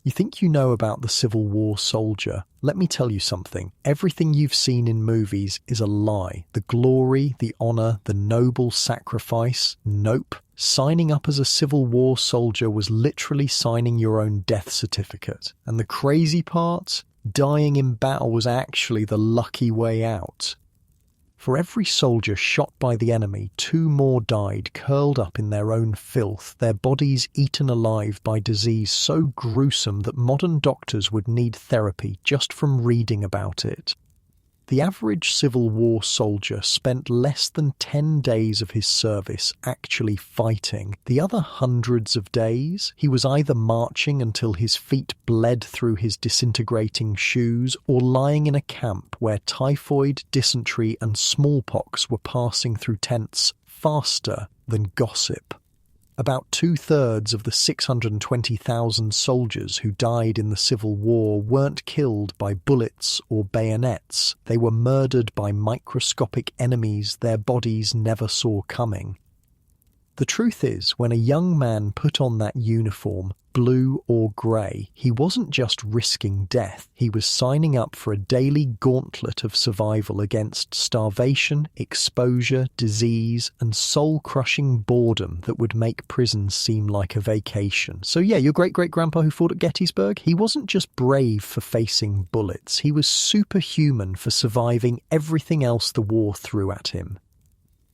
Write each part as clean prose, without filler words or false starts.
You think you know about the Civil War soldier? Let me tell you something. Everything you've seen in movies is a lie. The glory, the honor, the noble sacrifice? Nope. Signing up as a Civil War soldier was literally signing your own death certificate. And the crazy part? Dying in battle was actually the lucky way out. For every soldier shot by the enemy, 2 more died, curled up in their own filth, their bodies eaten alive by disease so gruesome that modern doctors would need therapy just from reading about it. The average Civil War soldier spent less than 10 days of his service actually fighting. The other hundreds of days, he was either marching until his feet bled through his disintegrating shoes or lying in a camp where typhoid, dysentery and smallpox were passing through tents faster than gossip. About 2/3 of the 620,000 soldiers who died in the Civil War weren't killed by bullets or bayonets. They were murdered by microscopic enemies their bodies never saw coming. The truth is, when a young man put on that uniform, blue or grey, he wasn't just risking death, he was signing up for a daily gauntlet of survival against starvation, exposure, disease, and soul-crushing boredom that would make prison seem like a vacation. So yeah, your great-great-grandpa who fought at Gettysburg, he wasn't just brave for facing bullets, he was superhuman for surviving everything else the war threw at him.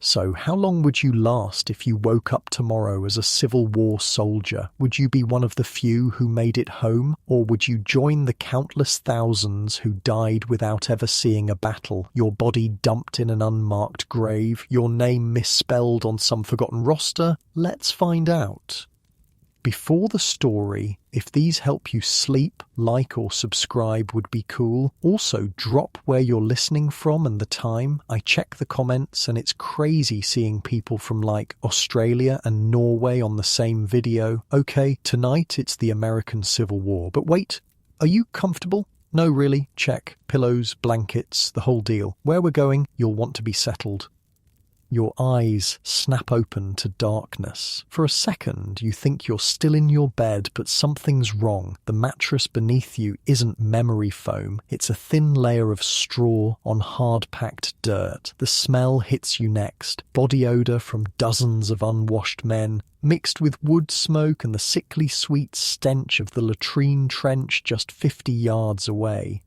So, how long would you last if you woke up tomorrow as a Civil War soldier? Would you be one of the few who made it home? Or would you join the countless thousands who died without ever seeing a battle, your body dumped in an unmarked grave, your name misspelled on some forgotten roster? Let's find out. Before the story, if these help you sleep, like or subscribe would be cool. Also, drop where you're listening from and the time. I check the comments and it's crazy seeing people from like Australia and Norway on the same video. Okay, tonight it's the American Civil War. But wait, are you comfortable? No, really? Check. Pillows, blankets, the whole deal. Where we're going, you'll want to be settled. Your eyes snap open to darkness. For a second, you think you're still in your bed, but something's wrong. The mattress beneath you isn't memory foam. It's a thin layer of straw on hard-packed dirt. The smell hits you next. Body odor from dozens of unwashed men, mixed with wood smoke and the sickly sweet stench of the latrine trench just 50 yards away.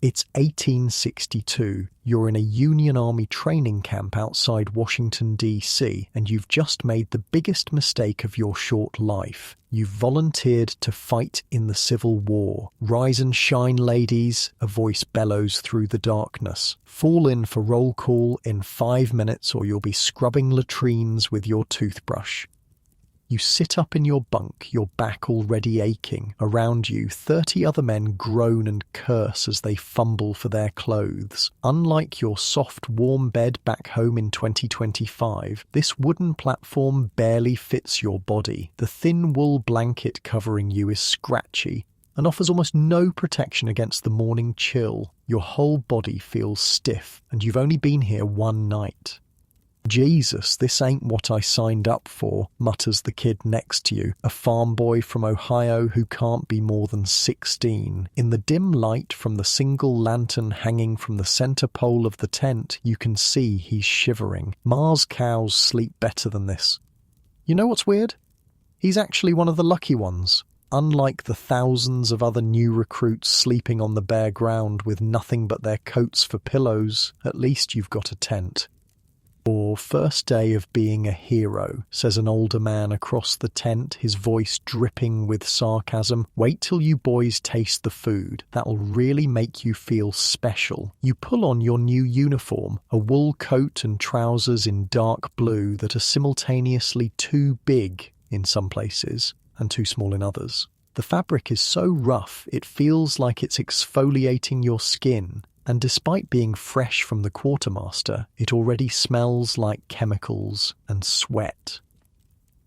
It's 1862, you're in a Union Army training camp outside Washington, D.C., and you've just made the biggest mistake of your short life. You've volunteered to fight in the Civil War. Rise and shine, ladies, a voice bellows through the darkness. Fall in for roll call in 5 minutes or you'll be scrubbing latrines with your toothbrush. You sit up in your bunk, your back already aching. Around you, 30 other men groan and curse as they fumble for their clothes. Unlike your soft, warm bed back home in 2025, this wooden platform barely fits your body. The thin wool blanket covering you is scratchy and offers almost no protection against the morning chill. Your whole body feels stiff, and you've only been here one night. Jesus, this ain't what I signed up for, mutters the kid next to you, a farm boy from Ohio who can't be more than 16. In the dim light from the single lantern hanging from the center pole of the tent, you can see he's shivering. Mars cows sleep better than this. You know what's weird? He's actually one of the lucky ones. Unlike the thousands of other new recruits sleeping on the bare ground with nothing but their coats for pillows, at least you've got a tent. Or first day of being a hero, says an older man across the tent, his voice dripping with sarcasm. Wait till you boys taste the food. That'll really make you feel special. You pull on your new uniform, a wool coat and trousers in dark blue that are simultaneously too big in some places and too small in others. The fabric is so rough it feels like it's exfoliating your skin. And despite being fresh from the quartermaster, it already smells like chemicals and sweat.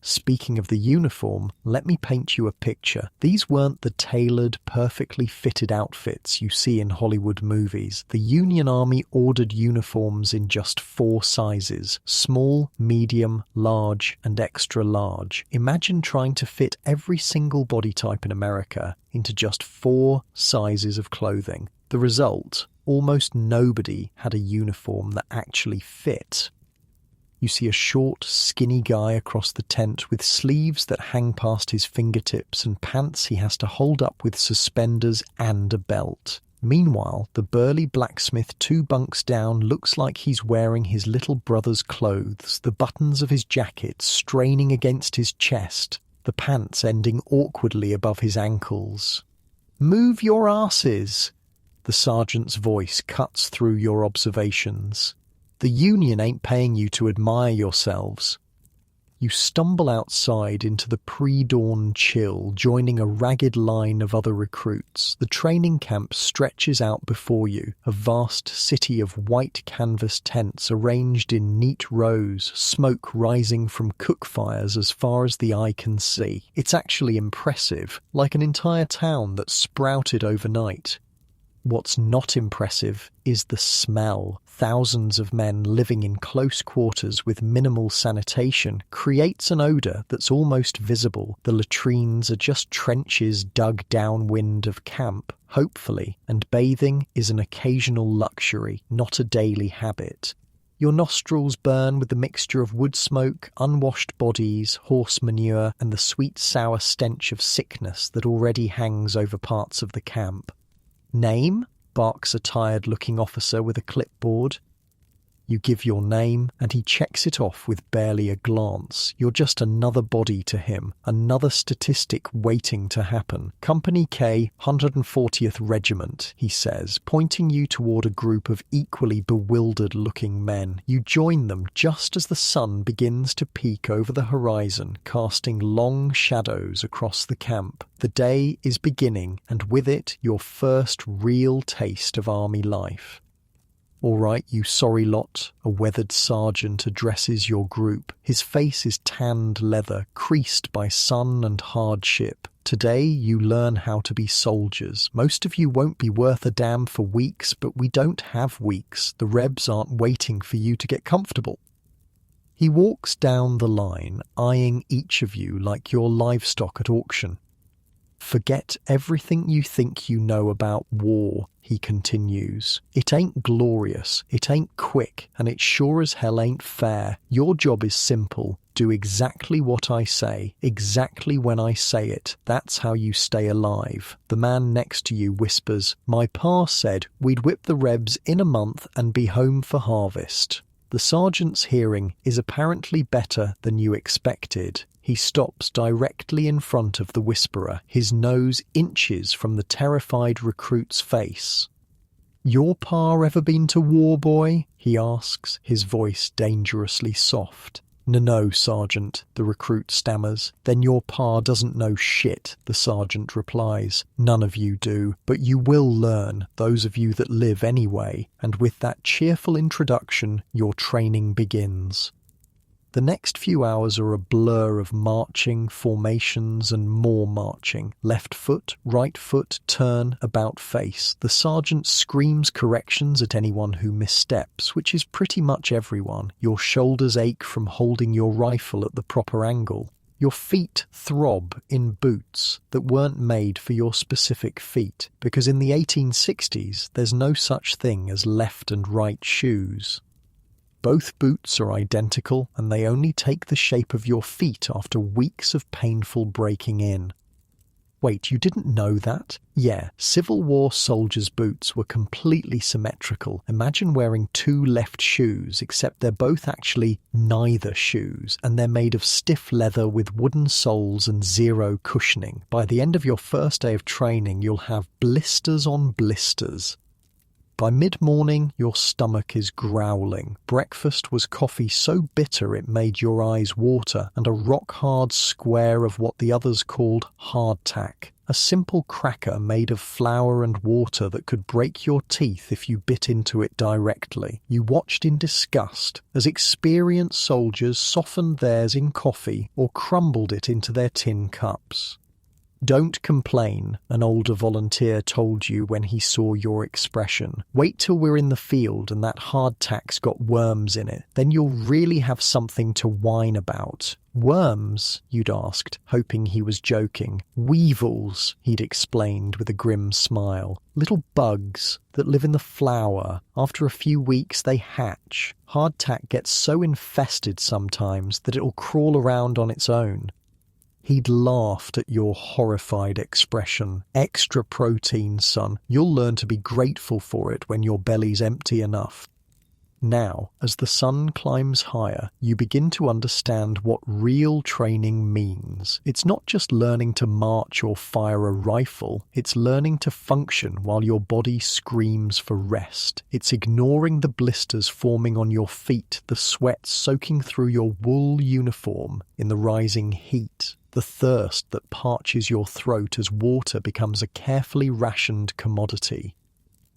Speaking of the uniform, let me paint you a picture. These weren't the tailored, perfectly fitted outfits you see in Hollywood movies. The Union Army ordered uniforms in just 4 sizes: small, medium, large, and extra large. Imagine trying to fit every single body type in America into just 4 sizes of clothing. The result? Almost nobody had a uniform that actually fit. You see a short, skinny guy across the tent with sleeves that hang past his fingertips and pants he has to hold up with suspenders and a belt. Meanwhile, the burly blacksmith 2 bunks down looks like he's wearing his little brother's clothes, the buttons of his jacket straining against his chest, the pants ending awkwardly above his ankles. "Move your asses!" The sergeant's voice cuts through your observations. The Union ain't paying you to admire yourselves. You stumble outside into the pre-dawn chill, joining a ragged line of other recruits. The training camp stretches out before you, a vast city of white canvas tents arranged in neat rows, smoke rising from cook fires as far as the eye can see. It's actually impressive, like an entire town that sprouted overnight. What's not impressive is the smell. Thousands of men living in close quarters with minimal sanitation creates an odour that's almost visible. The latrines are just trenches dug downwind of camp, hopefully, and bathing is an occasional luxury, not a daily habit. Your nostrils burn with the mixture of wood smoke, unwashed bodies, horse manure, and the sweet sour stench of sickness that already hangs over parts of the camp. "Name?" barks a tired-looking officer with a clipboard. You give your name, and he checks it off with barely a glance. You're just another body to him, another statistic waiting to happen. "Company K, 140th Regiment," he says, pointing you toward a group of equally bewildered-looking men. You join them just as the sun begins to peek over the horizon, casting long shadows across the camp. The day is beginning, and with it, your first real taste of army life. "All right, you sorry lot," a weathered sergeant addresses your group. His face is tanned leather, creased by sun and hardship. "Today you learn how to be soldiers. Most of you won't be worth a damn for weeks, but we don't have weeks. The Rebs aren't waiting for you to get comfortable." He walks down the line, eyeing each of you like your livestock at auction. "Forget everything you think you know about war," he continues. "It ain't glorious, it ain't quick, and it sure as hell ain't fair. Your job is simple. Do exactly what I say, exactly when I say it. That's how you stay alive." The man next to you whispers, "My pa said we'd whip the Rebs in a month and be home for harvest." The sergeant's hearing is apparently better than you expected. He stops directly in front of the whisperer, his nose inches from the terrified recruit's face. "Your pa ever been to war, boy?" he asks, his voice dangerously soft. No, Sergeant," the recruit stammers. "Then your pa doesn't know shit," the sergeant replies. "None of you do, but you will learn, those of you that live anyway." And with that cheerful introduction, your training begins. The next few hours are a blur of marching, formations, and more marching. Left foot, right foot, turn, about face. The sergeant screams corrections at anyone who missteps, which is pretty much everyone. Your shoulders ache from holding your rifle at the proper angle. Your feet throb in boots that weren't made for your specific feet, because in the 1860s, there's no such thing as left and right shoes. Both boots are identical, and they only take the shape of your feet after weeks of painful breaking in. Wait, you didn't know that? Yeah, Civil War soldiers' boots were completely symmetrical. Imagine wearing 2 left shoes, except they're both actually neither shoes, and they're made of stiff leather with wooden soles and 0 cushioning. By the end of your first day of training, you'll have blisters on blisters. By mid-morning, your stomach is growling. Breakfast was coffee so bitter it made your eyes water, and a rock-hard square of what the others called hardtack. a simple cracker made of flour and water that could break your teeth if you bit into it directly. You watched in disgust as experienced soldiers softened theirs in coffee or crumbled it into their tin cups. "Don't complain," an older volunteer told you when he saw your expression. "Wait till we're in the field and that hardtack's got worms in it. Then you'll really have something to whine about." "Worms?" you'd asked, hoping he was joking. "Weevils," he'd explained with a grim smile. "Little bugs that live in the flour. After a few weeks they hatch. Hardtack gets so infested sometimes that it'll crawl around on its own." He'd laughed at your horrified expression. "Extra protein, son. You'll learn to be grateful for it when your belly's empty enough." Now, as the sun climbs higher, you begin to understand what real training means. It's not just learning to march or fire a rifle, it's learning to function while your body screams for rest. It's ignoring the blisters forming on your feet, the sweat soaking through your wool uniform in the rising heat, the thirst that parches your throat as water becomes a carefully rationed commodity.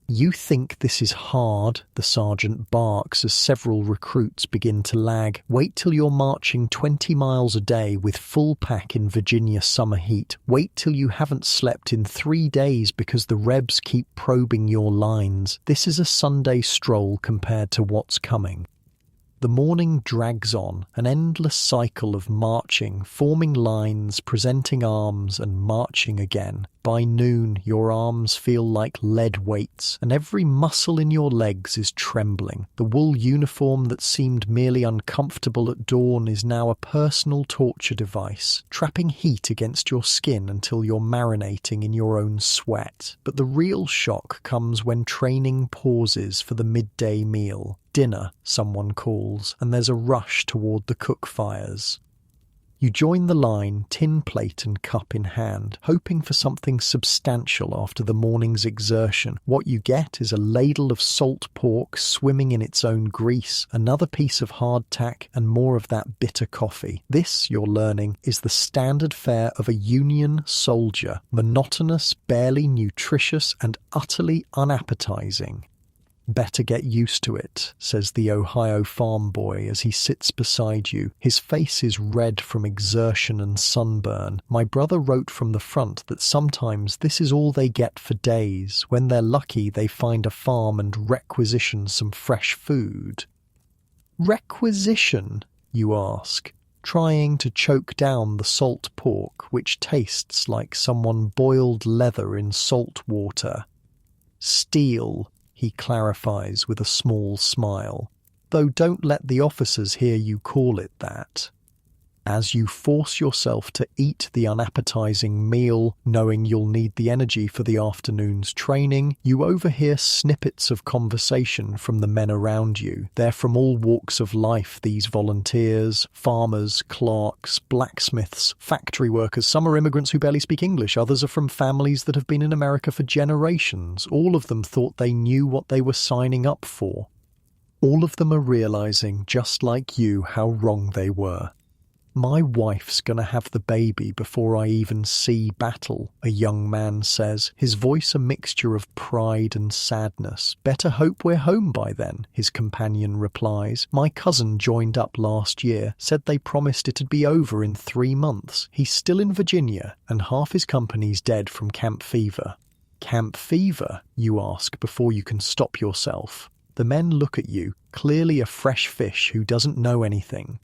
"You think this is hard," the sergeant barks as several recruits begin to lag. "Wait till you're marching 20 miles a day with full pack in Virginia summer heat. Wait till you haven't slept in 3 days because the Rebs keep probing your lines. This is a Sunday stroll compared to what's coming." The morning drags on, an endless cycle of marching, forming lines, presenting arms, and marching again. By noon, your arms feel like lead weights, and every muscle in your legs is trembling. The wool uniform that seemed merely uncomfortable at dawn is now a personal torture device, trapping heat against your skin until you're marinating in your own sweat. But the real shock comes when training pauses for the midday meal. Dinner, someone calls, and there's a rush toward the cook fires. You join the line, tin plate and cup in hand, hoping for something substantial after the morning's exertion. What you get is a ladle of salt pork swimming in its own grease, another piece of hardtack, and more of that bitter coffee. This, you're learning, is the standard fare of a Union soldier, monotonous, barely nutritious, and utterly unappetizing. "Better get used to it," says the Ohio farm boy as he sits beside you. His face is red from exertion and sunburn. "My brother wrote from the front that sometimes this is all they get for days. When they're lucky, they find a farm and requisition some fresh food." "Requisition?" you ask, trying to choke down the salt pork, which tastes like someone boiled leather in salt water. "Steal," he clarifies with a small smile, "though don't let the officers hear you call it that." As you force yourself to eat the unappetizing meal, knowing you'll need the energy for the afternoon's training, you overhear snippets of conversation from the men around you. They're from all walks of life, these volunteers: farmers, clerks, blacksmiths, factory workers. Some are immigrants who barely speak English, others are from families that have been in America for generations. All of them thought they knew what they were signing up for. All of them are realizing, just like you, how wrong they were. "My wife's gonna have the baby before I even see battle," a young man says, his voice a mixture of pride and sadness. "Better hope we're home by then," his companion replies. "My cousin joined up last year, said they promised it'd be over in 3 months. He's still in Virginia, and half his company's dead from camp fever." "Camp fever?" you ask before you can stop yourself. The men look at you, clearly a fresh fish who doesn't know anything.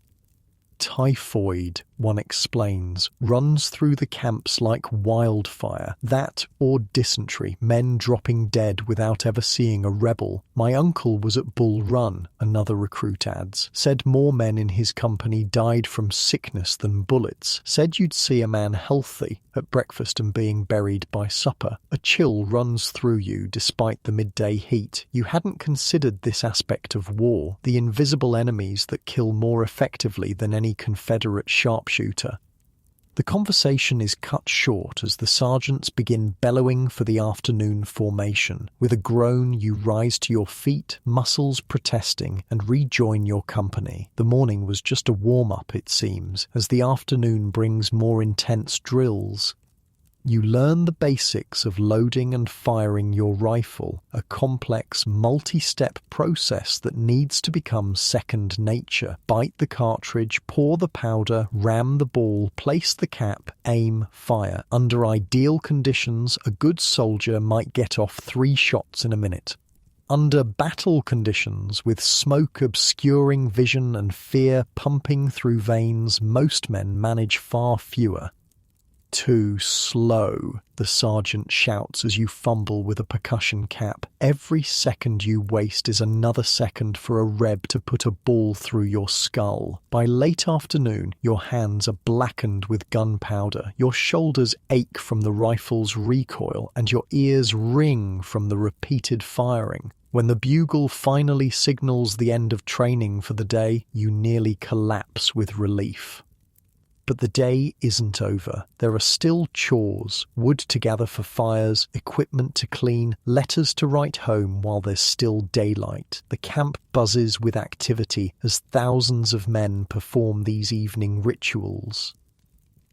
"Typhoid," one explains, "runs through the camps like wildfire. That or dysentery, men dropping dead without ever seeing a rebel. My uncle was at Bull Run," another recruit adds. "Said more men in his company died from sickness than bullets. Said you'd see a man healthy at breakfast and being buried by supper. A chill runs through you despite the midday heat. You hadn't considered this aspect of war, the invisible enemies that kill more effectively than any Confederate sharpshooter." The conversation is cut short as the sergeants begin bellowing for the afternoon formation. With a groan, you rise to your feet, muscles protesting, and rejoin your company. The morning was just a warm-up, it seems, as the afternoon brings more intense drills. You learn the basics of loading and firing your rifle, a complex, multi-step process that needs to become second nature. Bite the cartridge, pour the powder, ram the ball, place the cap, aim, fire. Under ideal conditions, a good soldier might get off 3 shots in a minute. Under battle conditions, with smoke obscuring vision and fear pumping through veins, most men manage far fewer. Too slow, the sergeant shouts as you fumble with a percussion cap. Every second you waste is another second for a reb to put a ball through your skull. By late afternoon, your hands are blackened with gunpowder, your shoulders ache from the rifle's recoil, and your ears ring from the repeated firing. When the bugle finally signals the end of training for the day, you nearly collapse with relief. But the day isn't over. There are still chores, wood to gather for fires, equipment to clean, letters to write home while there's still daylight. The camp buzzes with activity as thousands of men perform these evening rituals.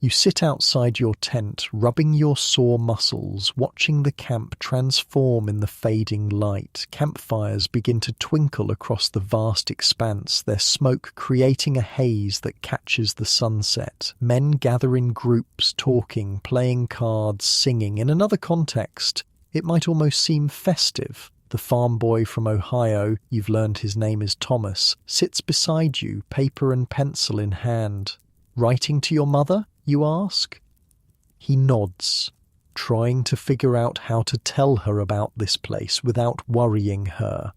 You sit outside your tent, rubbing your sore muscles, watching the camp transform in the fading light. Campfires begin to twinkle across the vast expanse, their smoke creating a haze that catches the sunset. Men gather in groups, talking, playing cards, singing. In another context, it might almost seem festive. The farm boy from Ohio, you've learned his name is Thomas, sits beside you, paper and pencil in hand. Writing to your mother? You ask? He nods, trying to figure out how to tell her about this place without worrying her.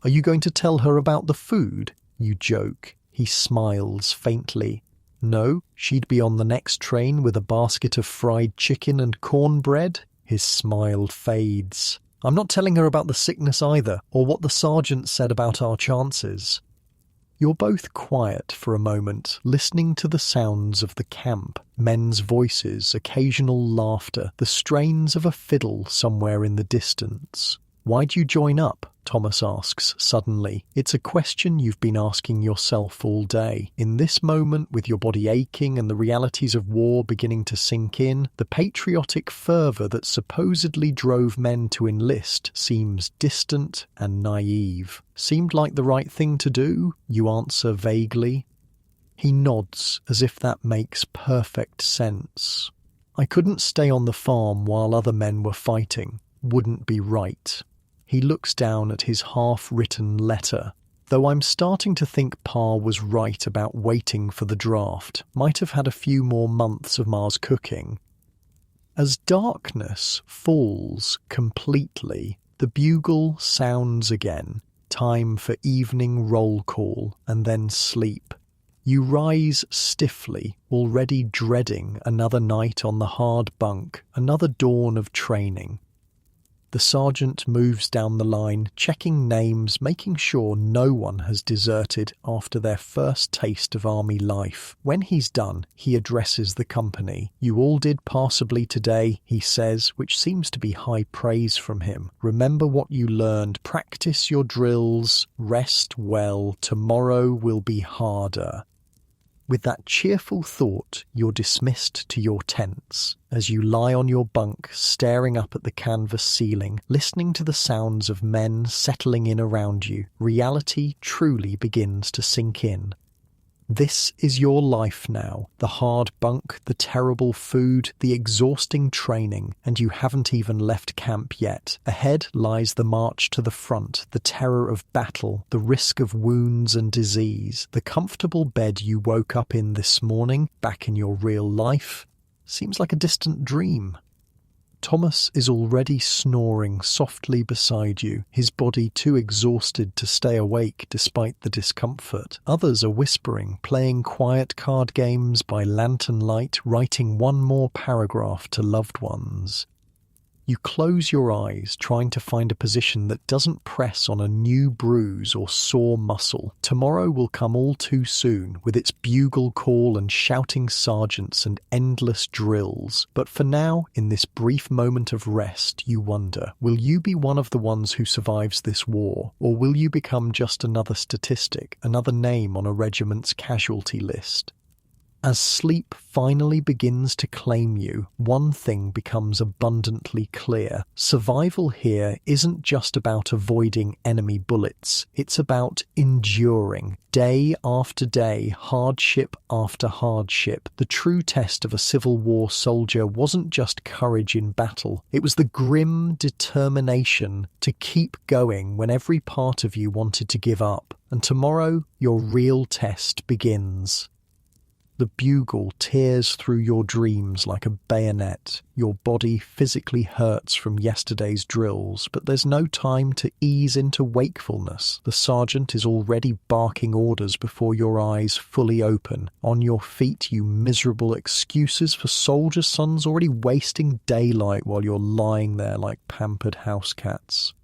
Are you going to tell her about the food? You joke. He smiles faintly. No, she'd be on the next train with a basket of fried chicken and cornbread. His smile fades. I'm not telling her about the sickness either, or what the sergeant said about our chances. You're both quiet for a moment, listening to the sounds of the camp, men's voices, occasional laughter, the strains of a fiddle somewhere in the distance. Why'd you join up? Thomas asks suddenly. It's a question you've been asking yourself all day. In this moment, with your body aching and the realities of war beginning to sink in, the patriotic fervour that supposedly drove men to enlist seems distant and naive. Seemed like the right thing to do? You answer vaguely. He nods as if that makes perfect sense. I couldn't stay on the farm while other men were fighting. Wouldn't be right. He looks down at his half-written letter. Though I'm starting to think Pa was right about waiting for the draft. Might have had a few more months of Ma's cooking. As darkness falls completely, the bugle sounds again. Time for evening roll call and then sleep. You rise stiffly, already dreading another night on the hard bunk, another dawn of training. The sergeant moves down the line, checking names, making sure no one has deserted after their first taste of army life. When he's done, he addresses the company. You all did passably today, he says, which seems to be high praise from him. Remember what you learned, practice your drills, rest well, tomorrow will be harder. With that cheerful thought, you're dismissed to your tents. As you lie on your bunk, staring up at the canvas ceiling, listening to the sounds of men settling in around you, reality truly begins to sink in. This is your life now, the hard bunk, the terrible food, the exhausting training, and you haven't even left camp yet. Ahead lies the march to the front, the terror of battle, the risk of wounds and disease. The comfortable bed you woke up in this morning, back in your real life, seems like a distant dream. Thomas is already snoring softly beside you, his body too exhausted to stay awake despite the discomfort. Others are whispering, playing quiet card games by lantern light, writing one more paragraph to loved ones. You close your eyes, trying to find a position that doesn't press on a new bruise or sore muscle. Tomorrow will come all too soon, with its bugle call and shouting sergeants and endless drills. But for now, in this brief moment of rest, you wonder, will you be one of the ones who survives this war? Or will you become just another statistic, another name on a regiment's casualty list? As sleep finally begins to claim you, one thing becomes abundantly clear. Survival here isn't just about avoiding enemy bullets, it's about enduring. Day after day, hardship after hardship. The true test of a Civil War soldier wasn't just courage in battle, it was the grim determination to keep going when every part of you wanted to give up. And tomorrow, your real test begins. The bugle tears through your dreams like a bayonet. Your body physically hurts from yesterday's drills, but there's no time to ease into wakefulness. The sergeant is already barking orders before your eyes fully open. On your feet, you miserable excuses for soldier sons already wasting daylight while you're lying there like pampered house cats.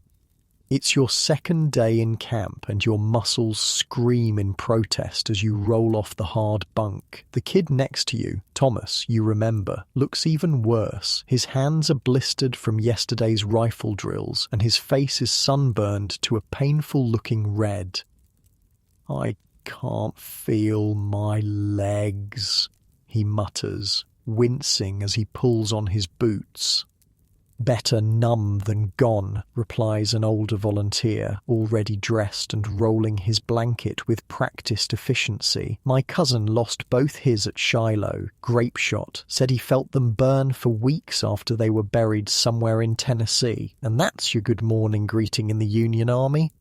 It's your second day in camp and your muscles scream in protest as you roll off the hard bunk. The kid next to you, Thomas, you remember, looks even worse. His hands are blistered from yesterday's rifle drills and his face is sunburned to a painful-looking red. "I can't feel my legs," he mutters, wincing as he pulls on his boots. "Better numb than gone," replies an older volunteer, already dressed and rolling his blanket with practiced efficiency. "My cousin lost both his at Shiloh, grape shot, said he felt them burn for weeks after they were buried somewhere in Tennessee. And that's your good morning greeting in the Union Army?"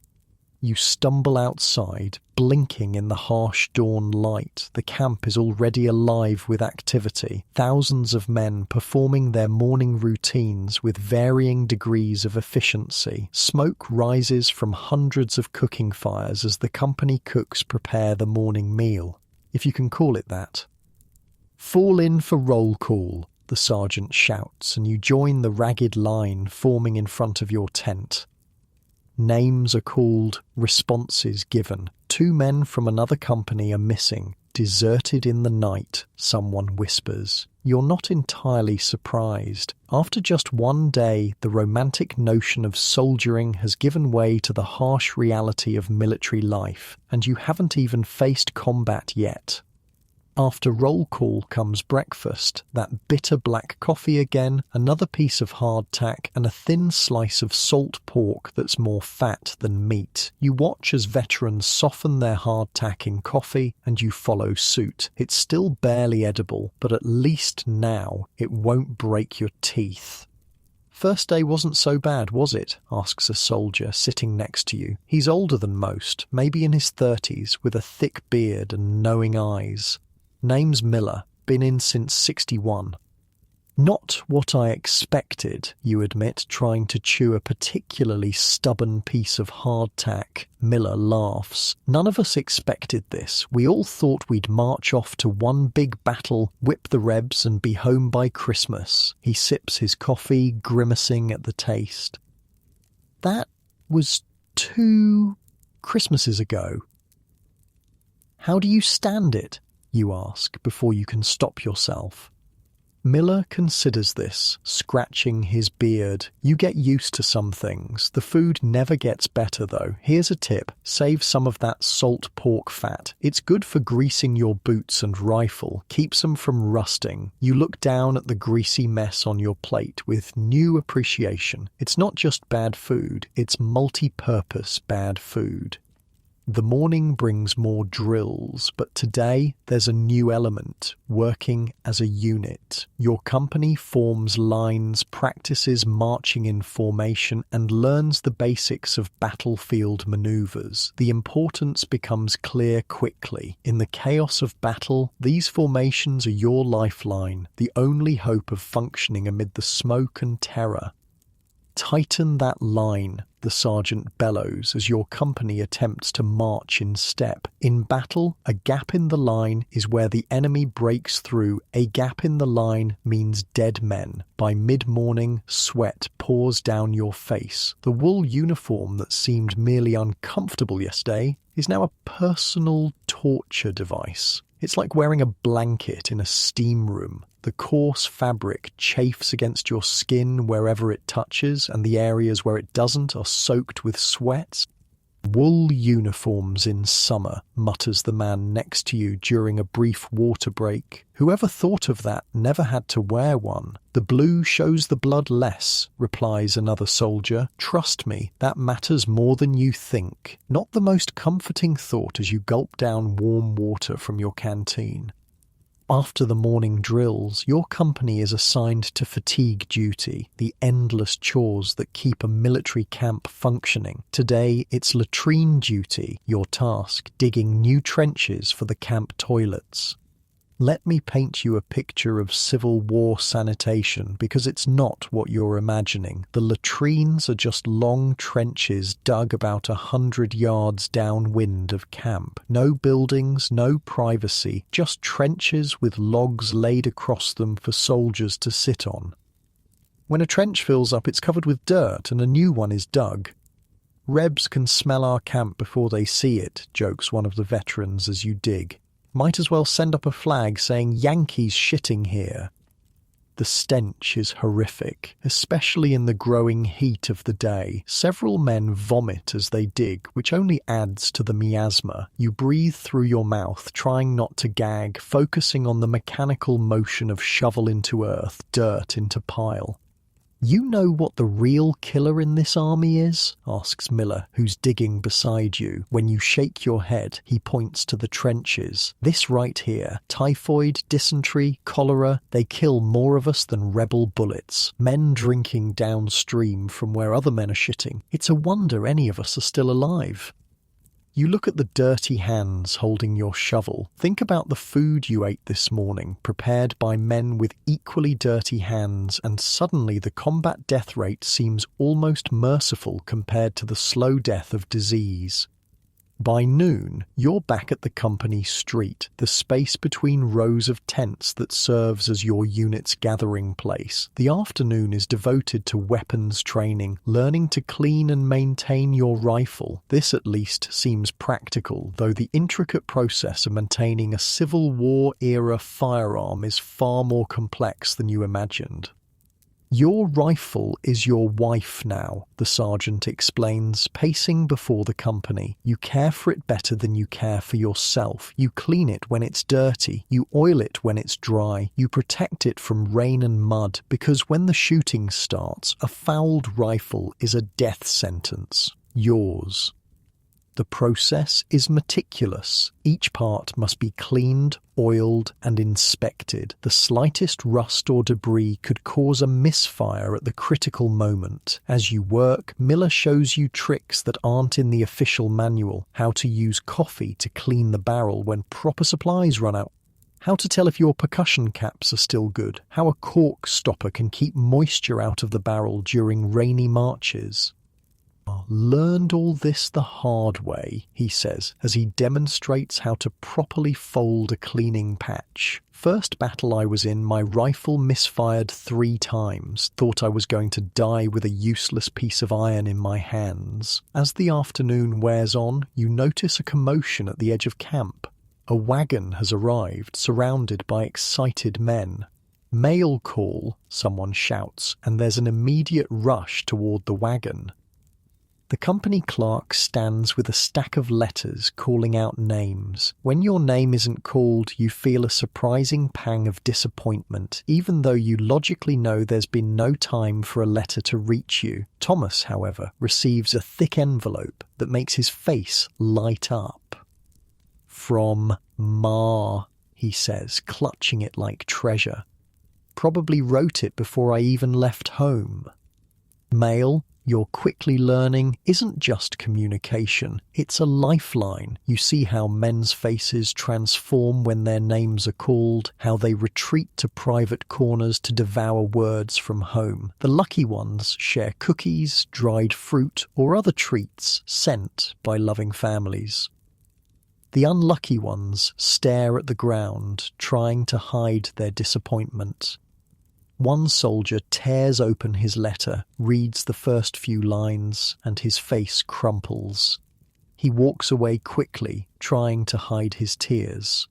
You stumble outside, blinking in the harsh dawn light. The camp is already alive with activity. Thousands of men performing their morning routines with varying degrees of efficiency. Smoke rises from hundreds of cooking fires as the company cooks prepare the morning meal, if you can call it that. "Fall in for roll call," the sergeant shouts, and you join the ragged line forming in front of your tent. Names are called, responses given. 2 men from another company are missing. "Deserted in the night," someone whispers. You're not entirely surprised. After just one day, the romantic notion of soldiering has given way to the harsh reality of military life, and you haven't even faced combat yet. After roll call comes breakfast, that bitter black coffee again, another piece of hardtack, and a thin slice of salt pork that's more fat than meat. You watch as veterans soften their hardtack in coffee, and you follow suit. It's still barely edible, but at least now it won't break your teeth. "First day wasn't so bad, was it?" asks a soldier sitting next to you. He's older than most, maybe in his 30s, with a thick beard and knowing eyes. Name's Miller, been in since 61. "Not what I expected," you admit, trying to chew a particularly stubborn piece of hardtack. Miller laughs. "None of us expected this. We all thought we'd march off to one big battle, whip the rebs, and be home by Christmas." He sips his coffee, grimacing at the taste. "That was 2 Christmases ago." "How do you stand it?" you ask before you can stop yourself. Miller considers this, scratching his beard. "You get used to some things. The food never gets better, though. Here's a tip. Save some of that salt pork fat. It's good for greasing your boots and rifle. Keeps them from rusting." You look down at the greasy mess on your plate with new appreciation. It's not just bad food, it's multi-purpose bad food. The morning brings more drills, but today there's a new element, working as a unit. Your company forms lines, practices marching in formation, and learns the basics of battlefield maneuvers. The importance becomes clear quickly. In the chaos of battle, these formations are your lifeline, the only hope of functioning amid the smoke and terror. "Tighten that line," the sergeant bellows as your company attempts to march in step. In battle, a gap in the line is where the enemy breaks through. A gap in the line means dead men. By mid-morning, sweat pours down your face. The wool uniform that seemed merely uncomfortable yesterday is now a personal torture device. It's like wearing a blanket in a steam room. The coarse fabric chafes against your skin wherever it touches, and the areas where it doesn't are soaked with sweat. Wool uniforms in summer, mutters the man next to you during a brief water break. Whoever thought of that never had to wear one. The blue shows the blood less, replies another soldier. Trust me, that matters more than you think. Not the most comforting thought as you gulp down warm water from your canteen. After the morning drills, your company is assigned to fatigue duty, the endless chores that keep a military camp functioning. Today, it's latrine duty, your task, digging new trenches for the camp toilets. Let me paint you a picture of Civil War sanitation, because it's not what you're imagining. The latrines are just long trenches dug about 100 yards downwind of camp. No buildings, no privacy, just trenches with logs laid across them for soldiers to sit on. When a trench fills up, it's covered with dirt and a new one is dug. Rebs can smell our camp before they see it, jokes one of the veterans as you dig. Might as well send up a flag saying Yankees shitting here. The stench is horrific, especially in the growing heat of the day. Several men vomit as they dig, which only adds to the miasma. You breathe through your mouth, trying not to gag, focusing on the mechanical motion of shovel into earth, dirt into pile. You know what the real killer in this army is? Asks Miller, who's digging beside you. When you shake your head, he points to the trenches. This right here, typhoid, dysentery, cholera, they kill more of us than rebel bullets. Men drinking downstream from where other men are shitting. It's a wonder any of us are still alive. You look at the dirty hands holding your shovel. Think about the food you ate this morning, prepared by men with equally dirty hands, and suddenly the combat death rate seems almost merciful compared to the slow death of disease. By noon, you're back at the company street, the space between rows of tents that serves as your unit's gathering place. The afternoon is devoted to weapons training, learning to clean and maintain your rifle. This at least seems practical, though the intricate process of maintaining a Civil War-era firearm is far more complex than you imagined. Your rifle is your wife now, the sergeant explains, pacing before the company. You care for it better than you care for yourself. You clean it when it's dirty. You oil it when it's dry. You protect it from rain and mud, because when the shooting starts, a fouled rifle is a death sentence. Yours. The process is meticulous. Each part must be cleaned, oiled, and inspected. The slightest rust or debris could cause a misfire at the critical moment. As you work, Miller shows you tricks that aren't in the official manual. How to use coffee to clean the barrel when proper supplies run out. How to tell if your percussion caps are still good. How a cork stopper can keep moisture out of the barrel during rainy marches. Learned all this the hard way, he says, as he demonstrates how to properly fold a cleaning patch. First battle I was in, my rifle misfired 3 times. Thought I was going to die with a useless piece of iron in my hands. As the afternoon wears on, you notice a commotion at the edge of camp. A wagon has arrived, surrounded by excited men. Mail call, someone shouts, and there's an immediate rush toward the wagon. The company clerk stands with a stack of letters calling out names. When your name isn't called, you feel a surprising pang of disappointment, even though you logically know there's been no time for a letter to reach you. Thomas, however, receives a thick envelope that makes his face light up. From Ma, he says, clutching it like treasure. Probably wrote it before I even left home. Mail, you're quickly learning, isn't just communication, it's a lifeline. You see how men's faces transform when their names are called, how they retreat to private corners to devour words from home. The lucky ones share cookies, dried fruit, or other treats sent by loving families. The unlucky ones stare at the ground, trying to hide their disappointment. One soldier tears open his letter, reads the first few lines, and his face crumples. He walks away quickly, trying to hide his tears.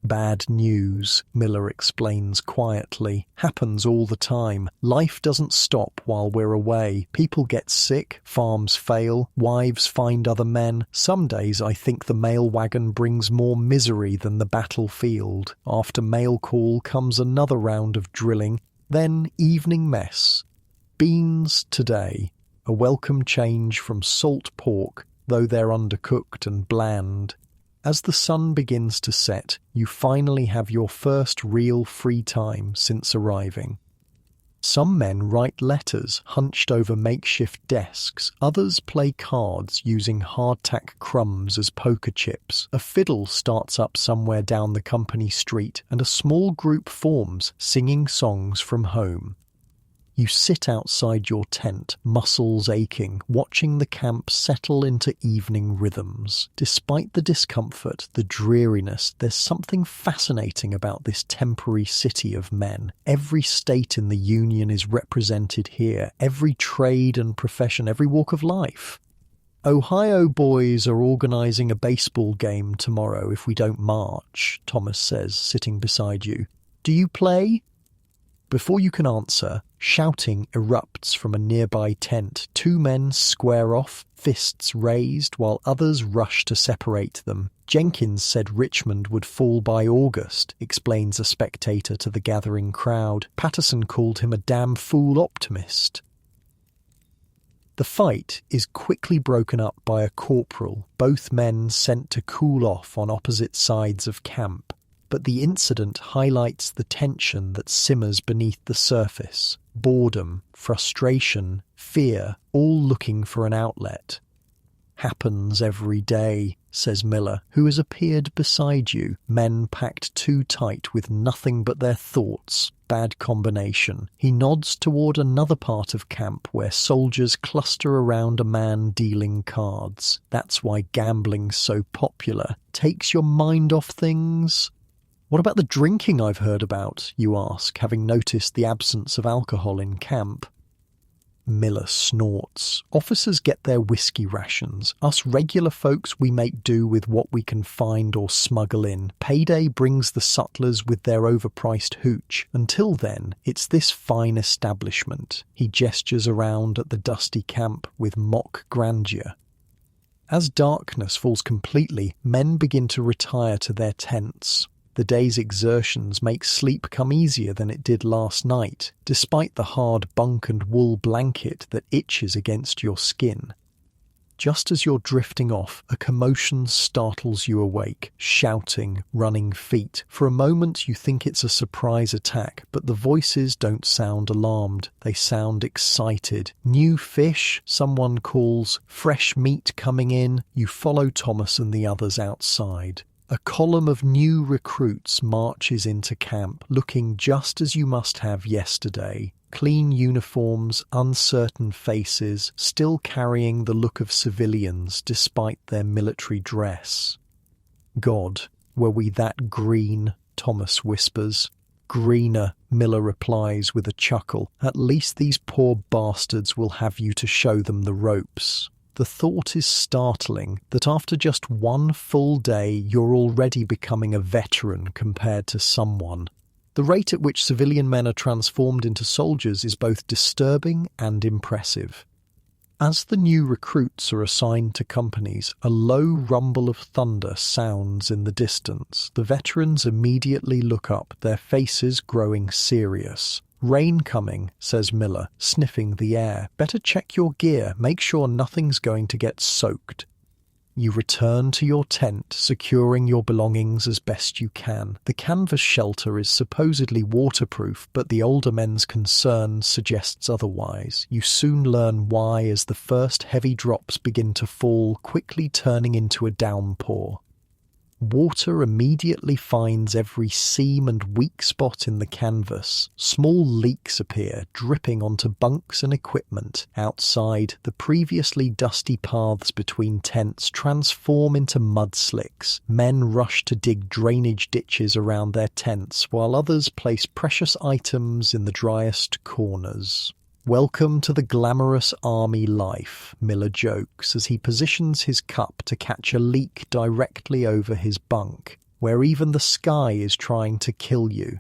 Bad news, Miller explains quietly. Happens all the time. Life doesn't stop while we're away. People get sick, farms fail, wives find other men. Some days I think the mail wagon brings more misery than the battlefield. After mail call comes another round of drilling, then evening mess. Beans today. A welcome change from salt pork, though they're undercooked and bland. As the sun begins to set, you finally have your first real free time since arriving. Some men write letters hunched over makeshift desks. Others play cards using hardtack crumbs as poker chips. A fiddle starts up somewhere down the company street, and a small group forms, singing songs from home. You sit outside your tent, muscles aching, watching the camp settle into evening rhythms. Despite the discomfort, the dreariness, there's something fascinating about this temporary city of men. Every state in the Union is represented here, every trade and profession, every walk of life. Ohio boys are organizing a baseball game tomorrow if we don't march, Thomas says, sitting beside you. Do you play? Before you can answer, shouting erupts from a nearby tent. Two men square off, fists raised, while others rush to separate them. Jenkins said Richmond would fall by August, explains a spectator to the gathering crowd. Patterson called him a damn fool optimist. The fight is quickly broken up by a corporal, both men sent to cool off on opposite sides of camp. But the incident highlights the tension that simmers beneath the surface. Boredom, frustration, fear, all looking for an outlet. Happens every day, says Miller, who has appeared beside you. Men packed too tight with nothing but their thoughts. Bad combination. He nods toward another part of camp where soldiers cluster around a man dealing cards. That's why gambling's so popular. Takes your mind off things. What about the drinking I've heard about, you ask, having noticed the absence of alcohol in camp? Miller snorts. Officers get their whiskey rations. Us regular folks, we make do with what we can find or smuggle in. Payday brings the sutlers with their overpriced hooch. Until then, it's this fine establishment. He gestures around at the dusty camp with mock grandeur. As darkness falls completely, men begin to retire to their tents. The day's exertions make sleep come easier than it did last night, despite the hard bunk and wool blanket that itches against your skin. Just as you're drifting off, a commotion startles you awake, shouting, running feet. For a moment you think it's a surprise attack, but the voices don't sound alarmed, they sound excited. New fish, someone calls, fresh meat coming in. You follow Thomas and the others outside. A column of new recruits marches into camp, looking just as you must have yesterday. Clean uniforms, uncertain faces, still carrying the look of civilians despite their military dress. God, were we that green, Thomas whispers. Greener, Miller replies with a chuckle. At least these poor bastards will have you to show them the ropes. The thought is startling that after just one full day you're already becoming a veteran compared to someone. The rate at which civilian men are transformed into soldiers is both disturbing and impressive. As the new recruits are assigned to companies, a low rumble of thunder sounds in the distance. The veterans immediately look up, their faces growing serious. Rain coming, says Miller, sniffing the air. Better check your gear, make sure nothing's going to get soaked. You return to your tent, securing your belongings as best you can. The canvas shelter is supposedly waterproof, but the older men's concern suggests otherwise. You soon learn why as the first heavy drops begin to fall, quickly turning into a downpour. Water immediately finds every seam and weak spot in the canvas. Small leaks appear, dripping onto bunks and equipment. Outside, the previously dusty paths between tents transform into mudslicks. Men rush to dig drainage ditches around their tents, while others place precious items in the driest corners. Welcome to the glamorous army life, Miller jokes as he positions his cup to catch a leak directly over his bunk. where even the sky is trying to kill you.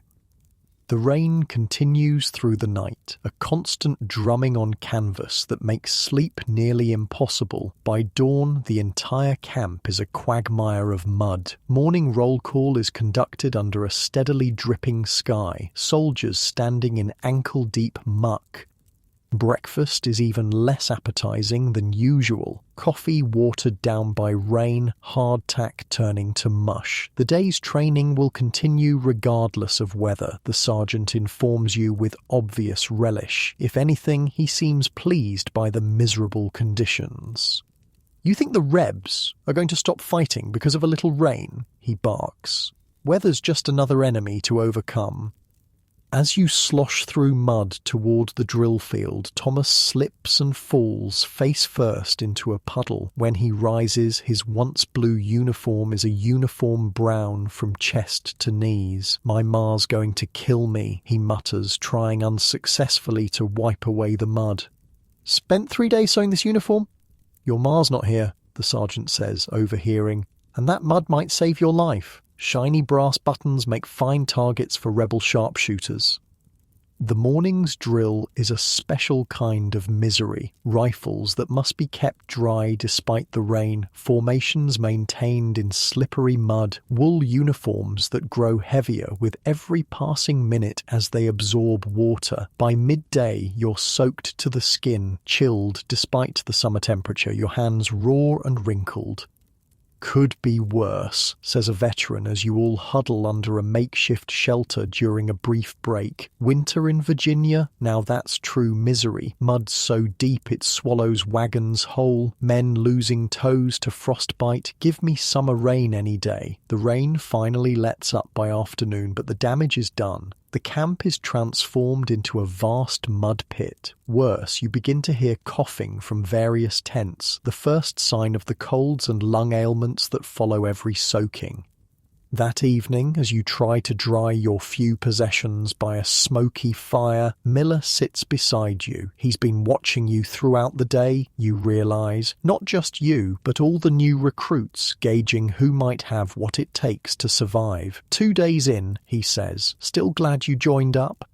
The rain continues through the night, a constant drumming on canvas that makes sleep nearly impossible. By dawn, the entire camp is a quagmire of mud. Morning roll call is conducted under a steadily dripping sky, soldiers standing in ankle-deep muck. Breakfast is even less appetizing than usual. Coffee watered down by rain, hardtack turning to mush. The day's training will continue regardless of weather, the sergeant informs you with obvious relish. If anything, he seems pleased by the miserable conditions. "You think the Rebs are going to stop fighting because of a little rain?" he barks. "Weather's just another enemy to overcome." As you slosh through mud toward the drill field, Thomas slips and falls face first into a puddle. When he rises, his once blue uniform is a uniform brown from chest to knees. "My ma's going to kill me," he mutters, trying unsuccessfully to wipe away the mud. "Spent 3 days sewing this uniform?" "Your ma's not here," the sergeant says, overhearing, "and that mud might save your life. Shiny brass buttons make fine targets for rebel sharpshooters." The morning's drill is a special kind of misery. Rifles that must be kept dry despite the rain, formations maintained in slippery mud, wool uniforms that grow heavier with every passing minute as they absorb water. By midday, you're soaked to the skin, chilled despite the summer temperature, your hands raw and wrinkled. "Could be worse," says a veteran as you all huddle under a makeshift shelter during a brief break. "Winter in Virginia? Now that's true misery. Mud so deep it swallows wagons whole. Men losing toes to frostbite. Give me summer rain any day." The rain finally lets up by afternoon, but the damage is done. The camp is transformed into a vast mud pit. Worse, you begin to hear coughing from various tents, the first sign of the colds and lung ailments that follow every soaking. That evening, as you try to dry your few possessions by a smoky fire, Miller sits beside you. He's been watching you throughout the day, you realise. Not just you, but all the new recruits, gauging who might have what it takes to survive. 2 days in, he says, "Still glad you joined up?"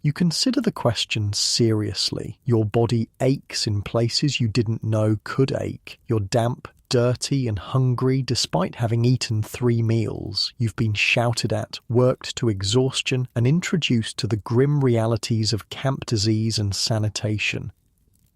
You consider the question seriously. Your body aches in places you didn't know could ache. You're damp, dirty and hungry despite having eaten 3 meals. You've been shouted at, worked to exhaustion, and introduced to the grim realities of camp disease and sanitation.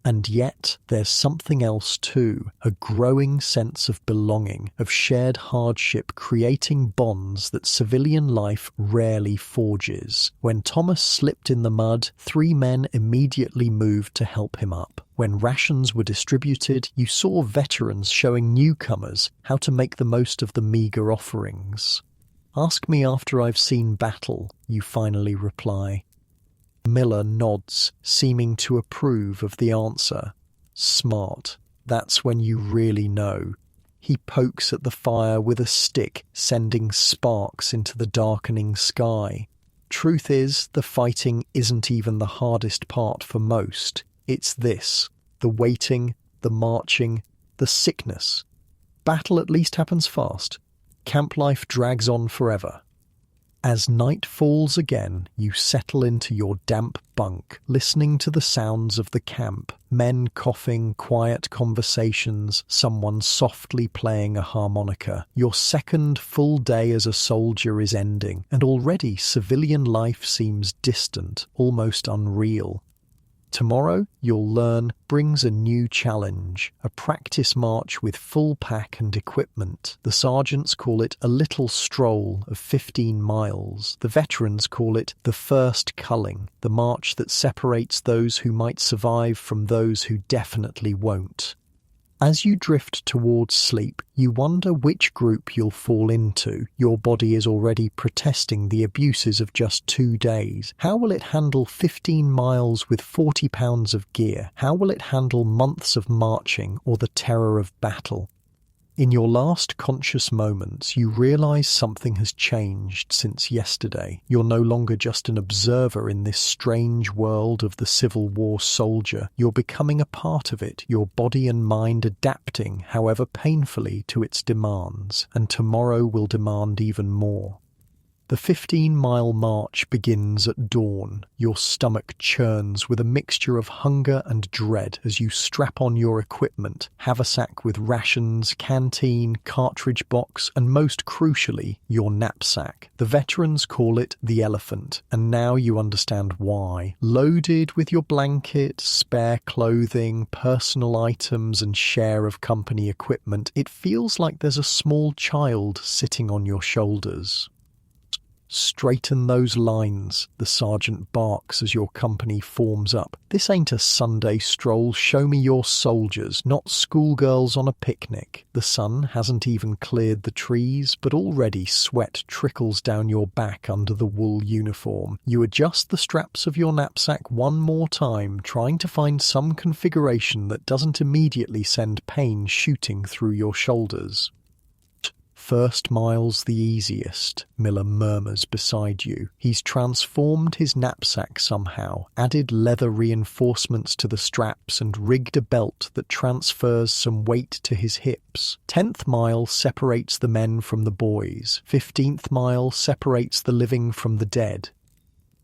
And yet, there's something else too, a growing sense of belonging, of shared hardship creating bonds that civilian life rarely forges. When Thomas slipped in the mud, 3 men immediately moved to help him up. When rations were distributed, you saw veterans showing newcomers how to make the most of the meagre offerings. "Ask me after I've seen battle," you finally reply. Miller nods, seeming to approve of the answer. "Smart. That's when you really know." He pokes at the fire with a stick, sending sparks into the darkening sky. Truth is, the fighting isn't even the hardest part for most. It's this: the waiting, the marching, the sickness. Battle at least happens fast. Camp life drags on forever. As night falls again, you settle into your damp bunk, listening to the sounds of the camp. Men coughing, quiet conversations, someone softly playing a harmonica. Your second full day as a soldier is ending, and already civilian life seems distant, almost unreal. Tomorrow, you'll learn, brings a new challenge, a practice march with full pack and equipment. The sergeants call it a little stroll of 15 miles. The veterans call it the first culling, the march that separates those who might survive from those who definitely won't. As you drift towards sleep, you wonder which group you'll fall into. Your body is already protesting the abuses of just 2 days. How will it handle 15 miles with 40 pounds of gear? How will it handle months of marching or the terror of battle? In your last conscious moments, you realize something has changed since yesterday. You're no longer just an observer in this strange world of the Civil War soldier. You're becoming a part of it, your body and mind adapting, however painfully, to its demands, and tomorrow will demand even more. The 15-mile march begins at dawn. Your stomach churns with a mixture of hunger and dread as you strap on your equipment, haversack with rations, canteen, cartridge box, and most crucially, your knapsack. The veterans call it the elephant, and now you understand why. Loaded with your blanket, spare clothing, personal items, and share of company equipment, it feels like there's a small child sitting on your shoulders. Straighten those lines, the sergeant barks as your company forms up. This ain't a Sunday stroll, show me your soldiers, not schoolgirls on a picnic. The sun hasn't even cleared the trees, but already sweat trickles down your back under the wool uniform. You adjust the straps of your knapsack one more time, trying to find some configuration that doesn't immediately send pain shooting through your shoulders. First mile's the easiest, Miller murmurs beside you. He's transformed his knapsack somehow, added leather reinforcements to the straps and rigged a belt that transfers some weight to his hips. 10th mile separates the men from the boys. 15th mile separates the living from the dead.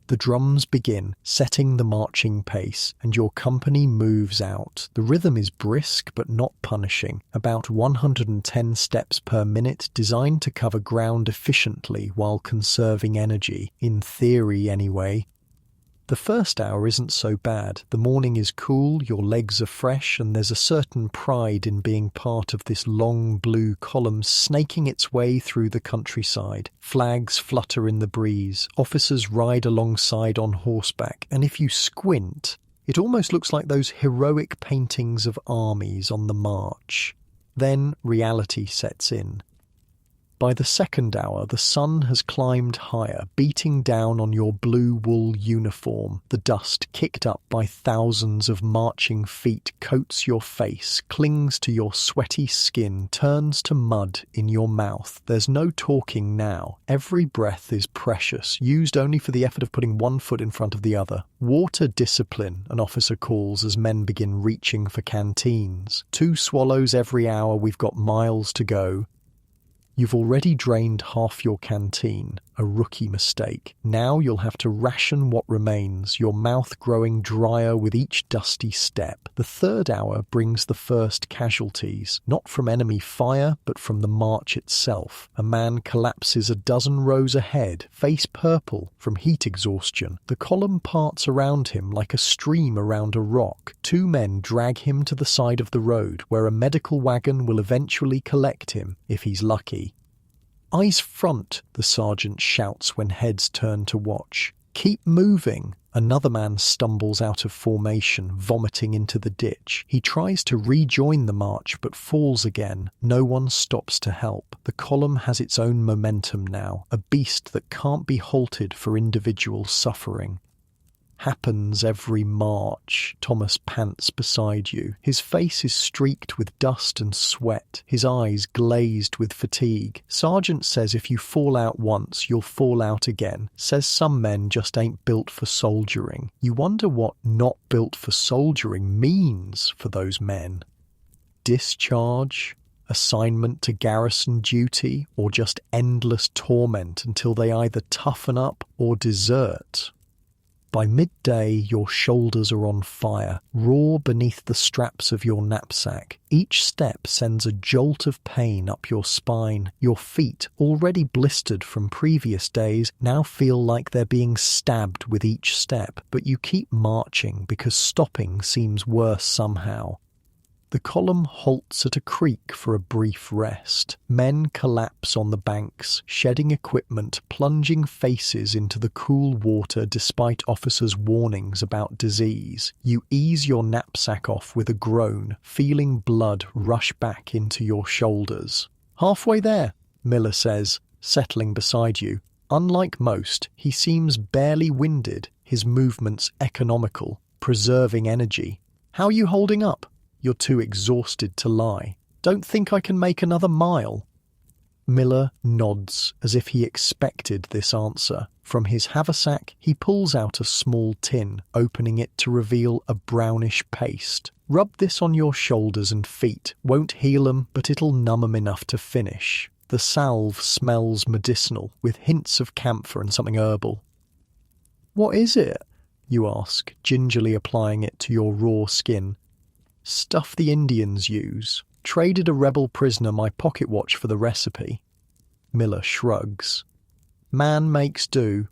The drums begin, setting the marching pace, and your company moves out. The rhythm is brisk but not punishing, about 110 steps per minute, designed to cover ground efficiently while conserving energy, in theory anyway. The first hour isn't so bad. The morning is cool, your legs are fresh, and there's a certain pride in being part of this long blue column snaking its way through the countryside. Flags flutter in the breeze, officers ride alongside on horseback, and if you squint, it almost looks like those heroic paintings of armies on the march. Then reality sets in. By the second hour, the sun has climbed higher, beating down on your blue wool uniform. The dust, kicked up by thousands of marching feet, coats your face, clings to your sweaty skin, turns to mud in your mouth. There's no talking now. Every breath is precious, used only for the effort of putting one foot in front of the other. Water discipline, an officer calls as men begin reaching for canteens. 2 swallows every hour, we've got miles to go. You've already drained half your canteen, a rookie mistake. Now you'll have to ration what remains, your mouth growing drier with each dusty step. The third hour brings the first casualties, not from enemy fire, but from the march itself. A man collapses a dozen rows ahead, face purple from heat exhaustion. The column parts around him like a stream around a rock. 2 men drag him to the side of the road, where a medical wagon will eventually collect him, if he's lucky. Eyes front, the sergeant shouts when heads turn to watch. Keep moving. Another man stumbles out of formation, vomiting into the ditch. He tries to rejoin the march, but falls again. No one stops to help. The column has its own momentum now, a beast that can't be halted for individual suffering. Happens every march. Thomas pants beside you. His face is streaked with dust and sweat, his eyes glazed with fatigue. Sergeant says if you fall out once, you'll fall out again. Says some men just ain't built for soldiering. You wonder what not built for soldiering means for those men. Discharge? Assignment to garrison duty? Or just endless torment until they either toughen up or desert? By midday, your shoulders are on fire, raw beneath the straps of your knapsack. Each step sends a jolt of pain up your spine. Your feet, already blistered from previous days, now feel like they're being stabbed with each step, but you keep marching because stopping seems worse somehow. The column halts at a creek for a brief rest. Men collapse on the banks, shedding equipment, plunging faces into the cool water despite officers' warnings about disease. You ease your knapsack off with a groan, feeling blood rush back into your shoulders. "Halfway there," Miller says, settling beside you. Unlike most, he seems barely winded, his movements economical, preserving energy. "How are you holding up?" "You're too exhausted to lie." Don't think I can make another mile." Miller nods as if he expected this answer. From his haversack, he pulls out a small tin, opening it to reveal a brownish paste. "Rub this on your shoulders and feet. Won't heal 'em, but it'll numb 'em enough to finish." The salve smells medicinal, with hints of camphor and something herbal. "What is it?" you ask, gingerly applying it to your raw skin. "Stuff the Indians use. Traded a rebel prisoner my pocket watch for the recipe." Miller shrugs. "Man makes do."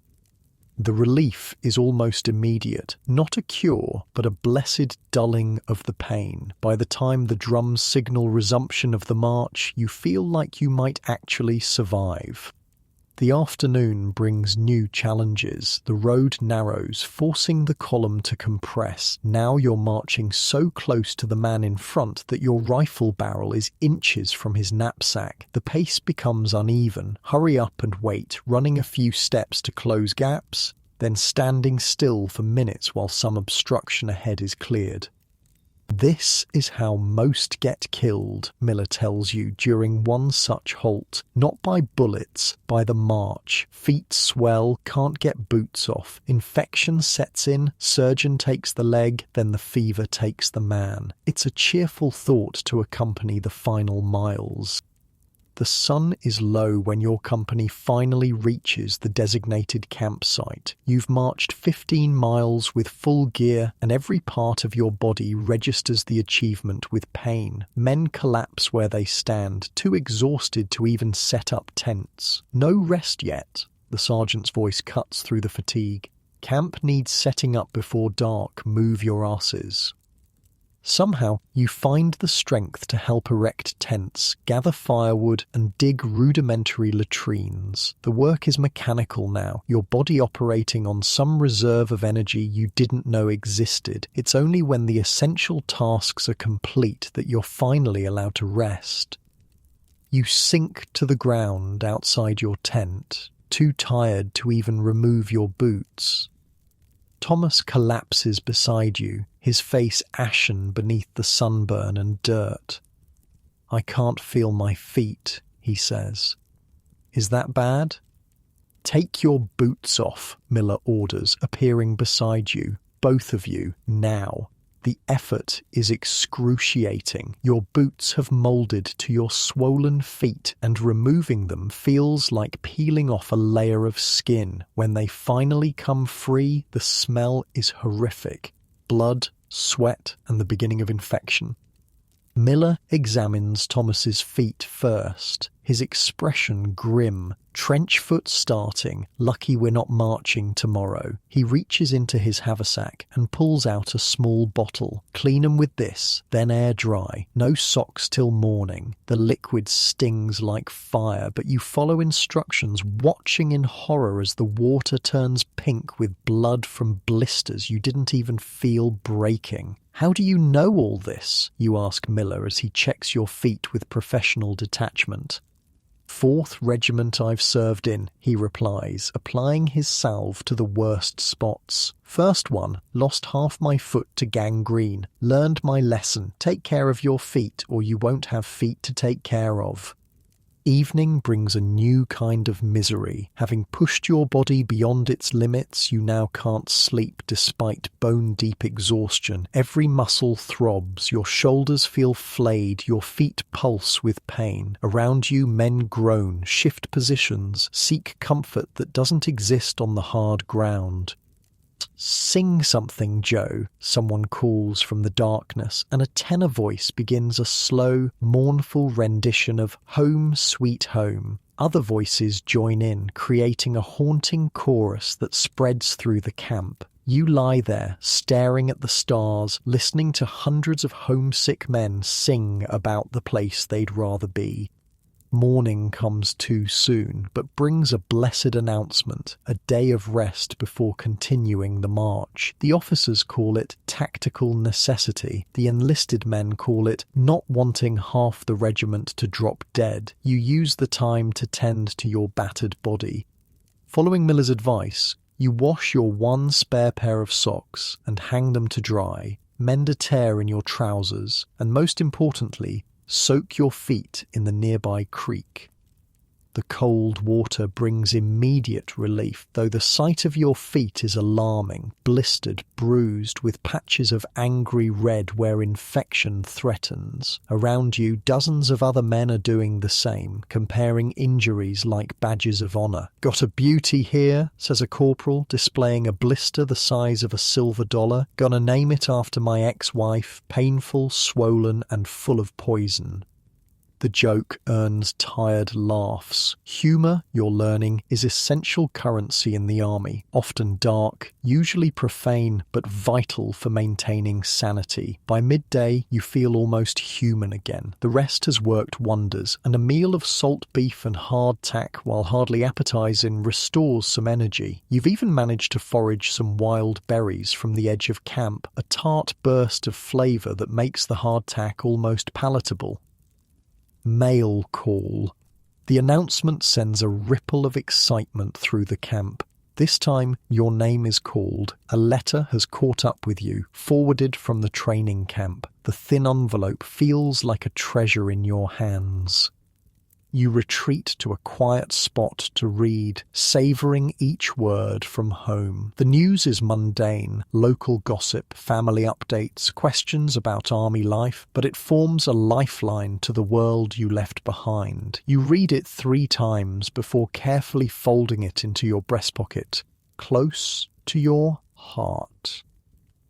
The relief is almost immediate. Not a cure, but a blessed dulling of the pain. By the time the drums signal resumption of the march, you feel like you might actually survive. The afternoon brings new challenges. The road narrows, forcing the column to compress. Now you're marching so close to the man in front that your rifle barrel is inches from his knapsack. The pace becomes uneven. Hurry up and wait, running a few steps to close gaps, then standing still for minutes while some obstruction ahead is cleared. "This is how most get killed," Miller tells you during one such halt. "Not by bullets, by the march. Feet swell, can't get boots off. Infection sets in, surgeon takes the leg, then the fever takes the man." It's a cheerful thought to accompany the final miles. The sun is low when your company finally reaches the designated campsite. You've marched 15 miles with full gear, and every part of your body registers the achievement with pain. Men collapse where they stand, too exhausted to even set up tents. "No rest yet," the sergeant's voice cuts through the fatigue. "Camp needs setting up before dark. Move your asses." Somehow, you find the strength to help erect tents, gather firewood, and dig rudimentary latrines. The work is mechanical now, your body operating on some reserve of energy you didn't know existed. It's only when the essential tasks are complete that you're finally allowed to rest. You sink to the ground outside your tent, too tired to even remove your boots. Thomas collapses beside you, his face ashen beneath the sunburn and dirt. "I can't feel my feet," he says. "Is that bad?" "Take your boots off," Miller orders, appearing beside you. "Both of you, now." The effort is excruciating. Your boots have molded to your swollen feet, and removing them feels like peeling off a layer of skin. When they finally come free, the smell is horrific. Blood, sweat, and the beginning of infection. Miller examines Thomas's feet first, his expression grim. Trench foot starting, lucky we're not marching tomorrow. He reaches into his haversack and pulls out a small bottle. "Clean 'em with this, then air dry. No socks till morning." The liquid stings like fire, but you follow instructions, watching in horror as the water turns pink with blood from blisters you didn't even feel breaking. "How do you know all this?" you ask Miller as he checks your feet with professional detachment. "4th Regiment I've served in," he replies, applying his salve to the worst spots. "First one, lost half my foot to gangrene. Learned my lesson. Take care of your feet, or you won't have feet to take care of." Evening brings a new kind of misery. Having pushed your body beyond its limits, you now can't sleep despite bone-deep exhaustion. Every muscle throbs, your shoulders feel flayed, your feet pulse with pain. Around you, men groan, shift positions, seek comfort that doesn't exist on the hard ground. "Sing something, Joe," someone calls from the darkness, and a tenor voice begins a slow, mournful rendition of "Home, Sweet Home." Other voices join in, creating a haunting chorus that spreads through the camp. You lie there, staring at the stars, listening to hundreds of homesick men sing about the place they'd rather be. Morning comes too soon, but brings a blessed announcement, a day of rest before continuing the march. The officers call it tactical necessity. The enlisted men call it not wanting half the regiment to drop dead. You use the time to tend to your battered body. Following Miller's advice, you wash your one spare pair of socks and hang them to dry, mend a tear in your trousers, and most importantly, Soak your feet in the nearby creek. The cold water brings immediate relief, though the sight of your feet is alarming, blistered, bruised, with patches of angry red where infection threatens. Around you, dozens of other men are doing the same, comparing injuries like badges of honor. "Got a beauty here," says a corporal, displaying a blister the size of a silver dollar. "Gonna name it after my ex-wife, painful, swollen, and full of poison." The joke earns tired laughs. Humor, you're learning, is essential currency in the army, often dark, usually profane, but vital for maintaining sanity. By midday, you feel almost human again. The rest has worked wonders, and a meal of salt beef and hardtack, while hardly appetizing, restores some energy. You've even managed to forage some wild berries from the edge of camp, a tart burst of flavor that makes the hardtack almost palatable. Mail call. The announcement sends a ripple of excitement through the camp. This time, your name is called. A letter has caught up with you, forwarded from the training camp. The thin envelope feels like a treasure in your hands. You retreat to a quiet spot to read, savouring each word from home. The news is mundane, local gossip, family updates, questions about army life, but it forms a lifeline to the world you left behind. You read it 3 times before carefully folding it into your breast pocket, close to your heart.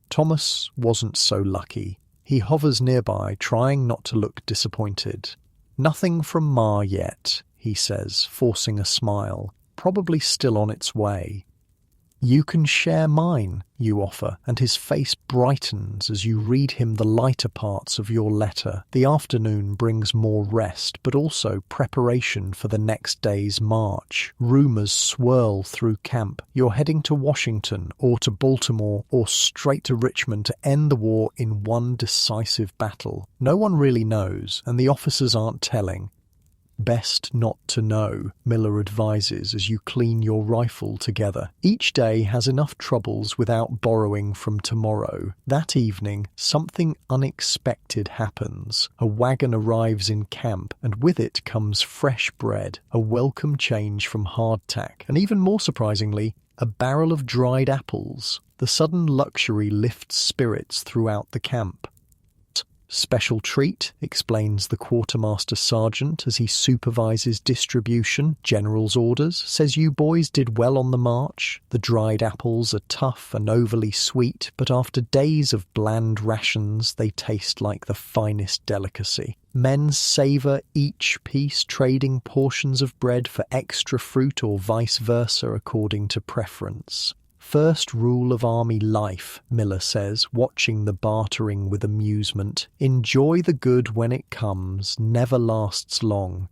Thomas wasn't so lucky. He hovers nearby, trying not to look disappointed. "Nothing from Ma yet," he says, forcing a smile. "Probably still on its way." "You can share mine," you offer, and his face brightens as you read him the lighter parts of your letter. The afternoon brings more rest, but also preparation for the next day's march. Rumors swirl through camp. You're heading to Washington, or to Baltimore, or straight to Richmond to end the war in one decisive battle. No one really knows, and the officers aren't telling. "Best not to know," Miller advises as you clean your rifle together. Each day has enough troubles without borrowing from tomorrow. That evening, something unexpected happens. A wagon arrives in camp, and with it comes fresh bread, a welcome change from hardtack, and even more surprisingly, a barrel of dried apples. The sudden luxury lifts spirits throughout the camp. "Special treat," explains the quartermaster sergeant as he supervises distribution. "General's orders, says you boys did well on the march. The dried apples are tough and overly sweet, but after days of bland rations, they taste like the finest delicacy. Men savor each piece, trading portions of bread for extra fruit or vice versa according to preference. First rule of army life," Miller says, watching the bartering with amusement. "Enjoy the good when it comes, never lasts long."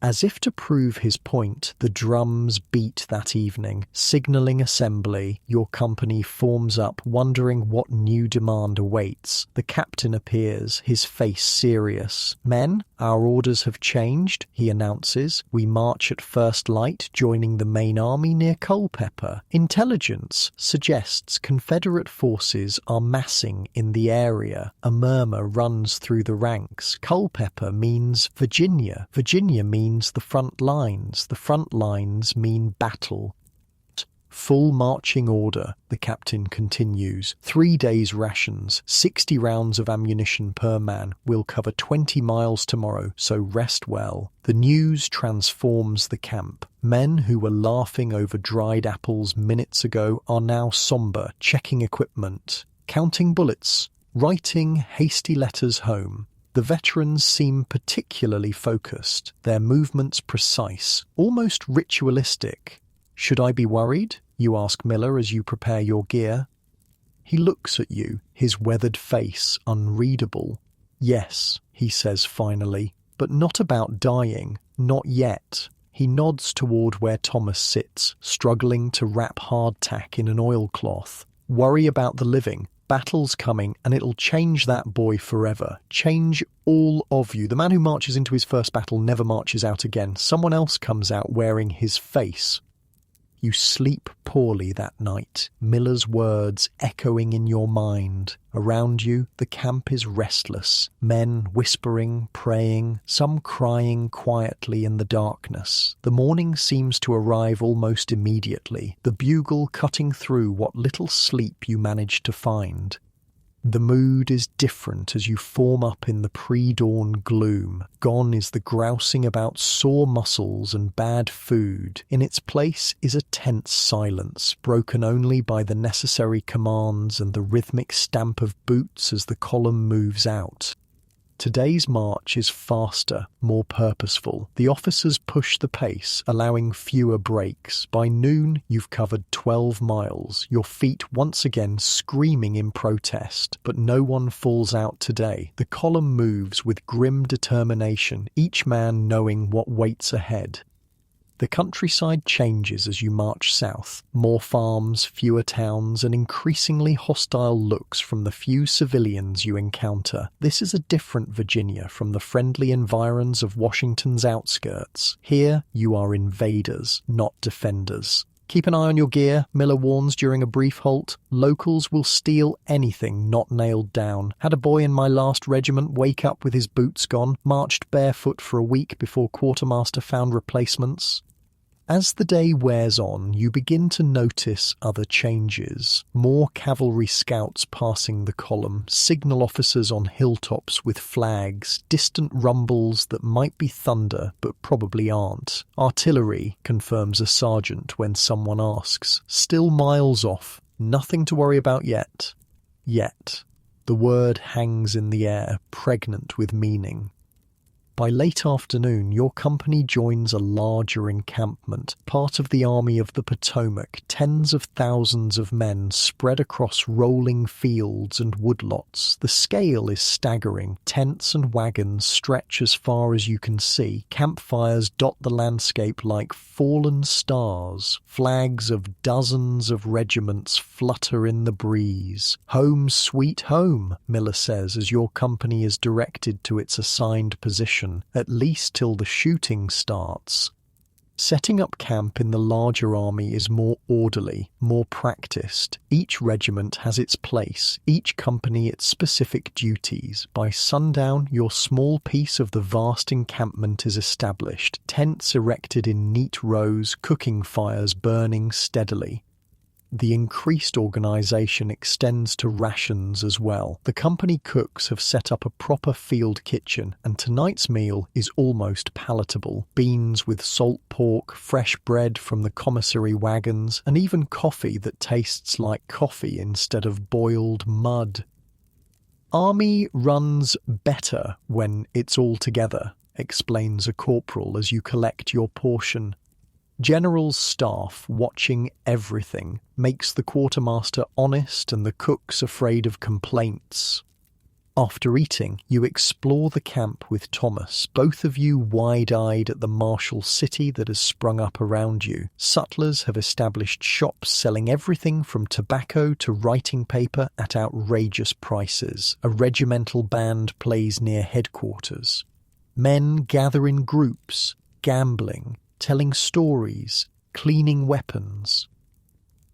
As if to prove his point, the drums beat that evening, signalling assembly. Your company forms up, wondering what new demand awaits. The captain appears, his face serious. "Men, our orders have changed," he announces. "We march at first light, joining the main army near Culpeper. Intelligence suggests Confederate forces are massing in the area." A murmur runs through the ranks. Culpeper means Virginia. Virginia means the front lines. The front lines mean battle. "Full marching order," the captain continues. 3 days' rations, 60 rounds of ammunition per man. We'll cover 20 miles tomorrow, so rest well. The news transforms the camp. Men who were laughing over dried apples minutes ago are now somber, checking equipment, counting bullets, writing hasty letters home. The veterans seem particularly focused, their movements precise, almost ritualistic. "Should I be worried?" you ask Miller as you prepare your gear. He looks at you, his weathered face unreadable. "Yes," he says finally, "but not about dying, not yet." He nods toward where Thomas sits, struggling to wrap hardtack in an oilcloth. "Worry about the living. Battle's coming, and it'll change that boy forever. Change all of you. The man who marches into his first battle never marches out again. Someone else comes out wearing his face." You sleep poorly that night, Miller's words echoing in your mind. Around you, the camp is restless, men whispering, praying, some crying quietly in the darkness. The morning seems to arrive almost immediately, the bugle cutting through what little sleep you manage to find. The mood is different as you form up in the pre-dawn gloom. Gone is the grousing about sore muscles and bad food. In its place is a tense silence, broken only by the necessary commands and the rhythmic stamp of boots as the column moves out. Today's march is faster, more purposeful. The officers push the pace, allowing fewer breaks. By noon, you've covered 12 miles, your feet once again screaming in protest. But no one falls out today. The column moves with grim determination, each man knowing what waits ahead. The countryside changes as you march south. More farms, fewer towns, and increasingly hostile looks from the few civilians you encounter. This is a different Virginia from the friendly environs of Washington's outskirts. Here, you are invaders, not defenders. Keep an eye on your gear, Miller warns during a brief halt. Locals will steal anything not nailed down. Had a boy in my last regiment wake up with his boots gone, marched barefoot for a week before quartermaster found replacements. As the day wears on, you begin to notice other changes. More cavalry scouts passing the column, signal officers on hilltops with flags, distant rumbles that might be thunder but probably aren't. Artillery, confirms a sergeant when someone asks. Still miles off. Nothing to worry about yet. Yet. The word hangs in the air, pregnant with meaning. By late afternoon, your company joins a larger encampment, part of the Army of the Potomac, tens of thousands of men spread across rolling fields and woodlots. The scale is staggering. Tents and wagons stretch as far as you can see. Campfires dot the landscape like fallen stars. Flags of dozens of regiments flutter in the breeze. Home sweet home, Miller says as your company is directed to its assigned position. At least till the shooting starts. Setting up camp in the larger army is more orderly, more practiced. Each regiment has its place, each company its specific duties. By sundown, your small piece of the vast encampment is established, tents erected in neat rows, cooking fires burning steadily. The increased organisation extends to rations as well. The company cooks have set up a proper field kitchen, and tonight's meal is almost palatable. Beans with salt pork, fresh bread from the commissary wagons, and even coffee that tastes like coffee instead of boiled mud. Army runs better when it's all together, explains a corporal as you collect your portion. General's staff watching everything makes the quartermaster honest and the cooks afraid of complaints. After eating, you explore the camp with Thomas, both of you wide-eyed at the martial city that has sprung up around you. Sutlers have established shops selling everything from tobacco to writing paper at outrageous prices. A regimental band plays near headquarters. Men gather in groups, gambling, telling stories, cleaning weapons.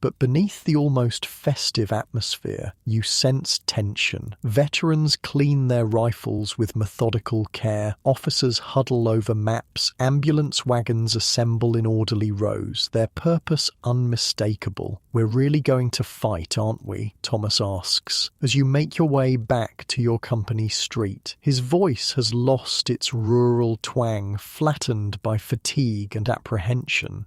But beneath the almost festive atmosphere, you sense tension. Veterans clean their rifles with methodical care. Officers huddle over maps. Ambulance wagons assemble in orderly rows, their purpose unmistakable. "We're really going to fight, aren't we?" Thomas asks, as you make your way back to your company street. His voice has lost its rural twang, flattened by fatigue and apprehension.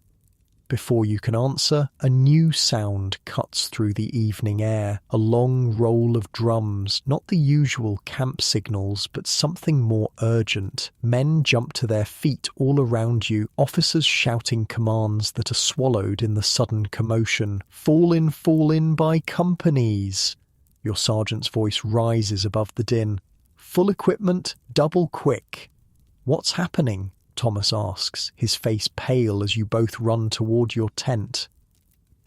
Before you can answer, a new sound cuts through the evening air, a long roll of drums, not the usual camp signals, but something more urgent. Men jump to their feet all around you, officers shouting commands that are swallowed in the sudden commotion. Fall in by companies." Your sergeant's voice rises above the din. "Full equipment, double quick." "What's happening?" Thomas asks, his face pale as you both run toward your tent.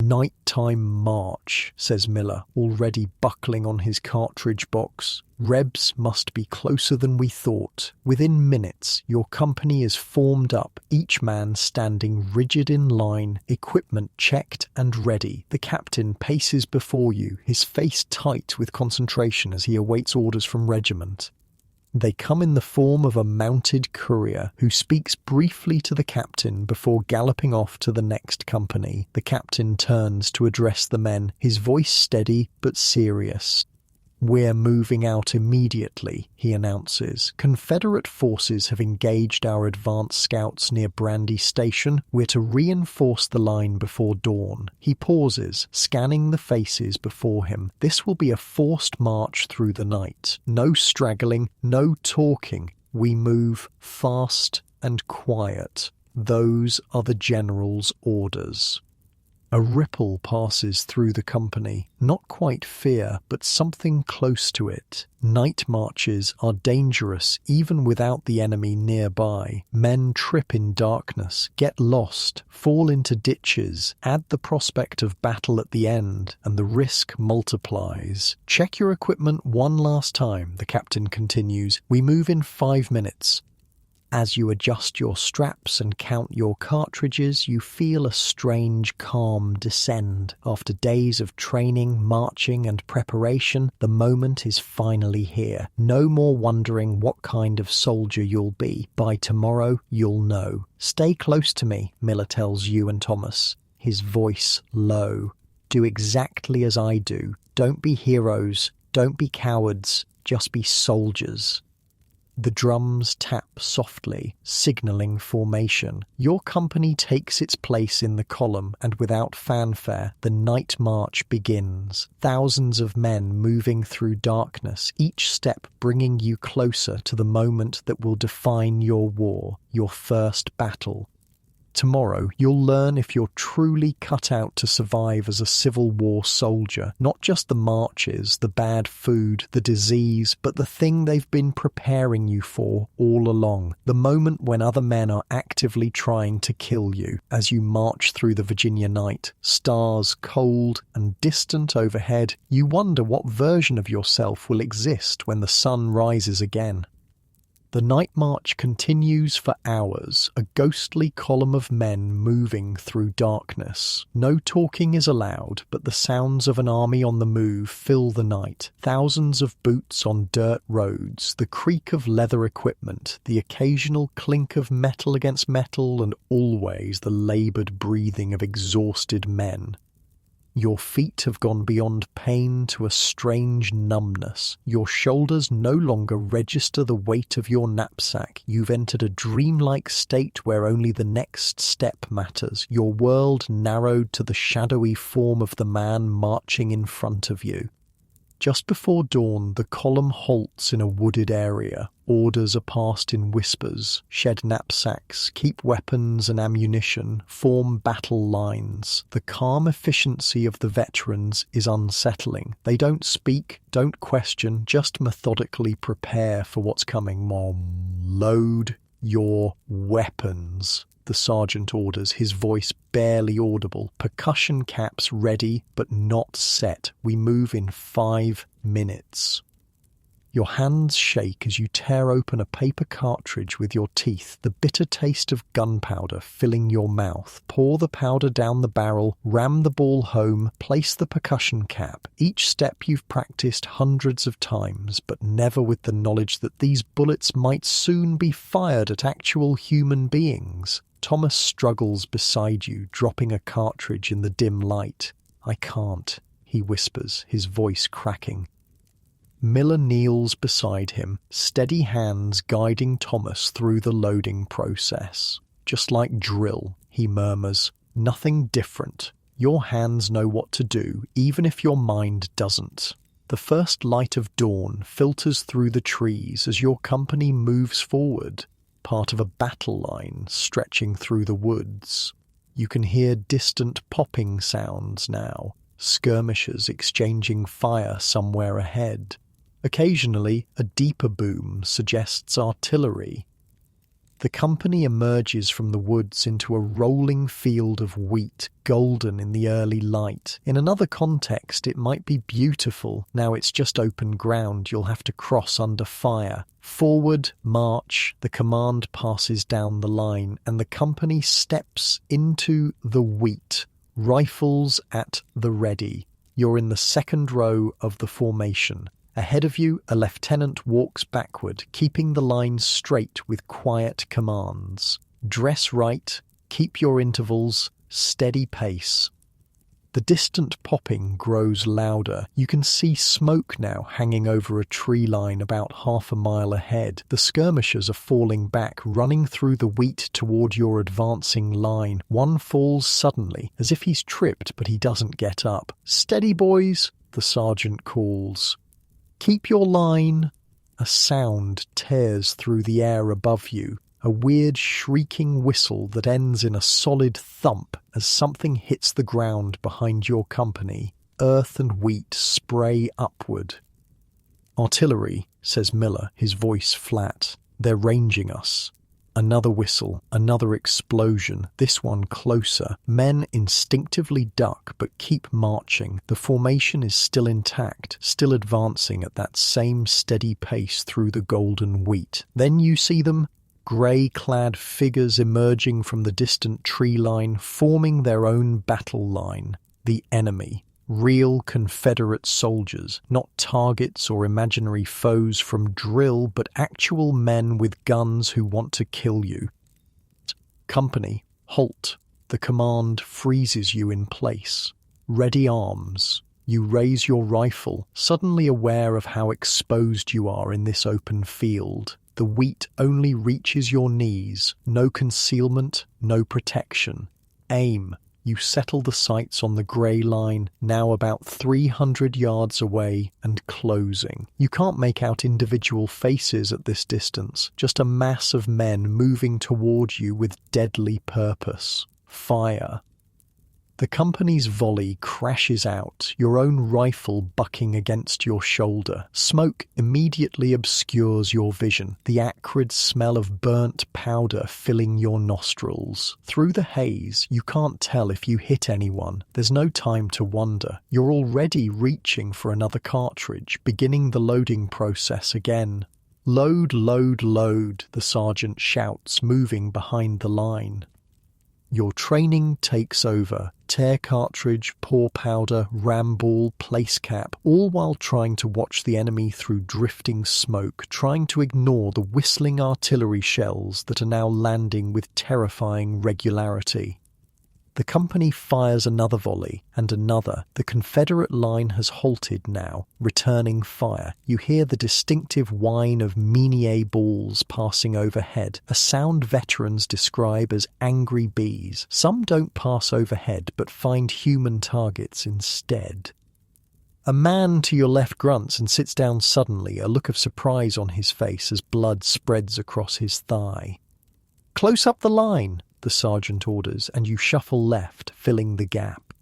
Nighttime march, says Miller, already buckling on his cartridge box. Rebs must be closer than we thought. Within minutes, your company is formed up, each man standing rigid in line, equipment checked and ready. The captain paces before you, his face tight with concentration as he awaits orders from regiment. They come in the form of a mounted courier who speaks briefly to the captain before galloping off to the next company. The captain turns to address the men, his voice steady but serious. "We're moving out immediately," he announces. "Confederate forces have engaged our advance scouts near Brandy Station. We're to reinforce the line before dawn." He pauses, scanning the faces before him. This will be a forced march through the night. No straggling, no talking. We move fast and quiet. Those are the general's orders. A ripple passes through the company, not quite fear, but something close to it. Night marches are dangerous even without the enemy nearby. Men trip in darkness, get lost, fall into ditches, add the prospect of battle at the end, and the risk multiplies. "Check your equipment one last time," the captain continues. "We move in 5 minutes." As you adjust your straps and count your cartridges, you feel a strange calm descend. After days of training, marching, and preparation, the moment is finally here. No more wondering what kind of soldier you'll be. By tomorrow, you'll know. "Stay close to me," Miller tells you and Thomas, his voice low. "Do exactly as I do. Don't be heroes. Don't be cowards. Just be soldiers." The drums tap softly, signaling formation. Your company takes its place in the column, and without fanfare, the night march begins. Thousands of men moving through darkness, each step bringing you closer to the moment that will define your war, your first battle. Tomorrow, you'll learn if you're truly cut out to survive as a Civil War soldier. Not just the marches, the bad food, the disease, but the thing they've been preparing you for all along. The moment when other men are actively trying to kill you. As you march through the Virginia night, stars cold and distant overhead, you wonder what version of yourself will exist when the sun rises again. The night march continues for hours, a ghostly column of men moving through darkness. No talking is allowed, but the sounds of an army on the move fill the night. Thousands of boots on dirt roads, the creak of leather equipment, the occasional clink of metal against metal, and always the laboured breathing of exhausted men. Your feet have gone beyond pain to a strange numbness. Your shoulders no longer register the weight of your knapsack. You've entered a dreamlike state where only the next step matters. Your world narrowed to the shadowy form of the man marching in front of you. Just before dawn, the column halts in a wooded area. Orders are passed in whispers. Shed knapsacks, keep weapons and ammunition, form battle lines. The calm efficiency of the veterans is unsettling. They don't speak, don't question, just methodically prepare for what's coming. Mom, load your weapons. The sergeant orders, his voice barely audible. Percussion caps ready, but not set. We move in 5 minutes. Your hands shake as you tear open a paper cartridge with your teeth, the bitter taste of gunpowder filling your mouth. Pour the powder down the barrel, ram the ball home, place the percussion cap. Each step you've practiced hundreds of times, but never with the knowledge that these bullets might soon be fired at actual human beings. Thomas struggles beside you, dropping a cartridge in the dim light. "I can't," he whispers, his voice cracking. Miller kneels beside him, steady hands guiding Thomas through the loading process. "Just like drill," he murmurs. "Nothing different. Your hands know what to do, even if your mind doesn't." The first light of dawn filters through the trees as your company moves forward, part of a battle line stretching through the woods. You can hear distant popping sounds now, skirmishers exchanging fire somewhere ahead. Occasionally, a deeper boom suggests artillery. The company emerges from the woods into a rolling field of wheat, golden in the early light. In another context, it might be beautiful. Now it's just open ground you'll have to cross under fire. Forward, march, the command passes down the line, and the company steps into the wheat, rifles at the ready. You're in the second row of the formation. Ahead of you, a lieutenant walks backward, keeping the line straight with quiet commands. Dress right, keep your intervals, steady pace. The distant popping grows louder. You can see smoke now hanging over a tree line about half a mile ahead. The skirmishers are falling back, running through the wheat toward your advancing line. One falls suddenly, as if he's tripped, but he doesn't get up. "Steady, boys," the sergeant calls. "Keep your line." A sound tears through the air above you, a weird shrieking whistle that ends in a solid thump as something hits the ground behind your company. Earth and wheat spray upward. "Artillery," says Miller, his voice flat. "They're ranging us." Another whistle, another explosion, this one closer. Men instinctively duck but keep marching. The formation is still intact, still advancing at that same steady pace through the golden wheat. Then you see them, grey-clad figures emerging from the distant tree line, forming their own battle line. The enemy. Real Confederate soldiers, not targets or imaginary foes from drill, but actual men with guns who want to kill you. "Company, halt." The command freezes you in place. Ready arms. You raise your rifle, suddenly aware of how exposed you are in this open field. The wheat only reaches your knees. No concealment, no protection. Aim. You settle the sights on the grey line, now about 300 yards away and closing. You can't make out individual faces at this distance, just a mass of men moving toward you with deadly purpose. Fire. The company's volley crashes out, your own rifle bucking against your shoulder. Smoke immediately obscures your vision, the acrid smell of burnt powder filling your nostrils. Through the haze, you can't tell if you hit anyone. There's no time to wonder. You're already reaching for another cartridge, beginning the loading process again. "Load, load, load," the sergeant shouts, moving behind the line. Your training takes over. Tear cartridge, pour powder, ram ball, place cap, all while trying to watch the enemy through drifting smoke, trying to ignore the whistling artillery shells that are now landing with terrifying regularity. The company fires another volley, and another. The Confederate line has halted now, returning fire. You hear the distinctive whine of Minier balls passing overhead, a sound veterans describe as angry bees. Some don't pass overhead, but find human targets instead. A man to your left grunts and sits down suddenly, a look of surprise on his face as blood spreads across his thigh. "Close up the line," the sergeant orders, and you shuffle left, filling the gap.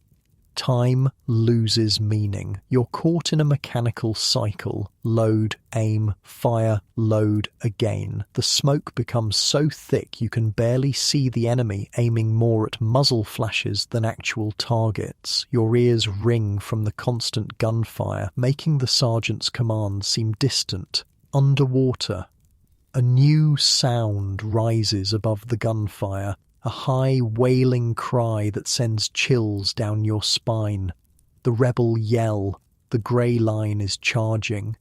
Time loses meaning. You're caught in a mechanical cycle. Load, aim, fire, load again. The smoke becomes so thick you can barely see the enemy, aiming more at muzzle flashes than actual targets. Your ears ring from the constant gunfire, making the sergeant's command seem distant, underwater. A new sound rises above the gunfire, a high wailing cry that sends chills down your spine. The rebel yell, the grey line is charging.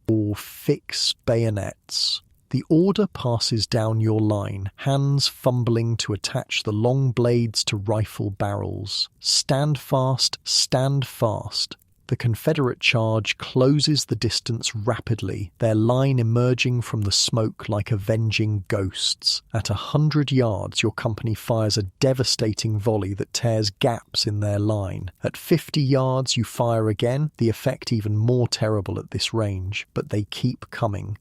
Or fix bayonets. The order passes down your line, hands fumbling to attach the long blades to rifle barrels. Stand fast, stand fast. The Confederate charge closes the distance rapidly, their line emerging from the smoke like avenging ghosts. At 100 yards, your company fires a devastating volley that tears gaps in their line. At 50 yards, you fire again, the effect even more terrible at this range, but they keep coming.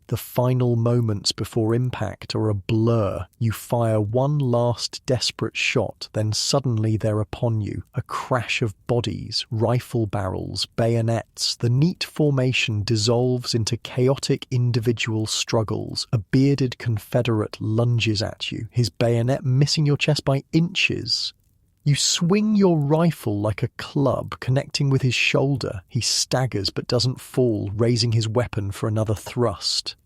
The final moments before impact are a blur. You fire one last desperate shot, then suddenly they're upon you. A crash of bodies, rifle barrels, bayonets. The neat formation dissolves into chaotic individual struggles. A bearded Confederate lunges at you, his bayonet missing your chest by inches. You swing your rifle like a club, connecting with his shoulder. He staggers but doesn't fall, raising his weapon for another thrust.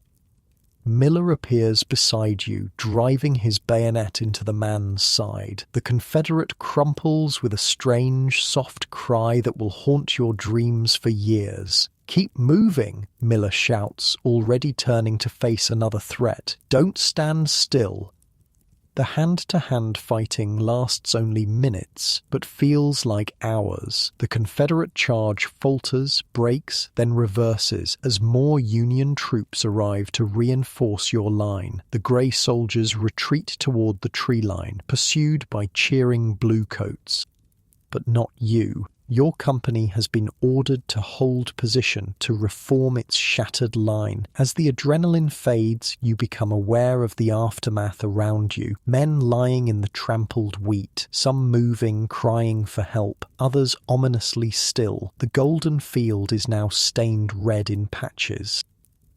Miller appears beside you, driving his bayonet into the man's side. The Confederate crumples with a strange, soft cry that will haunt your dreams for years. "Keep moving," Miller shouts, already turning to face another threat. "Don't stand still." The hand-to-hand fighting lasts only minutes, but feels like hours. The Confederate charge falters, breaks, then reverses as more Union troops arrive to reinforce your line. The grey soldiers retreat toward the tree line, pursued by cheering bluecoats. But not you. Your company has been ordered to hold position, to reform its shattered line. As the adrenaline fades, you become aware of the aftermath around you. Men lying in the trampled wheat, some moving, crying for help, others ominously still. The golden field is now stained red in patches.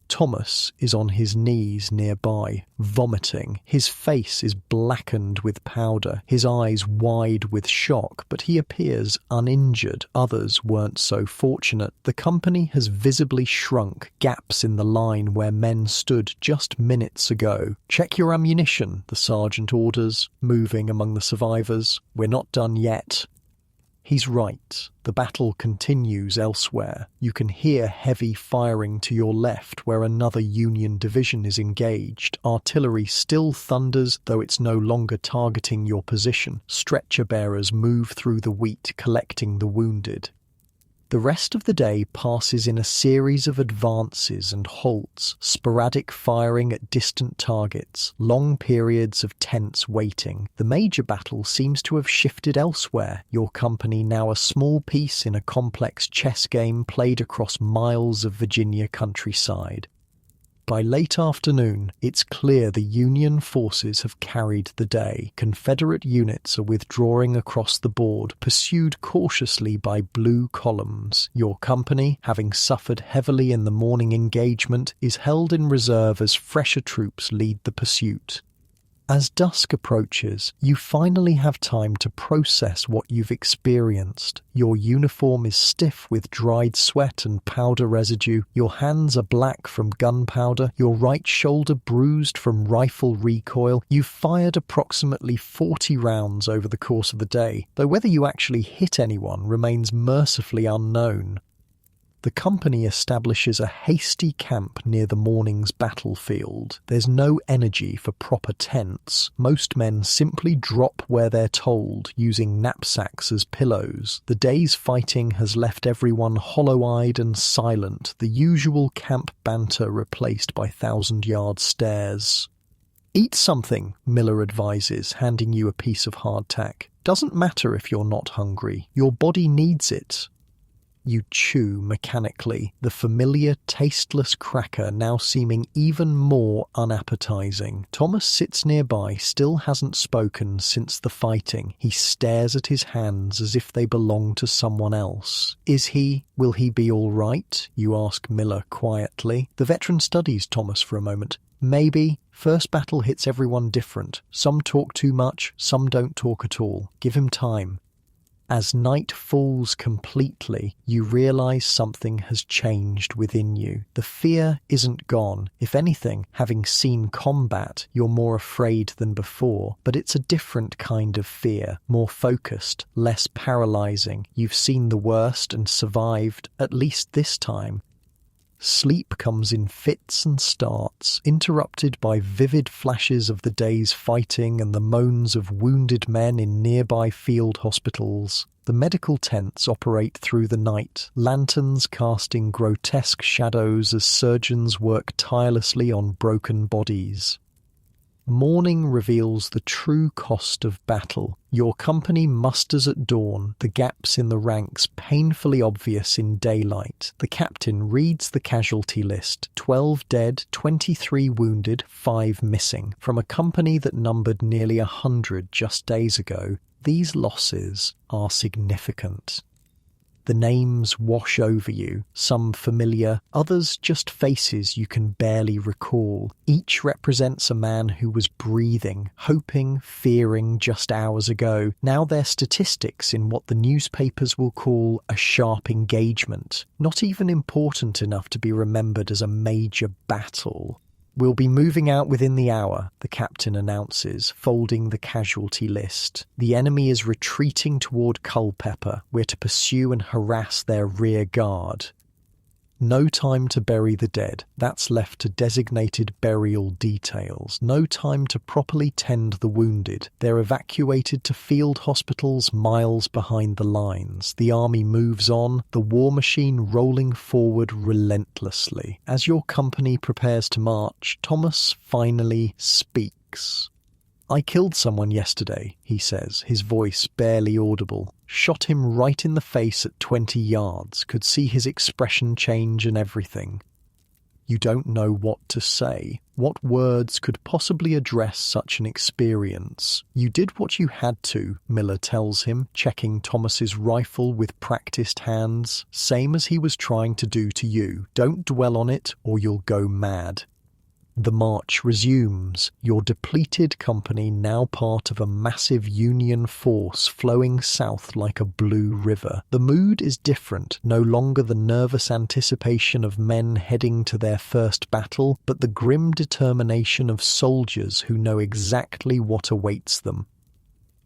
Thomas is on his knees nearby, vomiting. His face is blackened with powder, his eyes wide with shock, but he appears uninjured. Others weren't so fortunate. The company has visibly shrunk, gaps in the line where men stood just minutes ago. "Check your ammunition," the sergeant orders, moving among the survivors. "We're not done yet." He's right. The battle continues elsewhere. You can hear heavy firing to your left where another Union division is engaged. Artillery still thunders, though it's no longer targeting your position. Stretcher bearers move through the wheat, collecting the wounded. The rest of the day passes in a series of advances and halts, sporadic firing at distant targets, long periods of tense waiting. The major battle seems to have shifted elsewhere, your company now a small piece in a complex chess game played across miles of Virginia countryside. By late afternoon, it's clear the Union forces have carried the day. Confederate units are withdrawing across the board, pursued cautiously by blue columns. Your company, having suffered heavily in the morning engagement, is held in reserve as fresher troops lead the pursuit. As dusk approaches, you finally have time to process what you've experienced. Your uniform is stiff with dried sweat and powder residue, your hands are black from gunpowder, your right shoulder bruised from rifle recoil. You've fired approximately 40 rounds over the course of the day, though whether you actually hit anyone remains mercifully unknown. The company establishes a hasty camp near the morning's battlefield. There's no energy for proper tents. Most men simply drop where they're told, using knapsacks as pillows. The day's fighting has left everyone hollow-eyed and silent, the usual camp banter replaced by thousand-yard stares. "Eat something," Miller advises, handing you a piece of hardtack. "Doesn't matter if you're not hungry. Your body needs it." You chew mechanically, the familiar, tasteless cracker now seeming even more unappetizing. Thomas sits nearby, still hasn't spoken since the fighting. He stares at his hands as if they belong to someone else. Will he be all right? You ask Miller quietly. The veteran studies Thomas for a moment. "Maybe. First battle hits everyone different. Some talk too much, some don't talk at all. Give him time." As night falls completely, you realize something has changed within you. The fear isn't gone. If anything, having seen combat, you're more afraid than before. But it's a different kind of fear, more focused, less paralyzing. You've seen the worst and survived, at least this time. Sleep comes in fits and starts, interrupted by vivid flashes of the day's fighting and the moans of wounded men in nearby field hospitals. The medical tents operate through the night, lanterns casting grotesque shadows as surgeons work tirelessly on broken bodies. Morning reveals the true cost of battle. Your company musters at dawn, the gaps in the ranks painfully obvious in daylight. The captain reads the casualty list: 12 dead, 23 wounded, 5 missing. From a company that numbered nearly 100 just days ago, these losses are significant. The names wash over you, some familiar, others just faces you can barely recall. Each represents a man who was breathing, hoping, fearing just hours ago. Now they're statistics in what the newspapers will call a sharp engagement, not even important enough to be remembered as a major battle. "We'll be moving out within the hour," the captain announces, folding the casualty list. "The enemy is retreating toward Culpeper. We're to pursue and harass their rear guard." No time to bury the dead. That's left to designated burial details. No time to properly tend the wounded. They're evacuated to field hospitals miles behind the lines. The army moves on, the war machine rolling forward relentlessly. As your company prepares to march, Thomas finally speaks. "I killed someone yesterday," he says, his voice barely audible. "Shot him right in the face at 20 yards, could see his expression change and everything." You don't know what to say. What words could possibly address such an experience? "You did what you had to," Miller tells him, checking Thomas's rifle with practiced hands. "Same as he was trying to do to you. Don't dwell on it or you'll go mad." The march resumes, your depleted company now part of a massive Union force flowing south like a blue river. The mood is different, no longer the nervous anticipation of men heading to their first battle, but the grim determination of soldiers who know exactly what awaits them.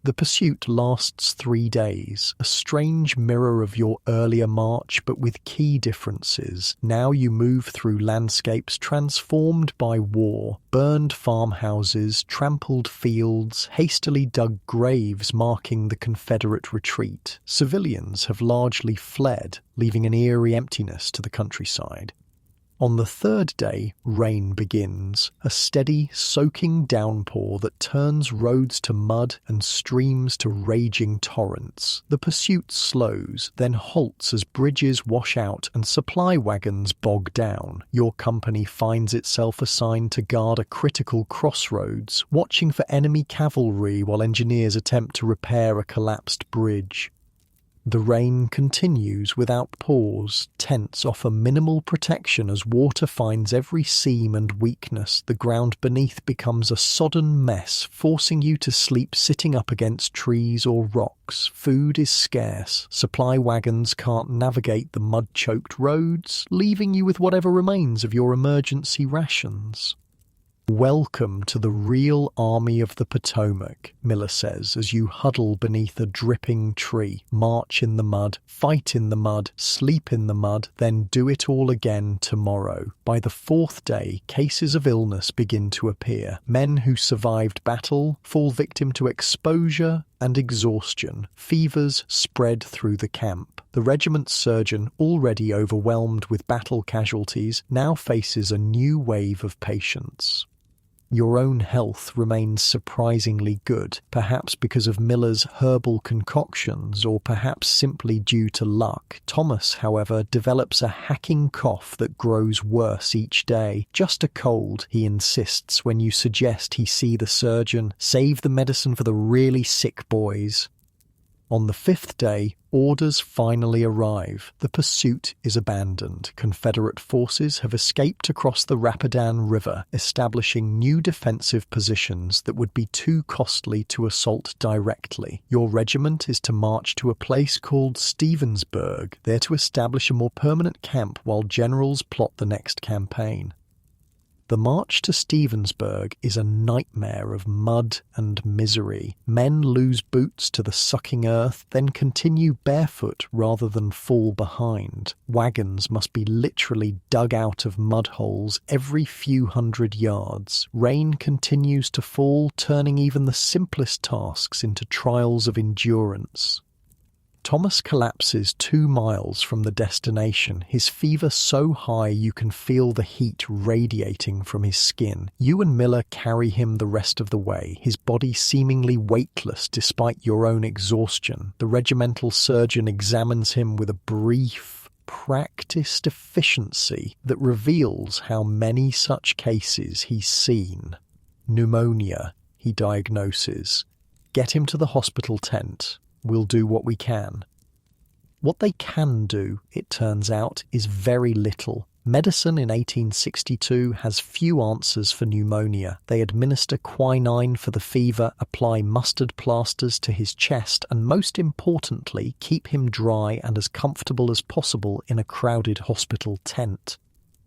The pursuit lasts 3 days, a strange mirror of your earlier march but with key differences. Now you move through landscapes transformed by war, burned farmhouses, trampled fields, hastily dug graves marking the Confederate retreat. Civilians have largely fled, leaving an eerie emptiness to the countryside. On the 3rd day, rain begins, a steady, soaking downpour that turns roads to mud and streams to raging torrents. The pursuit slows, then halts as bridges wash out and supply wagons bog down. Your company finds itself assigned to guard a critical crossroads, watching for enemy cavalry while engineers attempt to repair a collapsed bridge. The rain continues without pause. Tents offer minimal protection as water finds every seam and weakness. The ground beneath becomes a sodden mess, forcing you to sleep sitting up against trees or rocks. Food is scarce. Supply wagons can't navigate the mud-choked roads, leaving you with whatever remains of your emergency rations. "Welcome to the real Army of the Potomac," Miller says as you huddle beneath a dripping tree, march in the mud, fight in the mud, sleep in the mud, then do it all again tomorrow. By the 4th day, cases of illness begin to appear. Men who survived battle fall victim to exposure and exhaustion. Fevers spread through the camp. The regiment's surgeon, already overwhelmed with battle casualties, now faces a new wave of patients. Your own health remains surprisingly good, perhaps because of Miller's herbal concoctions or perhaps simply due to luck. Thomas, however, develops a hacking cough that grows worse each day. "Just a cold," he insists when you suggest he see the surgeon. "Save the medicine for the really sick boys." On the 5th day, orders finally arrive. The pursuit is abandoned. Confederate forces have escaped across the Rapidan River, establishing new defensive positions that would be too costly to assault directly. Your regiment is to march to a place called Stevensburg, there to establish a more permanent camp while generals plot the next campaign. The march to Stevensburg is a nightmare of mud and misery. Men lose boots to the sucking earth, then continue barefoot rather than fall behind. Wagons must be literally dug out of mud holes every few hundred yards. Rain continues to fall, turning even the simplest tasks into trials of endurance. Thomas collapses 2 miles from the destination, his fever so high you can feel the heat radiating from his skin. You and Miller carry him the rest of the way, his body seemingly weightless despite your own exhaustion. The regimental surgeon examines him with a brief, practiced efficiency that reveals how many such cases he's seen. Pneumonia, he diagnoses. Get him to the hospital tent. We'll do what we can. What they can do, it turns out, is very little. Medicine in 1862 has few answers for pneumonia. They administer quinine for the fever, apply mustard plasters to his chest, and most importantly, keep him dry and as comfortable as possible in a crowded hospital tent.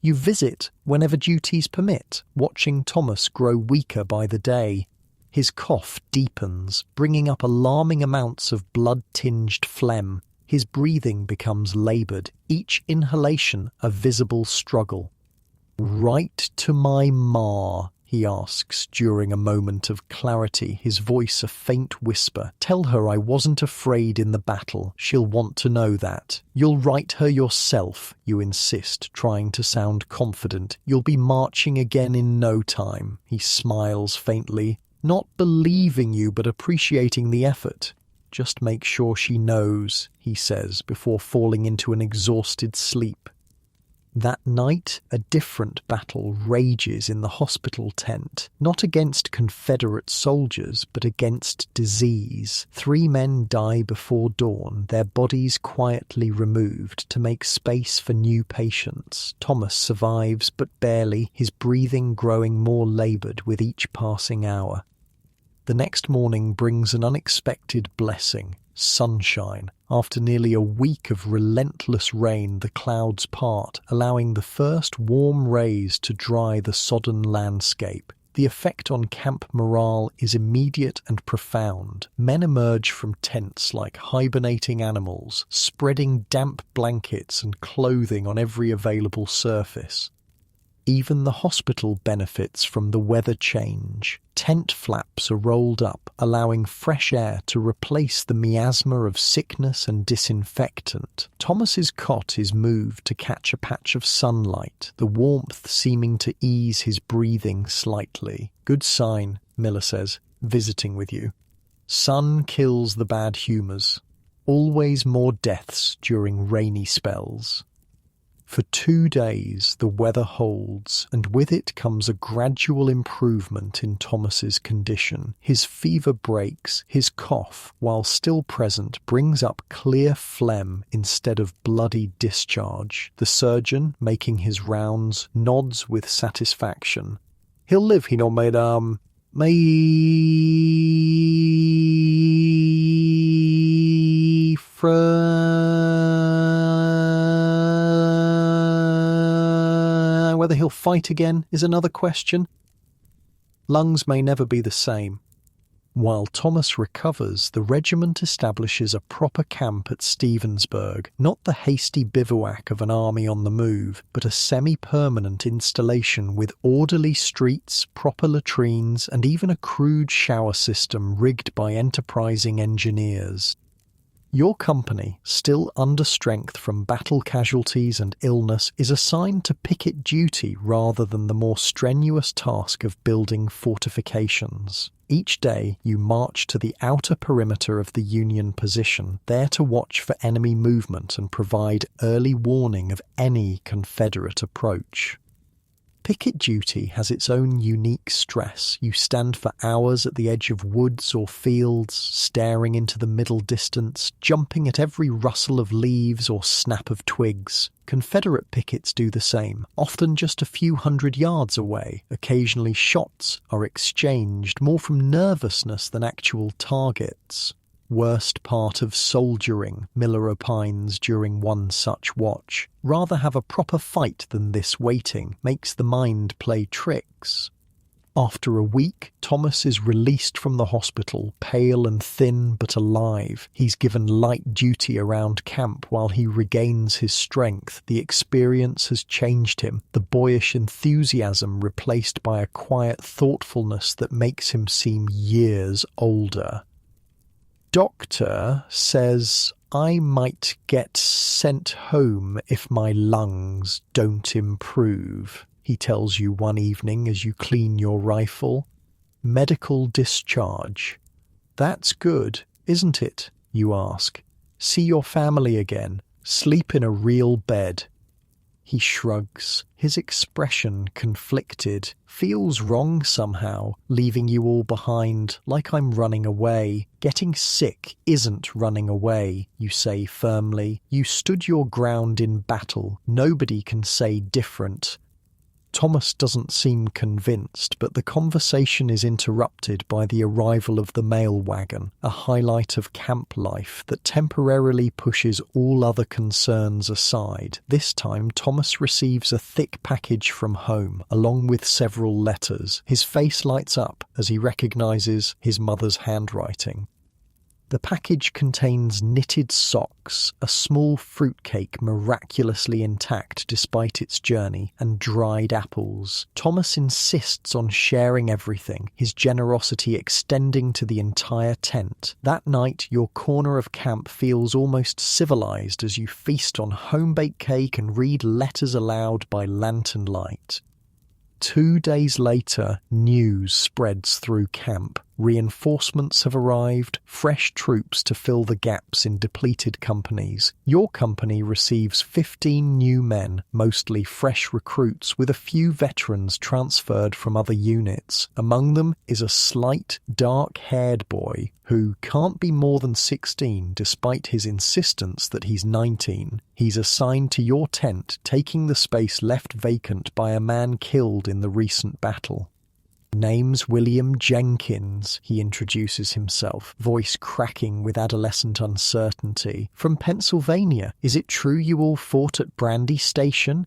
You visit whenever duties permit, watching Thomas grow weaker by the day. His cough deepens, bringing up alarming amounts of blood-tinged phlegm. His breathing becomes laboured, each inhalation a visible struggle. "Write to my ma," he asks during a moment of clarity, his voice a faint whisper. "Tell her I wasn't afraid in the battle. She'll want to know that. You'll write her yourself," you insist, trying to sound confident. "You'll be marching again in no time." He smiles faintly. "Not believing you, but appreciating the effort. Just make sure she knows," he says, before falling into an exhausted sleep. That night, a different battle rages in the hospital tent, not against Confederate soldiers, but against disease. 3 men die before dawn, their bodies quietly removed to make space for new patients. Thomas survives, but barely, his breathing growing more laboured with each passing hour. The next morning brings an unexpected blessing, sunshine. After nearly a week of relentless rain, the clouds part, allowing the first warm rays to dry the sodden landscape. The effect on camp morale is immediate and profound. Men emerge from tents like hibernating animals, spreading damp blankets and clothing on every available surface. Even the hospital benefits from the weather change. Tent flaps are rolled up, allowing fresh air to replace the miasma of sickness and disinfectant. Thomas's cot is moved to catch a patch of sunlight, the warmth seeming to ease his breathing slightly. "Good sign," Miller says, "visiting with you. Sun kills the bad humours. Always more deaths during rainy spells." For 2 days the weather holds, and with it comes a gradual improvement in Thomas's condition. His fever breaks, his cough, while still present, brings up clear phlegm instead of bloody discharge. The surgeon, making his rounds, nods with satisfaction. "He'll live, he know, madam. My Whether he'll fight again is another question. Lungs may never be the same." While Thomas recovers, the regiment establishes a proper camp at Stevensburg, not the hasty bivouac of an army on the move, but a semi-permanent installation with orderly streets, proper latrines, and even a crude shower system rigged by enterprising engineers. Your company, still under strength from battle casualties and illness, is assigned to picket duty rather than the more strenuous task of building fortifications. Each day you march to the outer perimeter of the Union position, there to watch for enemy movement and provide early warning of any Confederate approach. Picket duty has its own unique stress. You stand for hours at the edge of woods or fields, staring into the middle distance, jumping at every rustle of leaves or snap of twigs. Confederate pickets do the same, often just a few hundred yards away. Occasionally shots are exchanged, more from nervousness than actual targets. Worst part of soldiering, Miller opines during one such watch. Rather have a proper fight than this waiting, makes the mind play tricks. After a week, Thomas is released from the hospital, pale and thin but alive. He's given light duty around camp while he regains his strength. The experience has changed him, the boyish enthusiasm replaced by a quiet thoughtfulness that makes him seem years older. Doctor says, I might get sent home if my lungs don't improve, he tells you one evening as you clean your rifle. Medical discharge. That's good, isn't it? You ask. See your family again. Sleep in a real bed. He shrugs, his expression conflicted. Feels wrong somehow, leaving you all behind, like I'm running away. Getting sick isn't running away, you say firmly. You stood your ground in battle. Nobody can say different. Thomas doesn't seem convinced, but the conversation is interrupted by the arrival of the mail wagon, a highlight of camp life that temporarily pushes all other concerns aside. This time, Thomas receives a thick package from home, along with several letters. His face lights up as he recognizes his mother's handwriting. The package contains knitted socks, a small fruitcake miraculously intact despite its journey, and dried apples. Thomas insists on sharing everything, his generosity extending to the entire tent. That night, your corner of camp feels almost civilized as you feast on home-baked cake and read letters aloud by lantern light. 2 days later, news spreads through camp. Reinforcements have arrived, fresh troops to fill the gaps in depleted companies. Your company receives 15 new men, mostly fresh recruits, with a few veterans transferred from other units. Among them is a slight, dark-haired boy who can't be more than 16 despite his insistence that he's 19. He's assigned to your tent, taking the space left vacant by a man killed in the recent battle. Name's William Jenkins, he introduces himself, voice cracking with adolescent uncertainty. From Pennsylvania. Is it true you all fought at Brandy Station?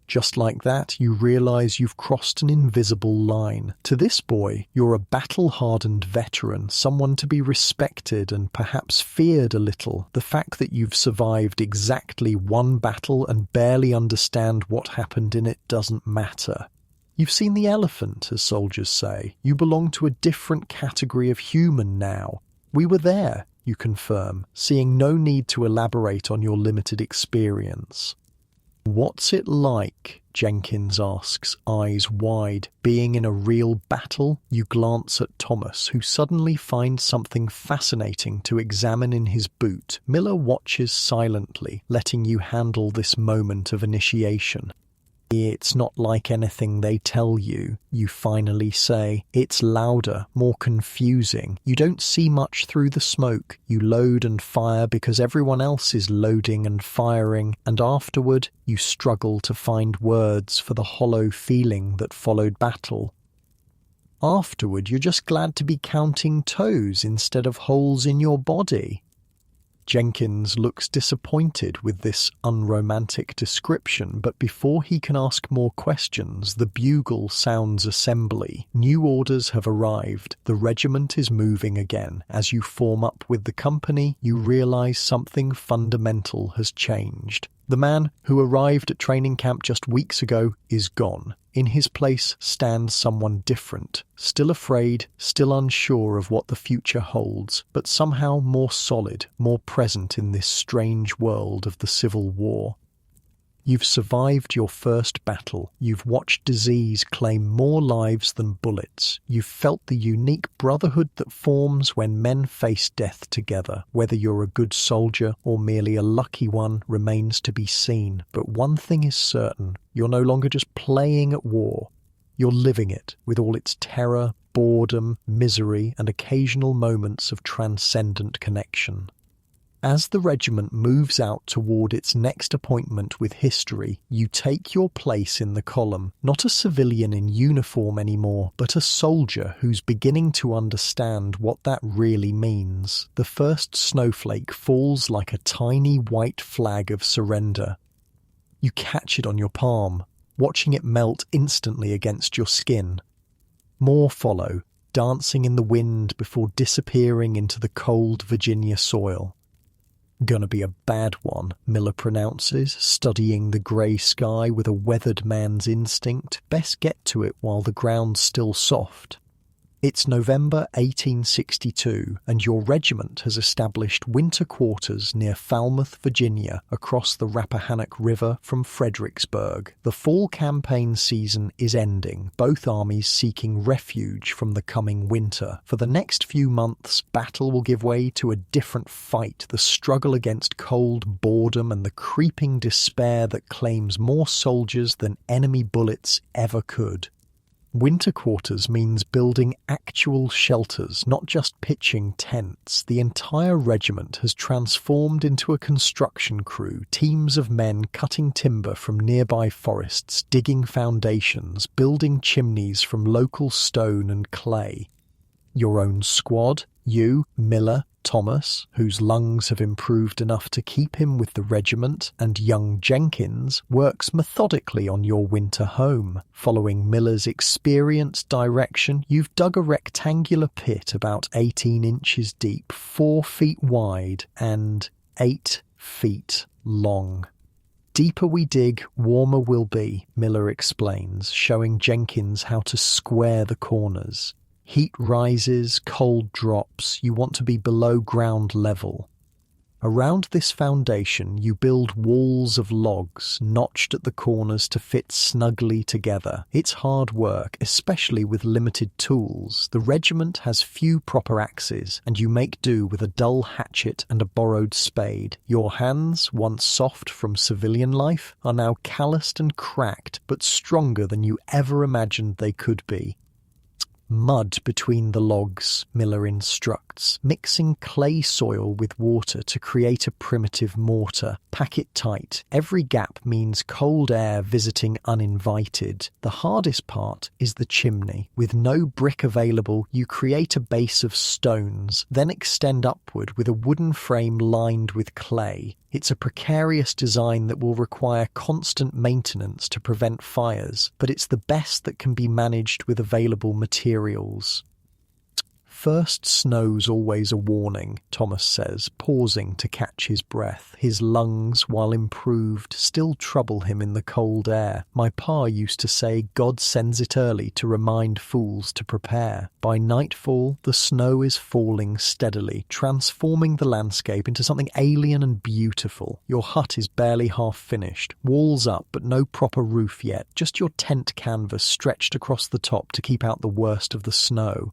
Just like that, you realize you've crossed an invisible line. To this boy, you're a battle-hardened veteran, someone to be respected and perhaps feared a little. The fact that you've survived exactly one battle and barely understand what happened in it doesn't matter. You've seen the elephant, as soldiers say. You belong to a different category of human now. We were there, you confirm, seeing no need to elaborate on your limited experience. What's it like? Jenkins asks, eyes wide. Being in a real battle? You glance at Thomas, who suddenly finds something fascinating to examine in his boot. Miller watches silently, letting you handle this moment of initiation. It's not like anything they tell you, you finally say. It's louder, more confusing. You don't see much through the smoke. You load and fire because everyone else is loading and firing, and afterward you struggle to find words for the hollow feeling that followed battle. Afterward, you're just glad to be counting toes instead of holes in your body. Jenkins looks disappointed with this unromantic description, but before he can ask more questions, the bugle sounds assembly. New orders have arrived. The regiment is moving again. As you form up with the company, you realize something fundamental has changed. The man who arrived at training camp just weeks ago is gone. In his place stands someone different, still afraid, still unsure of what the future holds, but somehow more solid, more present in this strange world of the Civil War. You've survived your first battle. You've watched disease claim more lives than bullets. You've felt the unique brotherhood that forms when men face death together. Whether you're a good soldier or merely a lucky one remains to be seen. But one thing is certain. You're no longer just playing at war. You're living it with all its terror, boredom, misery, and occasional moments of transcendent connection. As the regiment moves out toward its next appointment with history, you take your place in the column, not a civilian in uniform anymore, but a soldier who's beginning to understand what that really means. The first snowflake falls like a tiny white flag of surrender. You catch it on your palm, watching it melt instantly against your skin. More follow, dancing in the wind before disappearing into the cold Virginia soil. Gonna be a bad one, Miller pronounces, studying the grey sky with a weathered man's instinct. Best get to it while the ground's still soft. It's November 1862, and your regiment has established winter quarters near Falmouth, Virginia, across the Rappahannock River from Fredericksburg. The fall campaign season is ending, both armies seeking refuge from the coming winter. For the next few months, battle will give way to a different fight, the struggle against cold, boredom, and the creeping despair that claims more soldiers than enemy bullets ever could. Winter quarters means building actual shelters, not just pitching tents. The entire regiment has transformed into a construction crew, teams of men cutting timber from nearby forests, digging foundations, building chimneys from local stone and clay. Your own squad, you, Miller, Thomas, whose lungs have improved enough to keep him with the regiment, and young Jenkins works methodically on your winter home. Following Miller's experienced direction, you've dug a rectangular pit about 18 inches deep, 4 feet wide, and 8 feet long. Deeper we dig, warmer we'll be, Miller explains, showing Jenkins how to square the corners. Heat rises, cold drops, you want to be below ground level. Around this foundation you build walls of logs, notched at the corners to fit snugly together. It's hard work, especially with limited tools. The regiment has few proper axes, and you make do with a dull hatchet and a borrowed spade. Your hands, once soft from civilian life, are now calloused and cracked, but stronger than you ever imagined they could be. Mud between the logs, Miller instructs, mixing clay soil with water to create a primitive mortar. Pack it tight. Every gap means cold air visiting uninvited. The hardest part is the chimney. With no brick available, you create a base of stones, then extend upward with a wooden frame lined with clay. It's a precarious design that will require constant maintenance to prevent fires, but it's the best that can be managed with available materials. First snow's always a warning, Thomas says, pausing to catch his breath. His lungs, while improved, still trouble him in the cold air. My pa used to say God sends it early to remind fools to prepare. By nightfall, the snow is falling steadily, transforming the landscape into something alien and beautiful. Your hut is barely half finished, walls up but no proper roof yet, just your tent canvas stretched across the top to keep out the worst of the snow.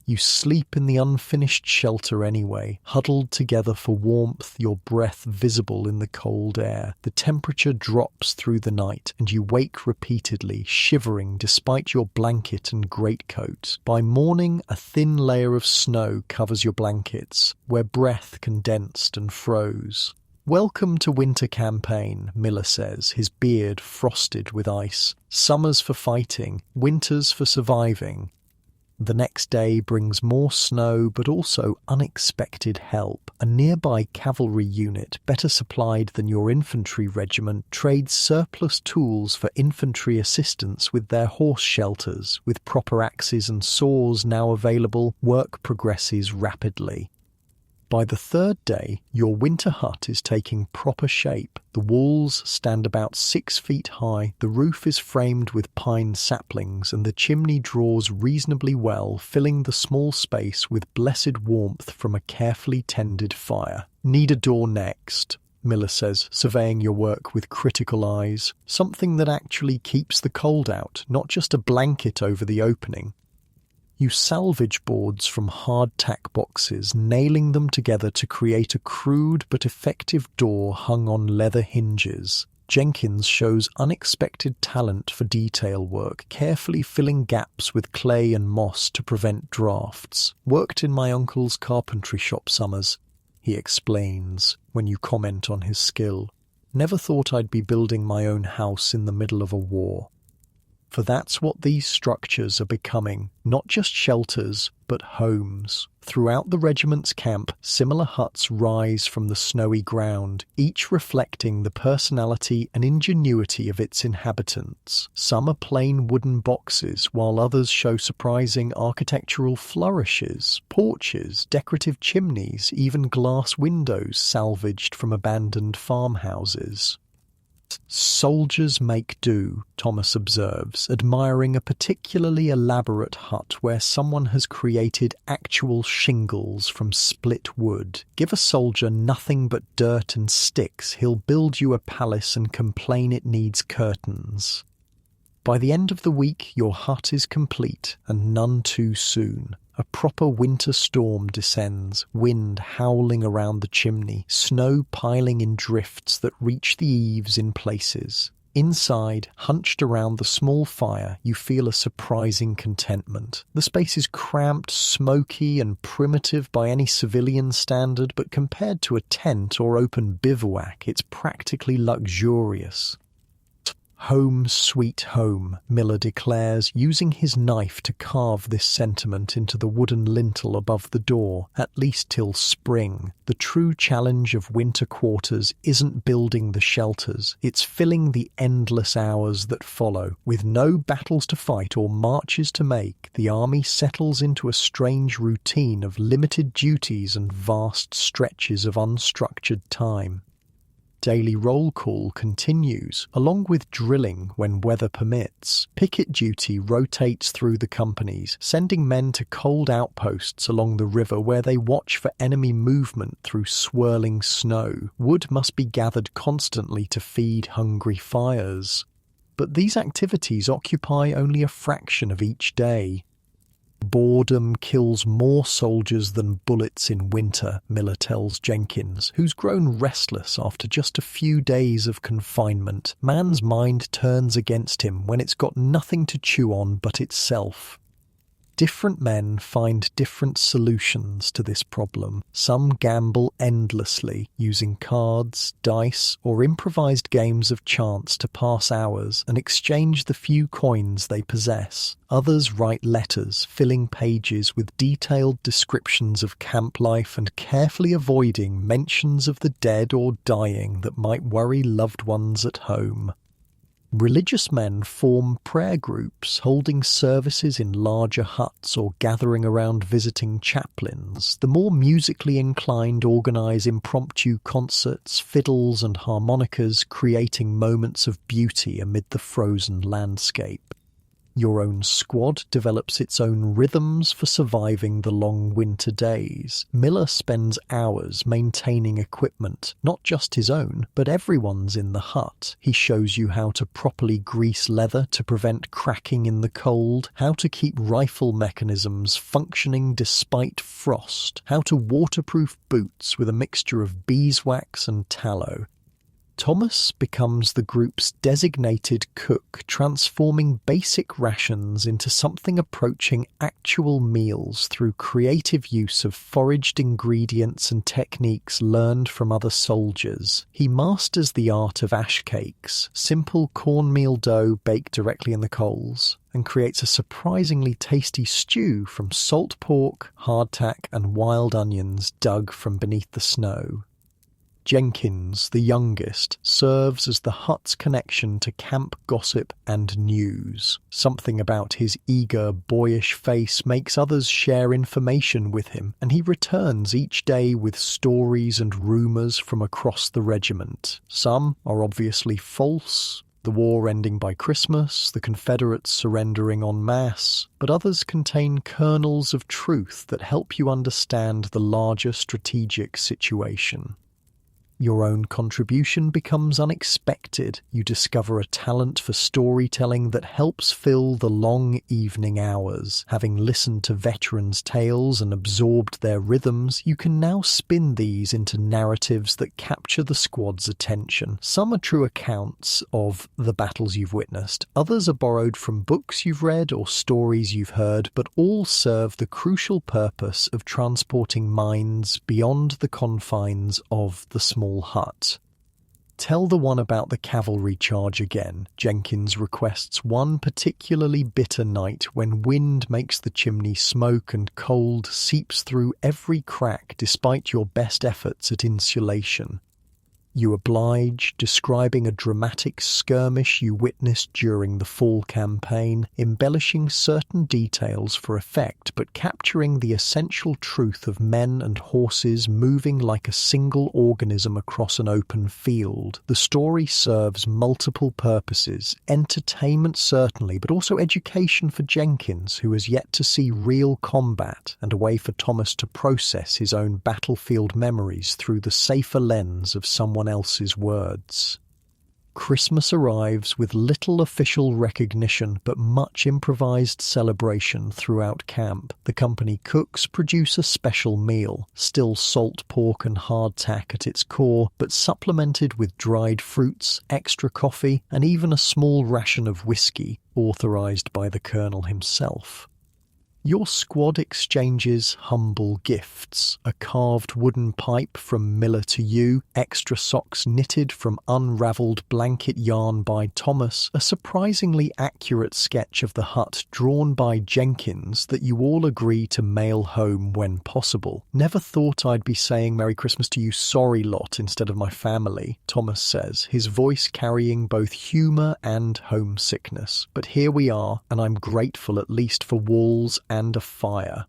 You sleep in the unfinished shelter anyway, huddled together for warmth, your breath visible in the cold air. The temperature drops through the night, and you wake repeatedly, shivering despite your blanket and greatcoat. By morning, a thin layer of snow covers your blankets, where breath condensed and froze. Welcome to winter campaign, Miller says, his beard frosted with ice. Summers for fighting, winters for surviving. The next day brings more snow, but also unexpected help. A nearby cavalry unit, better supplied than your infantry regiment, trades surplus tools for infantry assistance with their horse shelters. With proper axes and saws now available, work progresses rapidly. By the third day, your winter hut is taking proper shape. The walls stand about 6 feet high, the roof is framed with pine saplings, and the chimney draws reasonably well, filling the small space with blessed warmth from a carefully tended fire. Need a door next, Miller says, surveying your work with critical eyes. Something that actually keeps the cold out, not just a blanket over the opening. You salvage boards from hard-tack boxes, nailing them together to create a crude but effective door hung on leather hinges. Jenkins shows unexpected talent for detail work, carefully filling gaps with clay and moss to prevent drafts. Worked in my uncle's carpentry shop summers, he explains, when you comment on his skill. Never thought I'd be building my own house in the middle of a war. For that's what these structures are becoming, not just shelters, but homes. Throughout the regiment's camp, similar huts rise from the snowy ground, each reflecting the personality and ingenuity of its inhabitants. Some are plain wooden boxes, while others show surprising architectural flourishes, porches, decorative chimneys, even glass windows salvaged from abandoned farmhouses. Soldiers make do, Thomas observes, admiring a particularly elaborate hut where someone has created actual shingles from split wood. Give a soldier nothing but dirt and sticks, he'll build you a palace and complain it needs curtains. By the end of the week, your hut is complete, and none too soon. A proper winter storm descends, wind howling around the chimney, snow piling in drifts that reach the eaves in places. Inside, hunched around the small fire, you feel a surprising contentment. The space is cramped, smoky, and primitive by any civilian standard, but compared to a tent or open bivouac, it's practically luxurious. Home sweet home, Miller declares, using his knife to carve this sentiment into the wooden lintel above the door, at least till spring. The true challenge of winter quarters isn't building the shelters, it's filling the endless hours that follow. With no battles to fight or marches to make, the army settles into a strange routine of limited duties and vast stretches of unstructured time. Daily roll call continues, along with drilling when weather permits. Picket duty rotates through the companies, sending men to cold outposts along the river where they watch for enemy movement through swirling snow. Wood must be gathered constantly to feed hungry fires. But these activities occupy only a fraction of each day. Boredom kills more soldiers than bullets in winter, Miller tells Jenkins, who's grown restless after just a few days of confinement. Man's mind turns against him when it's got nothing to chew on but itself. Different men find different solutions to this problem. Some gamble endlessly, using cards, dice, or improvised games of chance to pass hours and exchange the few coins they possess. Others write letters, filling pages with detailed descriptions of camp life and carefully avoiding mentions of the dead or dying that might worry loved ones at home. Religious men form prayer groups, holding services in larger huts or gathering around visiting chaplains. The more musically inclined organise impromptu concerts, fiddles and harmonicas, creating moments of beauty amid the frozen landscape. Your own squad develops its own rhythms for surviving the long winter days. Miller spends hours maintaining equipment, not just his own, but everyone's in the hut. He shows you how to properly grease leather to prevent cracking in the cold, how to keep rifle mechanisms functioning despite frost, how to waterproof boots with a mixture of beeswax and tallow. Thomas becomes the group's designated cook, transforming basic rations into something approaching actual meals through creative use of foraged ingredients and techniques learned from other soldiers. He masters the art of ash cakes, simple cornmeal dough baked directly in the coals, and creates a surprisingly tasty stew from salt pork, hardtack, and wild onions dug from beneath the snow. Jenkins, the youngest, serves as the hut's connection to camp gossip and news. Something about his eager, boyish face makes others share information with him, and he returns each day with stories and rumours from across the regiment. Some are obviously false, the war ending by Christmas, the Confederates surrendering en masse, but others contain kernels of truth that help you understand the larger strategic situation. Your own contribution becomes unexpected. You discover a talent for storytelling that helps fill the long evening hours. Having listened to veterans' tales and absorbed their rhythms, you can now spin these into narratives that capture the squad's attention. Some are true accounts of the battles you've witnessed. Others are borrowed from books you've read or stories you've heard, but all serve the crucial purpose of transporting minds beyond the confines of the small hut. Tell the one about the cavalry charge again, Jenkins requests. One particularly bitter night when wind makes the chimney smoke and cold seeps through every crack despite your best efforts at insulation. You oblige, describing a dramatic skirmish you witnessed during the fall campaign, embellishing certain details for effect but capturing the essential truth of men and horses moving like a single organism across an open field. The story serves multiple purposes, entertainment certainly, but also education for Jenkins, who has yet to see real combat, and a way for Thomas to process his own battlefield memories through the safer lens of someone else's words. Christmas arrives with little official recognition but much improvised celebration throughout camp. The company cooks produce a special meal, still salt pork and hardtack at its core, but supplemented with dried fruits, extra coffee, and even a small ration of whiskey, authorized by the colonel himself. Your squad exchanges humble gifts: a carved wooden pipe from Miller to you, extra socks knitted from unravelled blanket yarn by Thomas, a surprisingly accurate sketch of the hut drawn by Jenkins that you all agree to mail home when possible. "Never thought I'd be saying Merry Christmas to you sorry lot instead of my family," Thomas says, his voice carrying both humour and homesickness. "But here we are, and I'm grateful at least for walls and a fire."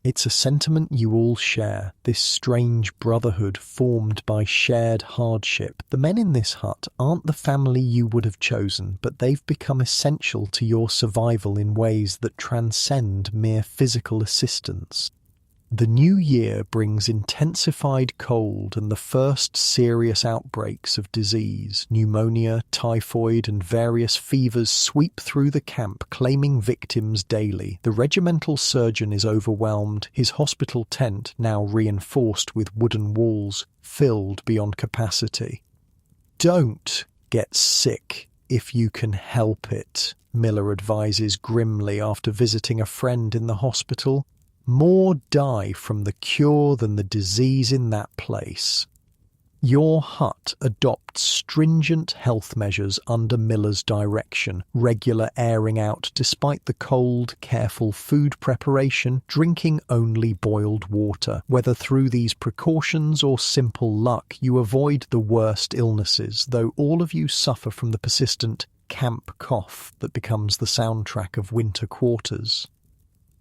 It's a sentiment you all share, this strange brotherhood formed by shared hardship. The men in this hut aren't the family you would have chosen, but they've become essential to your survival in ways that transcend mere physical assistance. The new year brings intensified cold and the first serious outbreaks of disease. Pneumonia, typhoid, and various fevers sweep through the camp, claiming victims daily. The regimental surgeon is overwhelmed, his hospital tent, now reinforced with wooden walls, filled beyond capacity. "Don't get sick if you can help it," Miller advises grimly after visiting a friend in the hospital. "More die from the cure than the disease in that place." Your hut adopts stringent health measures under Miller's direction, regular airing out despite the cold, careful food preparation, drinking only boiled water. Whether through these precautions or simple luck, you avoid the worst illnesses, though all of you suffer from the persistent camp cough that becomes the soundtrack of winter quarters.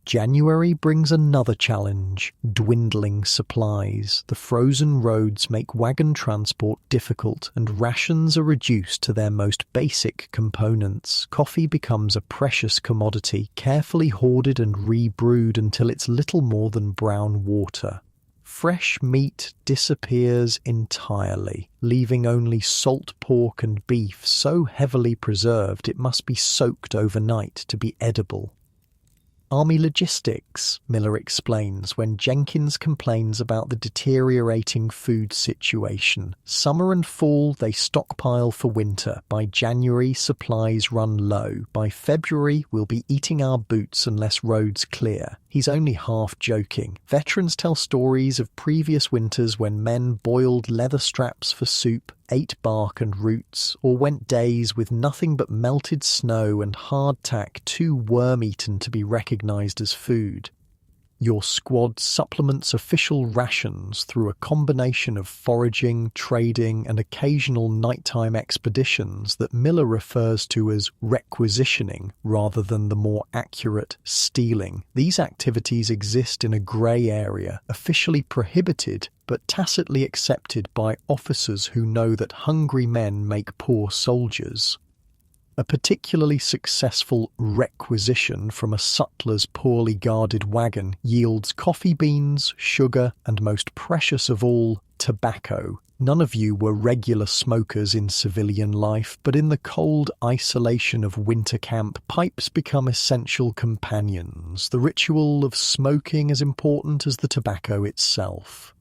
January brings another challenge: dwindling supplies. The frozen roads make wagon transport difficult, and rations are reduced to their most basic components. Coffee becomes a precious commodity, carefully hoarded and rebrewed until it's little more than brown water. Fresh meat disappears entirely, leaving only salt pork and beef so heavily preserved it must be soaked overnight to be edible. "Army logistics," Miller explains when Jenkins complains about the deteriorating food situation. "Summer and fall they stockpile for winter. By January supplies run low. By February we'll be eating our boots unless roads clear." He's only half joking. Veterans tell stories of previous winters when men boiled leather straps for soup, ate bark and roots, or went days with nothing but melted snow and hardtack too worm-eaten to be recognised as food. Your squad supplements official rations through a combination of foraging, trading, and occasional nighttime expeditions that Miller refers to as requisitioning rather than the more accurate stealing. These activities exist in a grey area, officially prohibited but tacitly accepted by officers who know that hungry men make poor soldiers. A particularly successful requisition from a sutler's poorly guarded wagon yields coffee beans, sugar, and most precious of all, tobacco. None of you were regular smokers in civilian life, but in the cold isolation of winter camp, pipes become essential companions, the ritual of smoking as important as the tobacco itself.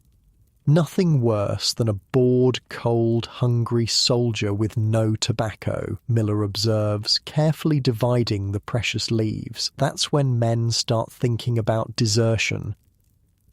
Nothing worse than a bored, cold, hungry soldier with no tobacco, Miller observes, carefully dividing the precious leaves. That's when men start thinking about desertion.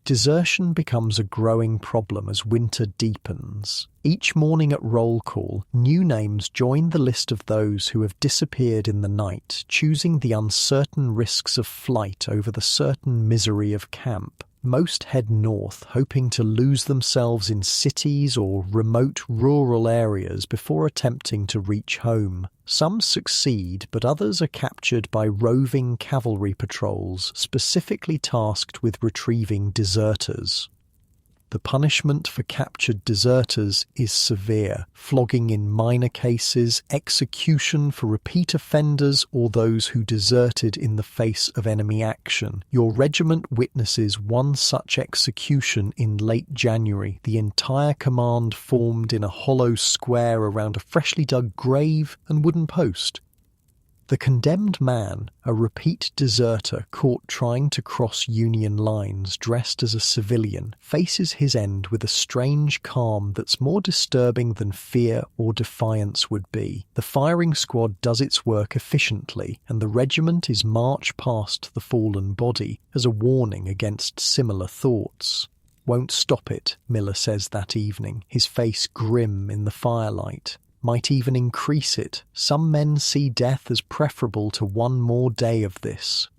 Desertion becomes a growing problem as winter deepens. Each morning at roll call, new names join the list of those who have disappeared in the night, choosing the uncertain risks of flight over the certain misery of camp. Most head north, hoping to lose themselves in cities or remote rural areas before attempting to reach home. Some succeed, but others are captured by roving cavalry patrols specifically tasked with retrieving deserters. The punishment for captured deserters is severe: flogging in minor cases, execution for repeat offenders or those who deserted in the face of enemy action. Your regiment witnesses one such execution in late January. The entire command formed in a hollow square around a freshly dug grave and wooden post. The condemned man, a repeat deserter caught trying to cross Union lines dressed as a civilian, faces his end with a strange calm that's more disturbing than fear or defiance would be. The firing squad does its work efficiently, and the regiment is marched past the fallen body as a warning against similar thoughts. "Won't stop it," Miller says that evening, his face grim in the firelight. "Might even increase it. Some men see death as preferable to one more day of this."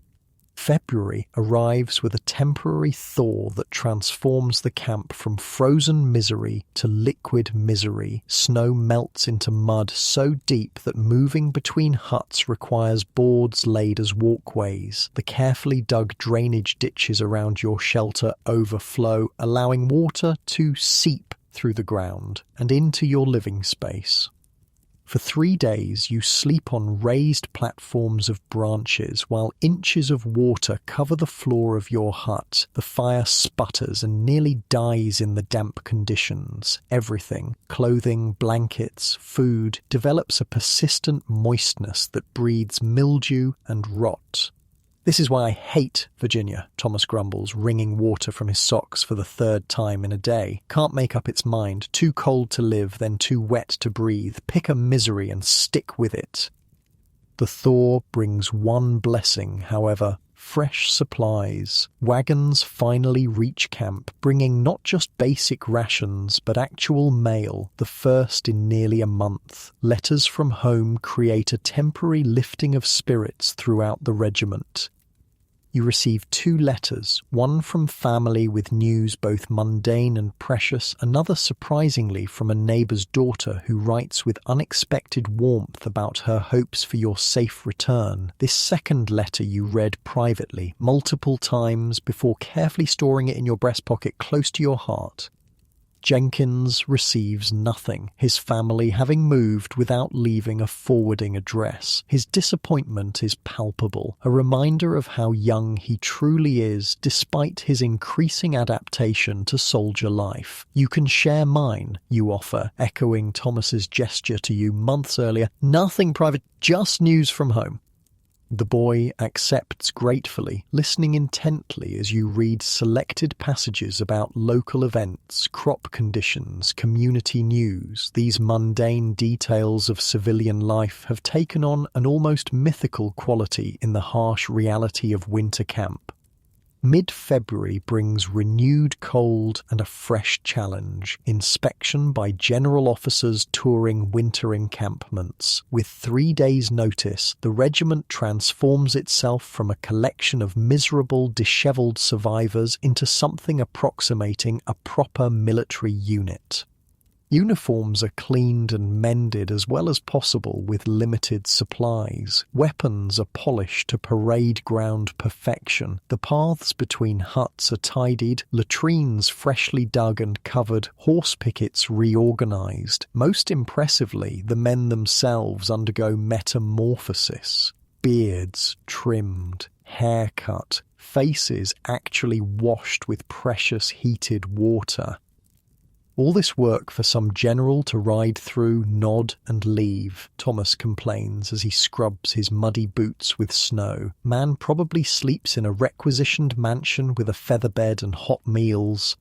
February arrives with a temporary thaw that transforms the camp from frozen misery to liquid misery. Snow melts into mud so deep that moving between huts requires boards laid as walkways. The carefully dug drainage ditches around your shelter overflow, allowing water to seep through the ground and into your living space. For 3 days you sleep on raised platforms of branches while inches of water cover the floor of your hut. The fire sputters and nearly dies in the damp conditions. Everything, clothing, blankets, food, develops a persistent moistness that breeds mildew and rot. "This is why I hate Virginia," Thomas grumbles, wringing water from his socks for the 3rd time in a day. "Can't make up its mind. Too cold to live, then too wet to breathe. Pick a misery and stick with it." The thaw brings one blessing, however: fresh supplies. Wagons finally reach camp, bringing not just basic rations, but actual mail, the first in nearly a month. Letters from home create a temporary lifting of spirits throughout the regiment. You receive 2 letters, one from family with news both mundane and precious, another surprisingly from a neighbour's daughter who writes with unexpected warmth about her hopes for your safe return. This second letter you read privately, multiple times, before carefully storing it in your breast pocket close to your heart. Jenkins receives nothing, his family having moved without leaving a forwarding address. His disappointment is palpable, a reminder of how young he truly is despite his increasing adaptation to soldier life. "You can share mine," you offer, echoing Thomas's gesture to you months earlier. "Nothing private, just news from home." The boy accepts gratefully, listening intently as you read selected passages about local events, crop conditions, community news. These mundane details of civilian life have taken on an almost mythical quality in the harsh reality of winter camp. Mid-February brings renewed cold and a fresh challenge: inspection by general officers touring winter encampments. With 3 days' notice, the regiment transforms itself from a collection of miserable, dishevelled survivors into something approximating a proper military unit. Uniforms are cleaned and mended as well as possible with limited supplies. Weapons are polished to parade ground perfection. The paths between huts are tidied, latrines freshly dug and covered, horse pickets reorganized. Most impressively, the men themselves undergo metamorphosis. Beards trimmed, hair cut, faces actually washed with precious heated water. All this work for some general to ride through, nod and leave, Thomas complains as he scrubs his muddy boots with snow. Man probably sleeps in a requisitioned mansion with a feather bed and hot meals.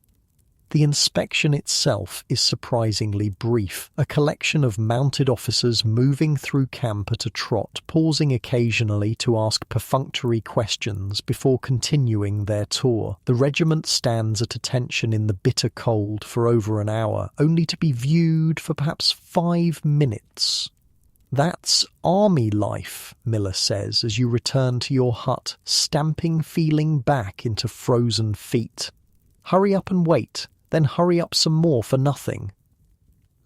The inspection itself is surprisingly brief, a collection of mounted officers moving through camp at a trot, pausing occasionally to ask perfunctory questions before continuing their tour. The regiment stands at attention in the bitter cold for over an hour, only to be viewed for perhaps 5 minutes. "That's army life," Miller says as you return to your hut, stamping feeling back into frozen feet. Hurry up and wait, then hurry up some more for nothing.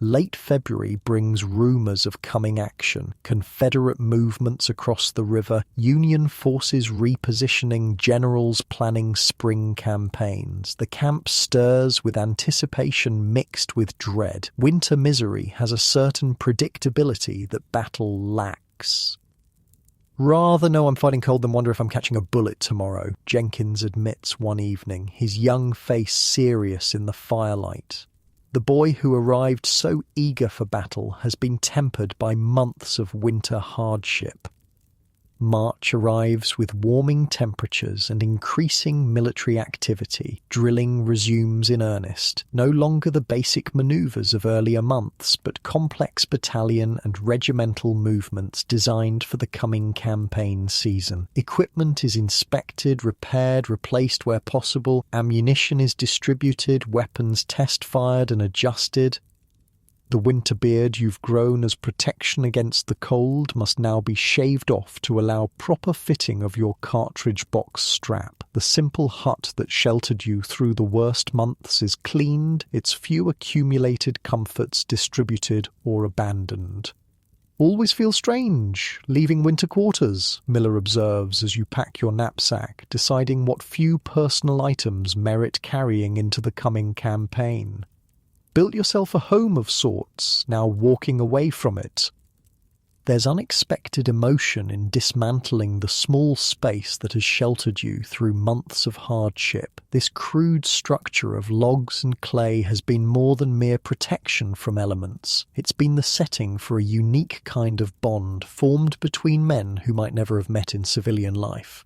Late February brings rumours of coming action, Confederate movements across the river, Union forces repositioning, generals planning spring campaigns. The camp stirs with anticipation mixed with dread. Winter misery has a certain predictability that battle lacks. "Rather know I'm fighting cold than wonder if I'm catching a bullet tomorrow," Jenkins admits one evening, his young face serious in the firelight. The boy who arrived so eager for battle has been tempered by months of winter hardship. March arrives with warming temperatures and increasing military activity. Drilling resumes in earnest, no longer the basic manoeuvres of earlier months, but complex battalion and regimental movements designed for the coming campaign season. Equipment is inspected, repaired, replaced where possible, ammunition is distributed, weapons test-fired and adjusted. The winter beard you've grown as protection against the cold must now be shaved off to allow proper fitting of your cartridge box strap. The simple hut that sheltered you through the worst months is cleaned, its few accumulated comforts distributed or abandoned. "Always feel strange, leaving winter quarters," Miller observes as you pack your knapsack, deciding what few personal items merit carrying into the coming campaign. Built yourself a home of sorts, now walking away from it. There's unexpected emotion in dismantling the small space that has sheltered you through months of hardship. This crude structure of logs and clay has been more than mere protection from elements. It's been the setting for a unique kind of bond formed between men who might never have met in civilian life.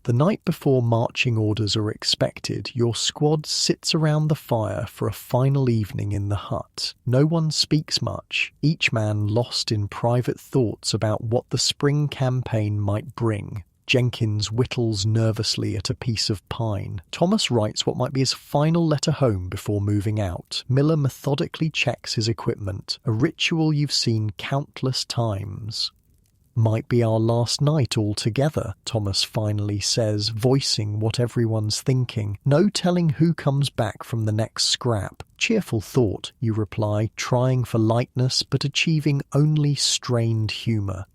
The night before marching orders are expected, your squad sits around the fire for a final evening in the hut. No one speaks much, each man lost in private thoughts about what the spring campaign might bring. Jenkins whittles nervously at a piece of pine. Thomas writes what might be his final letter home before moving out. Miller methodically checks his equipment, a ritual you've seen countless times. "Might be our last night altogether," Thomas finally says, voicing what everyone's thinking. "No telling who comes back from the next scrap." "Cheerful thought," you reply, trying for lightness but achieving only strained humour.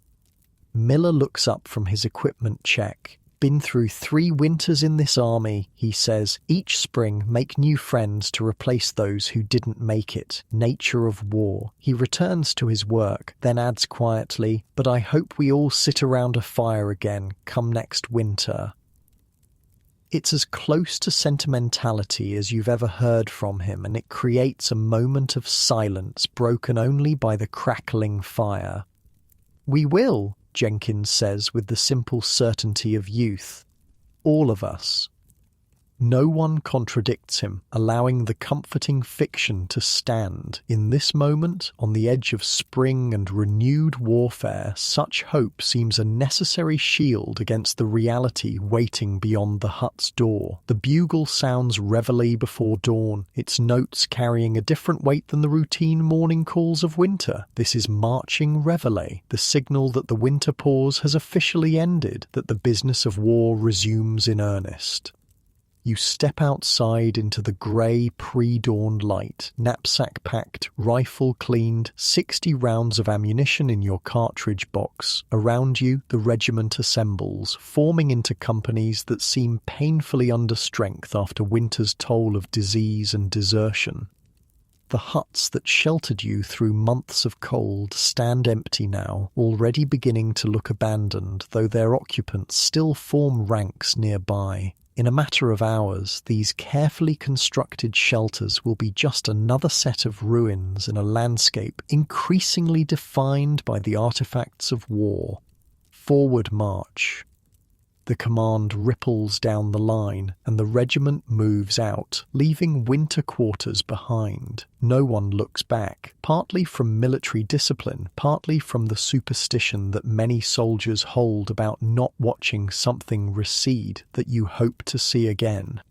Miller looks up from his equipment check. "Been through 3 winters in this army," he says. "Each spring make new friends to replace those who didn't make it. Nature of war." He returns to his work, then adds quietly, "But I hope we all sit around a fire again come next winter." It's as close to sentimentality as you've ever heard from him, and it creates a moment of silence broken only by the crackling fire. "We will," Jenkins says with the simple certainty of youth. "All of us." No one contradicts him, allowing the comforting fiction to stand. In this moment, on the edge of spring and renewed warfare, such hope seems a necessary shield against the reality waiting beyond the hut's door. The bugle sounds reveille before dawn, its notes carrying a different weight than the routine morning calls of winter. This is marching reveille, the signal that the winter pause has officially ended, that the business of war resumes in earnest. You step outside into the grey pre-dawn light, knapsack packed, rifle cleaned, 60 rounds of ammunition in your cartridge box. Around you, the regiment assembles, forming into companies that seem painfully under strength after winter's toll of disease and desertion. The huts that sheltered you through months of cold stand empty now, already beginning to look abandoned, though their occupants still form ranks nearby. In a matter of hours, these carefully constructed shelters will be just another set of ruins in a landscape increasingly defined by the artifacts of war. Forward march. The command ripples down the line, and the regiment moves out, leaving winter quarters behind. No one looks back, partly from military discipline, partly from the superstition that many soldiers hold about not watching something recede that you hope to see again.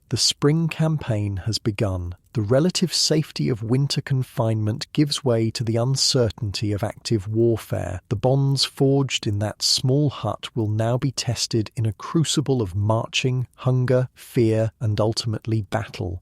The spring campaign has begun. The relative safety of winter confinement gives way to the uncertainty of active warfare. The bonds forged in that small hut will now be tested in a crucible of marching, hunger, fear, and ultimately battle.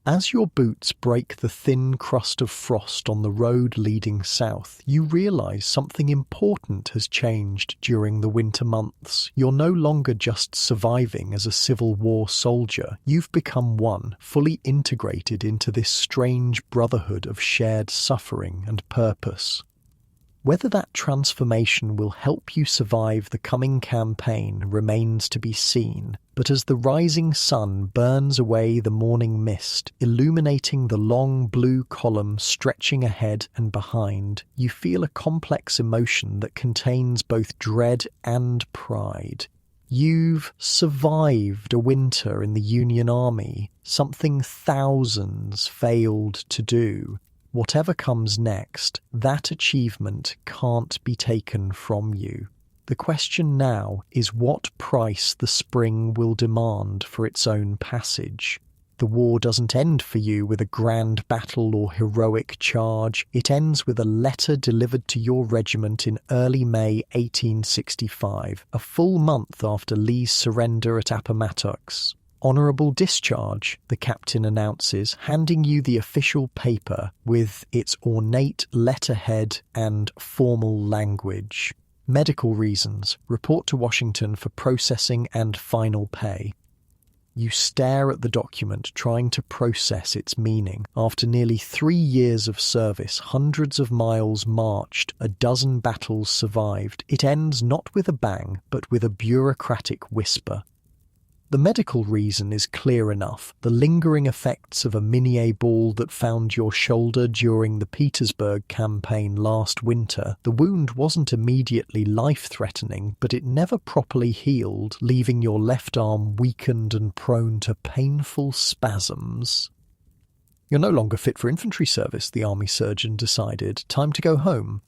As your boots break the thin crust of frost on the road leading south, you realise something important has changed during the winter months. You're no longer just surviving as a Civil War soldier. You've become one, fully integrated into this strange brotherhood of shared suffering and purpose. Whether that transformation will help you survive the coming campaign remains to be seen, but as the rising sun burns away the morning mist, illuminating the long blue column stretching ahead and behind, you feel a complex emotion that contains both dread and pride. You've survived a winter in the Union Army, something thousands failed to do. Whatever comes next, that achievement can't be taken from you. The question now is what price the spring will demand for its own passage. The war doesn't end for you with a grand battle or heroic charge. It ends with a letter delivered to your regiment in early May 1865, a full month after Lee's surrender at Appomattox. Honourable Discharge, the captain announces, handing you the official paper with its ornate letterhead and formal language. Medical reasons. Report to Washington for processing and final pay. You stare at the document, trying to process its meaning. After nearly 3 years of service, hundreds of miles marched, a dozen battles survived, it ends not with a bang, but with a bureaucratic whisper. The medical reason is clear enough. The lingering effects of a Minié ball that found your shoulder during the Petersburg campaign last winter. The wound wasn't immediately life-threatening, but it never properly healed, leaving your left arm weakened and prone to painful spasms. You're no longer fit for infantry service, the army surgeon decided. Time to go home.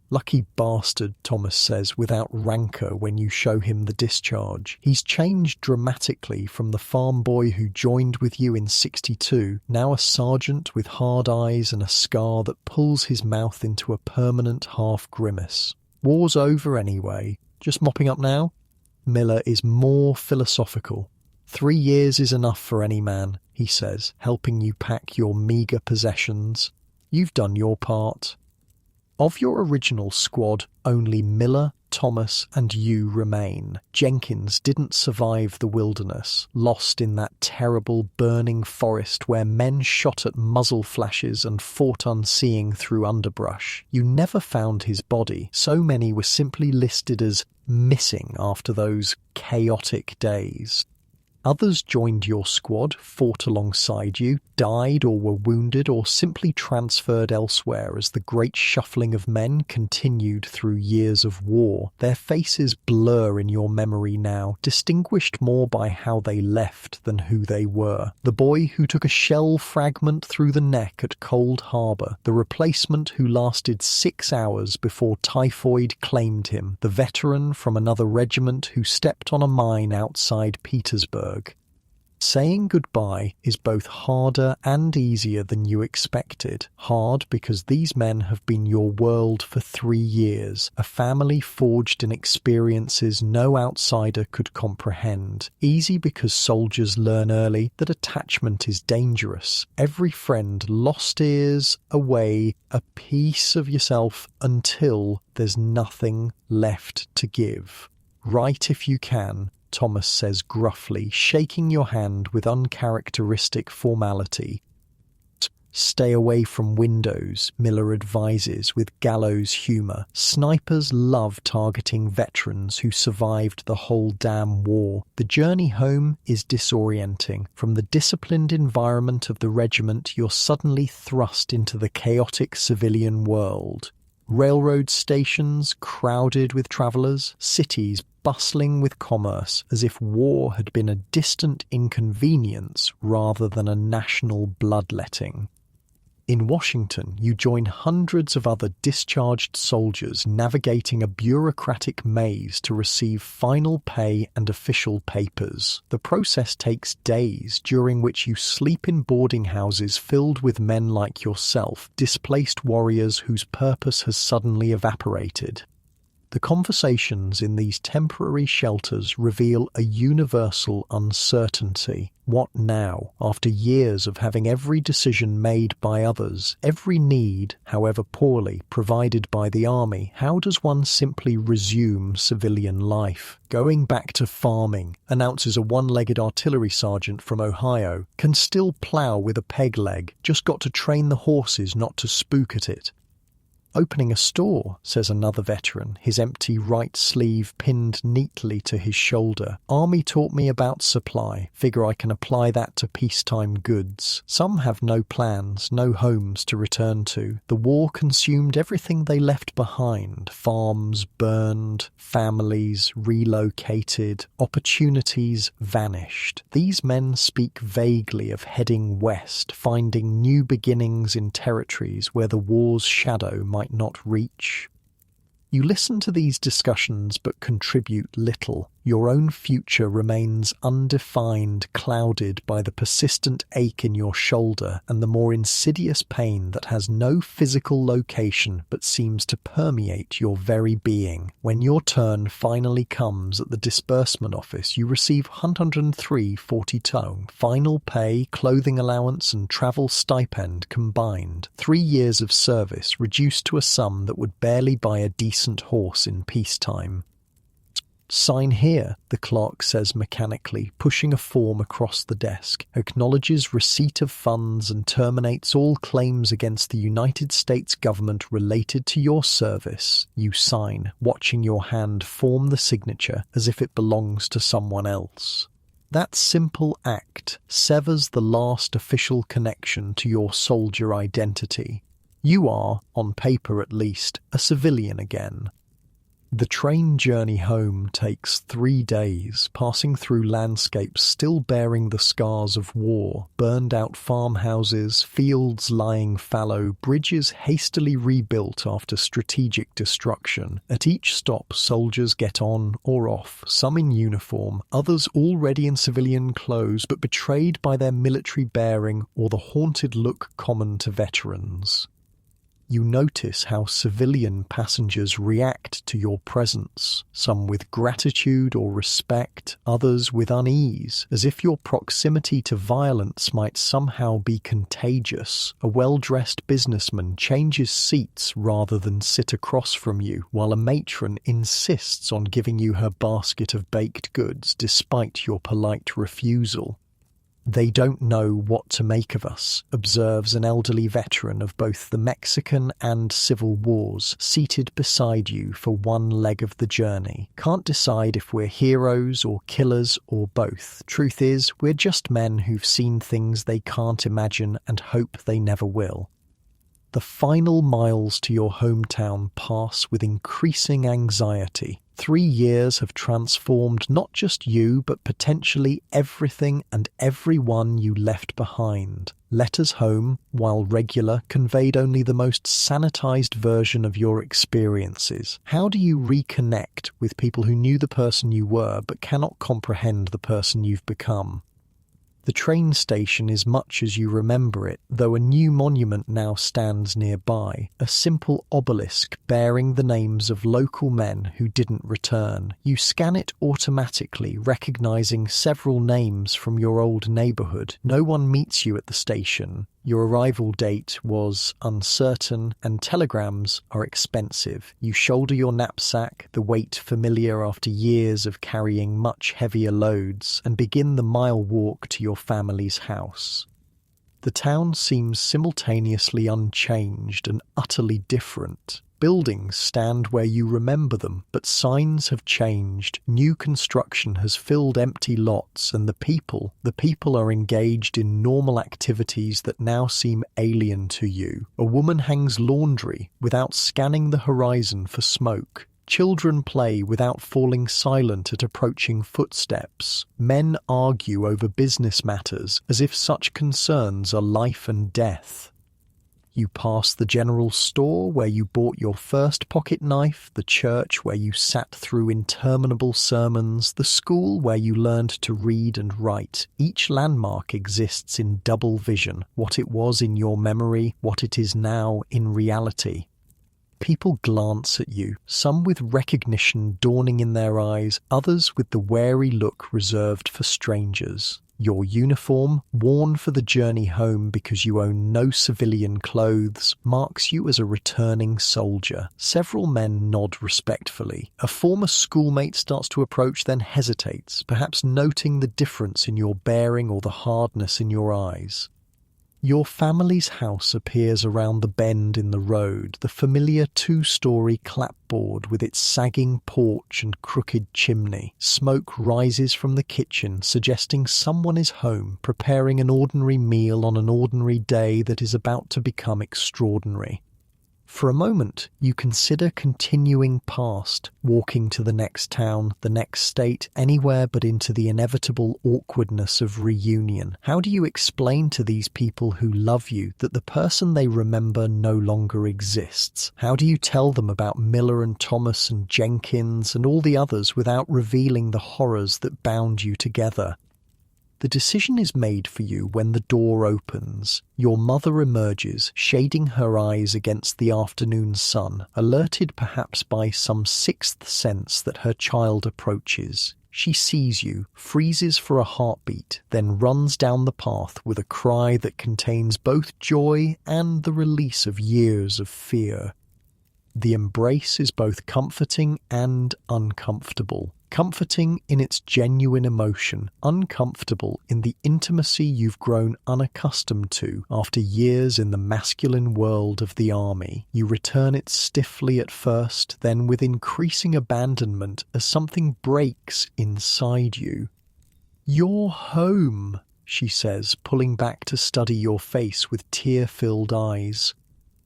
Lucky bastard, Thomas says, without rancour when you show him the discharge. He's changed dramatically from the farm boy who joined with you in '62, now a sergeant with hard eyes and a scar that pulls his mouth into a permanent half-grimace. War's over anyway. Just mopping up now? Miller is more philosophical. 3 years is enough for any man, he says, helping you pack your meagre possessions. You've done your part. Of your original squad, only Miller, Thomas and you remain. Jenkins didn't survive the wilderness, lost in that terrible burning forest where men shot at muzzle flashes and fought unseeing through underbrush. You never found his body. So many were simply listed as missing after those chaotic days. Others joined your squad, fought alongside you, died or were wounded or simply transferred elsewhere as the great shuffling of men continued through years of war. Their faces blur in your memory now, distinguished more by how they left than who they were. The boy who took a shell fragment through the neck at Cold Harbour, the replacement who lasted 6 hours before typhoid claimed him, the veteran from another regiment who stepped on a mine outside Petersburg. Saying goodbye is both harder and easier than you expected. Hard because these men have been your world for 3 years, a family forged in experiences no outsider could comprehend. Easy because soldiers learn early that attachment is dangerous. Every friend lost is away a piece of yourself until there's nothing left to give. Write if you can, Thomas says gruffly, shaking your hand with uncharacteristic formality. Stay away from windows, Miller advises with gallows humour. Snipers love targeting veterans who survived the whole damn war. The journey home is disorienting. From the disciplined environment of the regiment, you're suddenly thrust into the chaotic civilian world. Railroad stations crowded with travellers, cities bustling with commerce, as if war had been a distant inconvenience rather than a national bloodletting. In Washington, you join hundreds of other discharged soldiers navigating a bureaucratic maze to receive final pay and official papers. The process takes days, during which you sleep in boarding houses filled with men like yourself, displaced warriors whose purpose has suddenly evaporated. The conversations in these temporary shelters reveal a universal uncertainty. What now, after years of having every decision made by others, every need, however poorly, provided by the army? How does one simply resume civilian life? Going back to farming, announces a one-legged artillery sergeant from Ohio, can still plough with a peg leg, just got to train the horses not to spook at it. Opening a store, says another veteran, his empty right sleeve pinned neatly to his shoulder. Army taught me about supply. Figure I can apply that to peacetime goods. Some have no plans, no homes to return to. The war consumed everything they left behind. Farms burned, families relocated, opportunities vanished. These men speak vaguely of heading west, finding new beginnings in territories where the war's shadow might not reach. You listen to these discussions but contribute little. Your own future remains undefined, clouded by the persistent ache in your shoulder and the more insidious pain that has no physical location but seems to permeate your very being. When your turn finally comes at the disbursement office, you receive 103.40 tone, final pay, clothing allowance and travel stipend combined. 3 years of service reduced to a sum that would barely buy a decent horse in peacetime. Sign here, the clerk says mechanically, pushing a form across the desk, acknowledges receipt of funds and terminates all claims against the United States government related to your service. You sign, watching your hand form the signature as if it belongs to someone else. That simple act severs the last official connection to your soldier identity. You are, on paper at least, a civilian again. The train journey home takes 3 days, passing through landscapes still bearing the scars of war, burned-out farmhouses, fields lying fallow, bridges hastily rebuilt after strategic destruction. At each stop, soldiers get on or off, some in uniform, others already in civilian clothes but betrayed by their military bearing or the haunted look common to veterans. You notice how civilian passengers react to your presence, some with gratitude or respect, others with unease, as if your proximity to violence might somehow be contagious. A well-dressed businessman changes seats rather than sit across from you, while a matron insists on giving you her basket of baked goods despite your polite refusal. They don't know what to make of us, observes an elderly veteran of both the Mexican and Civil Wars, seated beside you for one leg of the journey. Can't decide if we're heroes or killers or both. Truth is, we're just men who've seen things they can't imagine and hope they never will. The final miles to your hometown pass with increasing anxiety. 3 years have transformed not just you, but potentially everything and everyone you left behind. Letters home, while regular, conveyed only the most sanitized version of your experiences. How do you reconnect with people who knew the person you were, but cannot comprehend the person you've become? The train station is much as you remember it, though a new monument now stands nearby, a simple obelisk bearing the names of local men who didn't return. You scan it automatically, recognizing several names from your old neighborhood. No one meets you at the station. Your arrival date was uncertain, and telegrams are expensive. You shoulder your knapsack, the weight familiar after years of carrying much heavier loads, and begin the mile walk to your family's house. The town seems simultaneously unchanged and utterly different. Buildings stand where you remember them, but signs have changed. New construction has filled empty lots, and the people are engaged in normal activities that now seem alien to you. A woman hangs laundry without scanning the horizon for smoke. Children play without falling silent at approaching footsteps. Men argue over business matters as if such concerns are life and death. You pass the general store where you bought your first pocket knife, the church where you sat through interminable sermons, the school where you learned to read and write. Each landmark exists in double vision, what it was in your memory, what it is now in reality. People glance at you, some with recognition dawning in their eyes, others with the wary look reserved for strangers. Your uniform, worn for the journey home because you own no civilian clothes, marks you as a returning soldier. Several men nod respectfully. A former schoolmate starts to approach, then hesitates, perhaps noting the difference in your bearing or the hardness in your eyes. Your family's house appears around the bend in the road, the familiar two-story clapboard with its sagging porch and crooked chimney. Smoke rises from the kitchen, suggesting someone is home, preparing an ordinary meal on an ordinary day that is about to become extraordinary. For a moment, you consider continuing past, walking to the next town, the next state, anywhere but into the inevitable awkwardness of reunion. How do you explain to these people who love you that the person they remember no longer exists? How do you tell them about Miller and Thomas and Jenkins and all the others without revealing the horrors that bound you together? The decision is made for you when the door opens. Your mother emerges, shading her eyes against the afternoon sun, alerted perhaps by some sixth sense that her child approaches. She sees you, freezes for a heartbeat, then runs down the path with a cry that contains both joy and the release of years of fear. The embrace is both comforting and uncomfortable. Comforting in its genuine emotion, uncomfortable in the intimacy you've grown unaccustomed to after years in the masculine world of the army. You return it stiffly at first, then with increasing abandonment as something breaks inside you. "You're home," she says, pulling back to study your face with tear-filled eyes.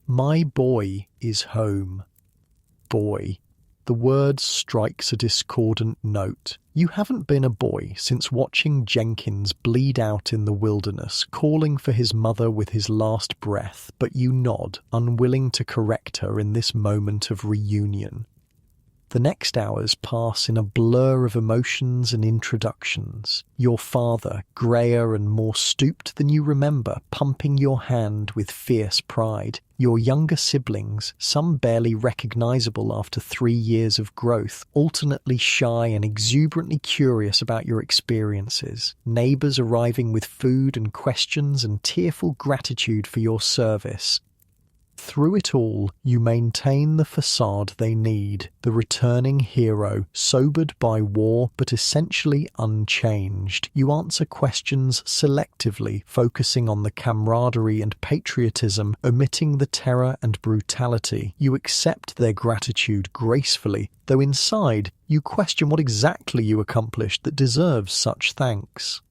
"My boy is home." Boy. The word strikes a discordant note. You haven't been a boy since watching Jenkins bleed out in the wilderness, calling for his mother with his last breath, but you nod, unwilling to correct her in this moment of reunion. The next hours pass in a blur of emotions and introductions. Your father, greyer and more stooped than you remember, pumping your hand with fierce pride. Your younger siblings, some barely recognizable after 3 years of growth, alternately shy and exuberantly curious about your experiences. Neighbors arriving with food and questions and tearful gratitude for your service. Through it all, you maintain the facade they need, the returning hero, sobered by war but essentially unchanged. You answer questions selectively, focusing on the camaraderie and patriotism, omitting the terror and brutality. You accept their gratitude gracefully, though inside you question what exactly you accomplished that deserves such thanks.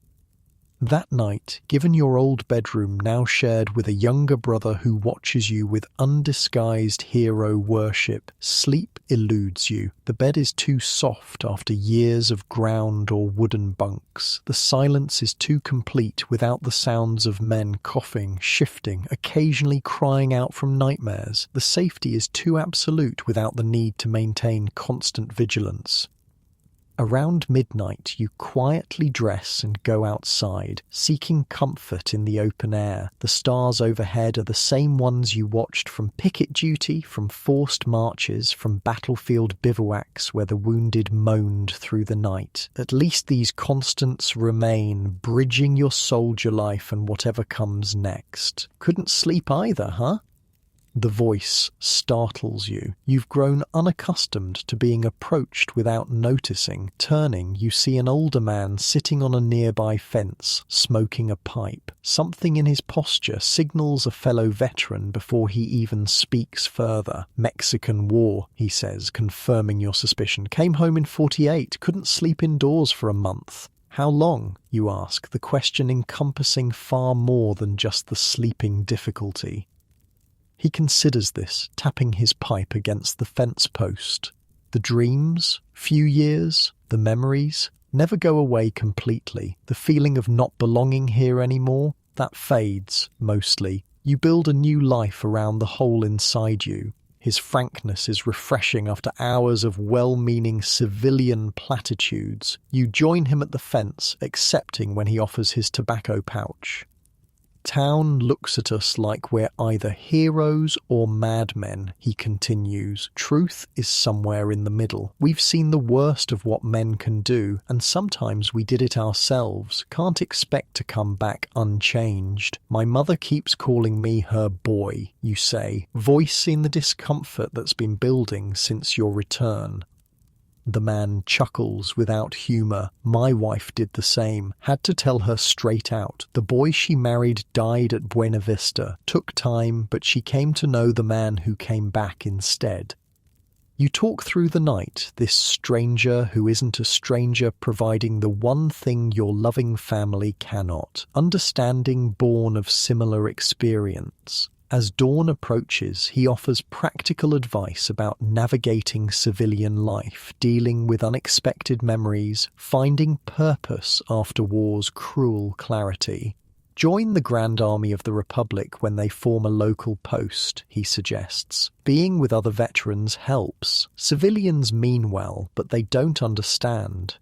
That night, given your old bedroom now shared with a younger brother who watches you with undisguised hero worship, sleep eludes you. The bed is too soft after years of ground or wooden bunks. The silence is too complete without the sounds of men coughing, shifting, occasionally crying out from nightmares. The safety is too absolute without the need to maintain constant vigilance. Around midnight, you quietly dress and go outside, seeking comfort in the open air. The stars overhead are the same ones you watched from picket duty, from forced marches, from battlefield bivouacs where the wounded moaned through the night. At least these constants remain, bridging your soldier life and whatever comes next. Couldn't sleep either, huh? The voice startles you. You've grown unaccustomed to being approached without noticing. Turning, you see an older man sitting on a nearby fence, smoking a pipe. Something in his posture signals a fellow veteran before he even speaks further. "Mexican War," he says, confirming your suspicion. "Came home in 48, couldn't sleep indoors for a month." "How long?" you ask, the question encompassing far more than just the sleeping difficulty. He considers this, tapping his pipe against the fence post. The dreams, few years, the memories, never go away completely. The feeling of not belonging here anymore, that fades, mostly. You build a new life around the hole inside you. His frankness is refreshing after hours of well-meaning civilian platitudes. You join him at the fence, accepting when he offers his tobacco pouch. Town looks at us like we're either heroes or madmen, he continues. Truth is somewhere in the middle. We've seen the worst of what men can do, and sometimes we did it ourselves. Can't expect to come back unchanged. My mother keeps calling me her boy, you say, voicing the discomfort that's been building since your return. The man chuckles without humour. My wife did the same. Had to tell her straight out. The boy she married died at Buena Vista. Took time, but she came to know the man who came back instead. You talk through the night, this stranger who isn't a stranger providing the one thing your loving family cannot. Understanding born of similar experience. As dawn approaches, he offers practical advice about navigating civilian life, dealing with unexpected memories, finding purpose after war's cruel clarity. Join the Grand Army of the Republic when they form a local post, he suggests. Being with other veterans helps. Civilians mean well, but they don't understand.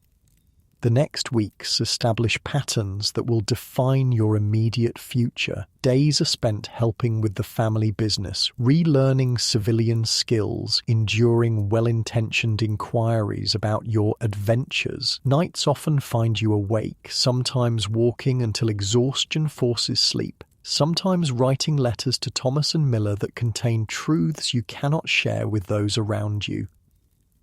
The next weeks establish patterns that will define your immediate future. Days are spent helping with the family business, relearning civilian skills, enduring well-intentioned inquiries about your adventures. Nights often find you awake, sometimes walking until exhaustion forces sleep, sometimes writing letters to Thomas and Miller that contain truths you cannot share with those around you.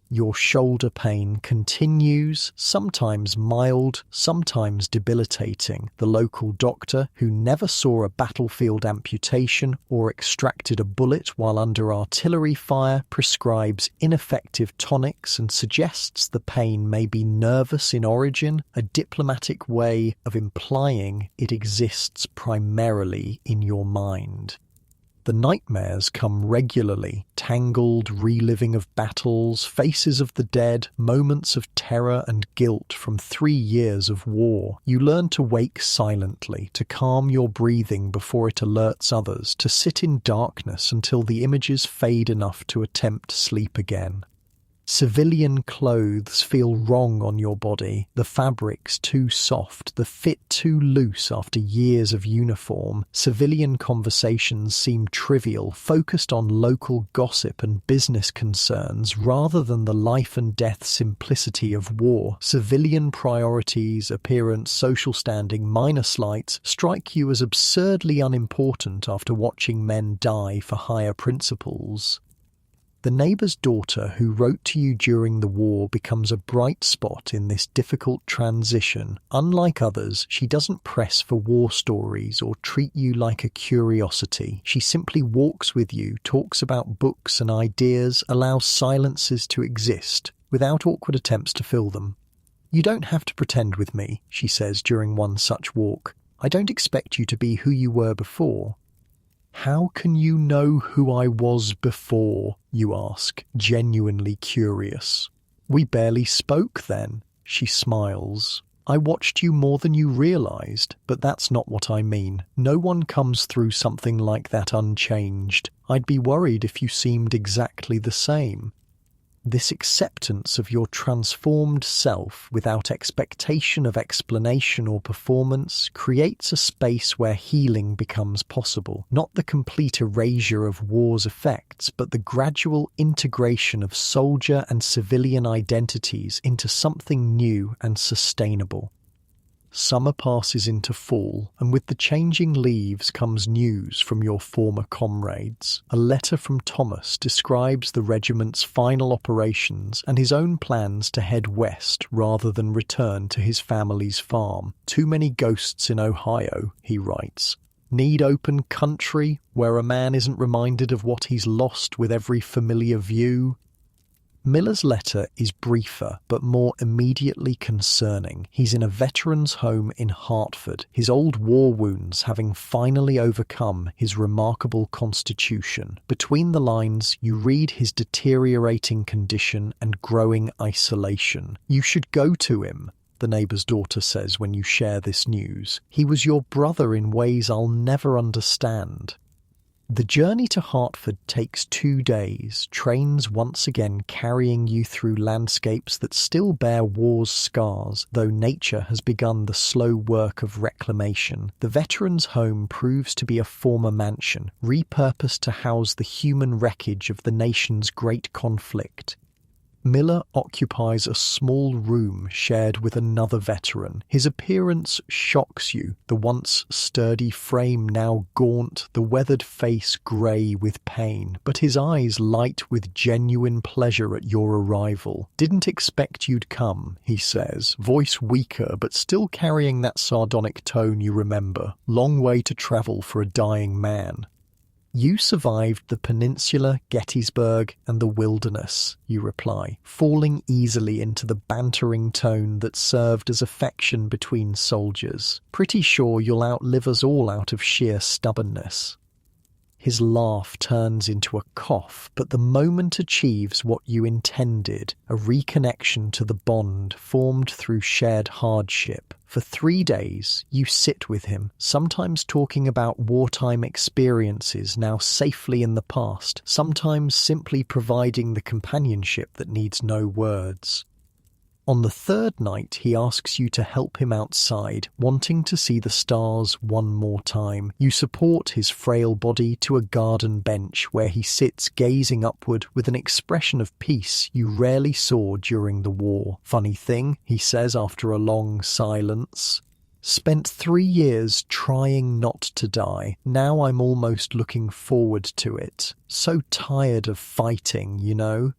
Your shoulder pain continues, sometimes mild, sometimes debilitating. The local doctor, who never saw a battlefield amputation or extracted a bullet while under artillery fire, prescribes ineffective tonics and suggests the pain may be nervous in origin, a diplomatic way of implying it exists primarily in your mind. The nightmares come regularly, tangled reliving of battles, faces of the dead, moments of terror and guilt from 3 years of war. You learn to wake silently, to calm your breathing before it alerts others, to sit in darkness until the images fade enough to attempt sleep again. Civilian clothes feel wrong on your body, the fabric's too soft, the fit too loose after years of uniform. Civilian conversations seem trivial, focused on local gossip and business concerns rather than the life and death simplicity of war. Civilian priorities, appearance, social standing, minor slights strike you as absurdly unimportant after watching men die for higher principles. The neighbour's daughter who wrote to you during the war becomes a bright spot in this difficult transition. Unlike others, she doesn't press for war stories or treat you like a curiosity. She simply walks with you, talks about books and ideas, allows silences to exist, without awkward attempts to fill them. "You don't have to pretend with me," she says during one such walk. "I don't expect you to be who you were before." "How can you know who I was before?" you ask, genuinely curious. "We barely spoke then," she smiles. "I watched you more than you realized, but that's not what I mean. No one comes through something like that unchanged. I'd be worried if you seemed exactly the same." This acceptance of your transformed self without expectation of explanation or performance creates a space where healing becomes possible. Not the complete erasure of war's effects, but the gradual integration of soldier and civilian identities into something new and sustainable. Summer passes into fall, and with the changing leaves comes news from your former comrades. A letter from Thomas describes the regiment's final operations and his own plans to head west rather than return to his family's farm. "Too many ghosts in Ohio," he writes. "Need open country where a man isn't reminded of what he's lost with every familiar view." Miller's letter is briefer, but more immediately concerning. He's in a veteran's home in Hartford, his old war wounds having finally overcome his remarkable constitution. Between the lines, you read his deteriorating condition and growing isolation. "You should go to him," the neighbour's daughter says when you share this news. "He was your brother in ways I'll never understand." The journey to Hartford takes 2 days, trains once again carrying you through landscapes that still bear war's scars, though nature has begun the slow work of reclamation. The veterans' home proves to be a former mansion, repurposed to house the human wreckage of the nation's great conflict. Miller occupies a small room shared with another veteran. His appearance shocks you, the once sturdy frame now gaunt, the weathered face grey with pain, but his eyes light with genuine pleasure at your arrival. "Didn't expect you'd come," he says, voice weaker but still carrying that sardonic tone you remember. "Long way to travel for a dying man." "You survived the peninsula, Gettysburg, and the wilderness," you reply, falling easily into the bantering tone that served as affection between soldiers. "Pretty sure you'll outlive us all out of sheer stubbornness." His laugh turns into a cough, but the moment achieves what you intended, a reconnection to the bond formed through shared hardship. For 3 days, you sit with him, sometimes talking about wartime experiences now safely in the past, sometimes simply providing the companionship that needs no words. On the 3rd night, he asks you to help him outside, wanting to see the stars one more time. You support his frail body to a garden bench where he sits gazing upward with an expression of peace you rarely saw during the war. "Funny thing," he says after a long silence. "Spent 3 years trying not to die. Now I'm almost looking forward to it. So tired of fighting, you know."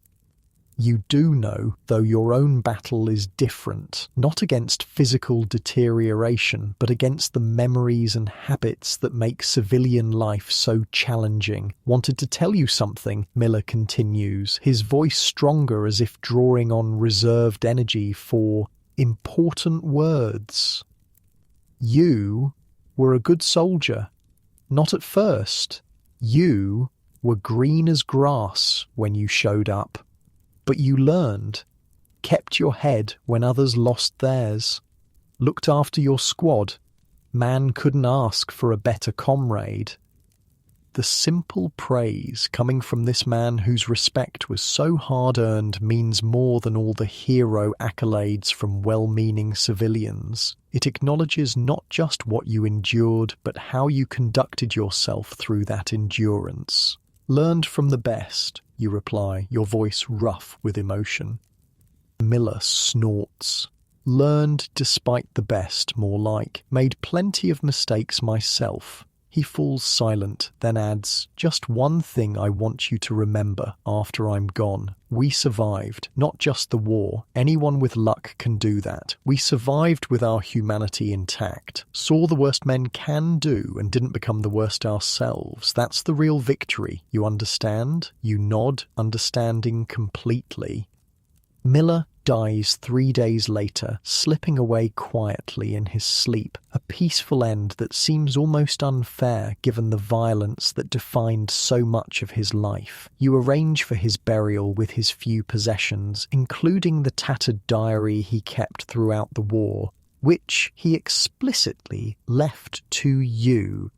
You do know, though your own battle is different, not against physical deterioration, but against the memories and habits that make civilian life so challenging. "Wanted to tell you something," Miller continues, his voice stronger as if drawing on reserved energy for important words. "You were a good soldier. Not at first. You were green as grass when you showed up. But you learned, kept your head when others lost theirs, looked after your squad. Man couldn't ask for a better comrade." The simple praise coming from this man whose respect was so hard-earned means more than all the hero accolades from well-meaning civilians. It acknowledges not just what you endured, but how you conducted yourself through that endurance. "Learned from the best," you reply, your voice rough with emotion. Miller snorts. "Learned despite the best, more like. Made plenty of mistakes myself." He falls silent, then adds, "Just one thing I want you to remember after I'm gone. We survived, not just the war. Anyone with luck can do that. We survived with our humanity intact, saw the worst men can do and didn't become the worst ourselves. That's the real victory. You understand?" You nod, understanding completely. Miller dies 3 days later, slipping away quietly in his sleep, a peaceful end that seems almost unfair given the violence that defined so much of his life. You arrange for his burial with his few possessions, including the tattered diary he kept throughout the war, which he explicitly left to you.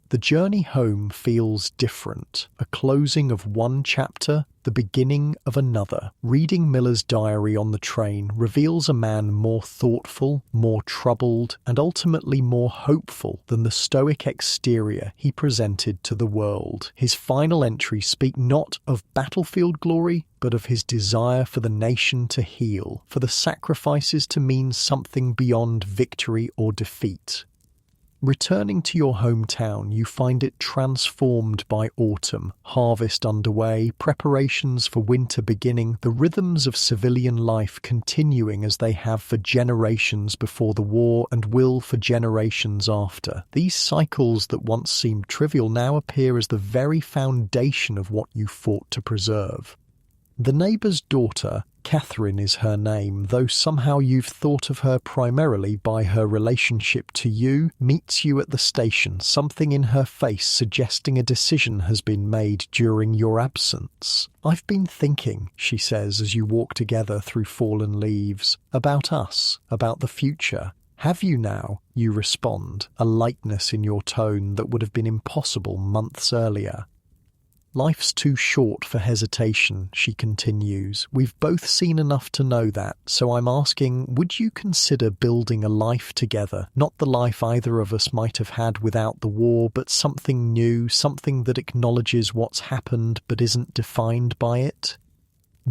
The journey home feels different, a closing of one chapter, the beginning of another. Reading Miller's diary on the train reveals a man more thoughtful, more troubled, and ultimately more hopeful than the stoic exterior he presented to the world. His final entries speak not of battlefield glory, but of his desire for the nation to heal, for the sacrifices to mean something beyond victory or defeat. Returning to your hometown, you find it transformed by autumn, harvest underway, preparations for winter beginning, the rhythms of civilian life continuing as they have for generations before the war and will for generations after. These cycles that once seemed trivial now appear as the very foundation of what you fought to preserve. The neighbour's daughter, Catherine is her name, though somehow you've thought of her primarily by her relationship to you, meets you at the station, something in her face suggesting a decision has been made during your absence. "I've been thinking," she says as you walk together through fallen leaves, "about us, about the future. Have you now? You respond, a lightness in your tone that would have been impossible months earlier. Life's too short for hesitation, she continues. We've both seen enough to know that, so I'm asking, would you consider building a life together? Not the life either of us might have had without the war, but something new, something that acknowledges what's happened but isn't defined by it?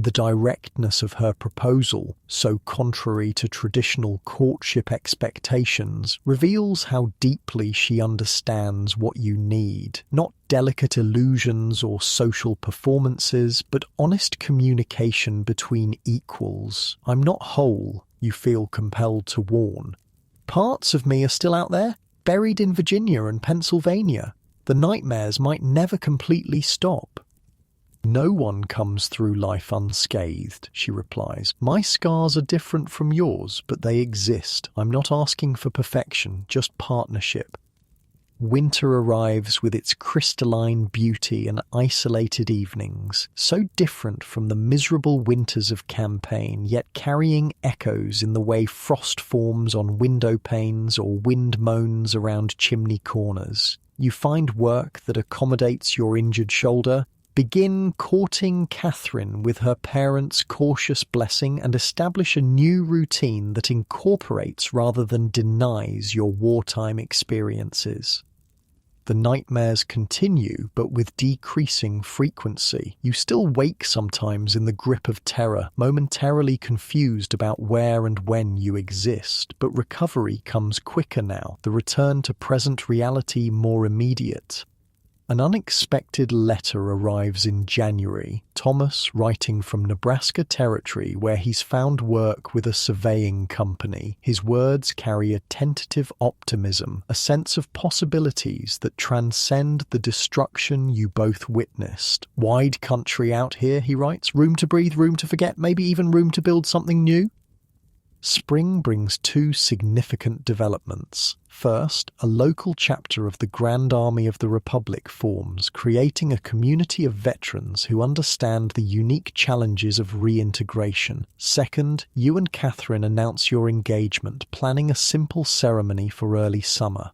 The directness of her proposal, so contrary to traditional courtship expectations, reveals how deeply she understands what you need. Not delicate illusions or social performances, but honest communication between equals. I'm not whole, you feel compelled to warn. Parts of me are still out there, buried in Virginia and Pennsylvania. The nightmares might never completely stop. No one comes through life unscathed, she replies. My scars are different from yours, but they exist. I'm not asking for perfection, just partnership. Winter arrives with its crystalline beauty and isolated evenings, so different from the miserable winters of campaign, yet carrying echoes in the way frost forms on window panes or wind moans around chimney corners. You find work that accommodates your injured shoulder. Begin courting Catherine with her parents' cautious blessing and establish a new routine that incorporates rather than denies your wartime experiences. The nightmares continue, but with decreasing frequency. You still wake sometimes in the grip of terror, momentarily confused about where and when you exist, but recovery comes quicker now, the return to present reality more immediate. An unexpected letter arrives in January. Thomas, writing from Nebraska Territory, where he's found work with a surveying company. His words carry a tentative optimism, a sense of possibilities that transcend the destruction you both witnessed. Wide country out here, he writes. Room to breathe, room to forget, maybe even room to build something new. Spring brings two significant developments. First, a local chapter of the Grand Army of the Republic forms, creating a community of veterans who understand the unique challenges of reintegration. Second, you and Catherine announce your engagement, planning a simple ceremony for early summer.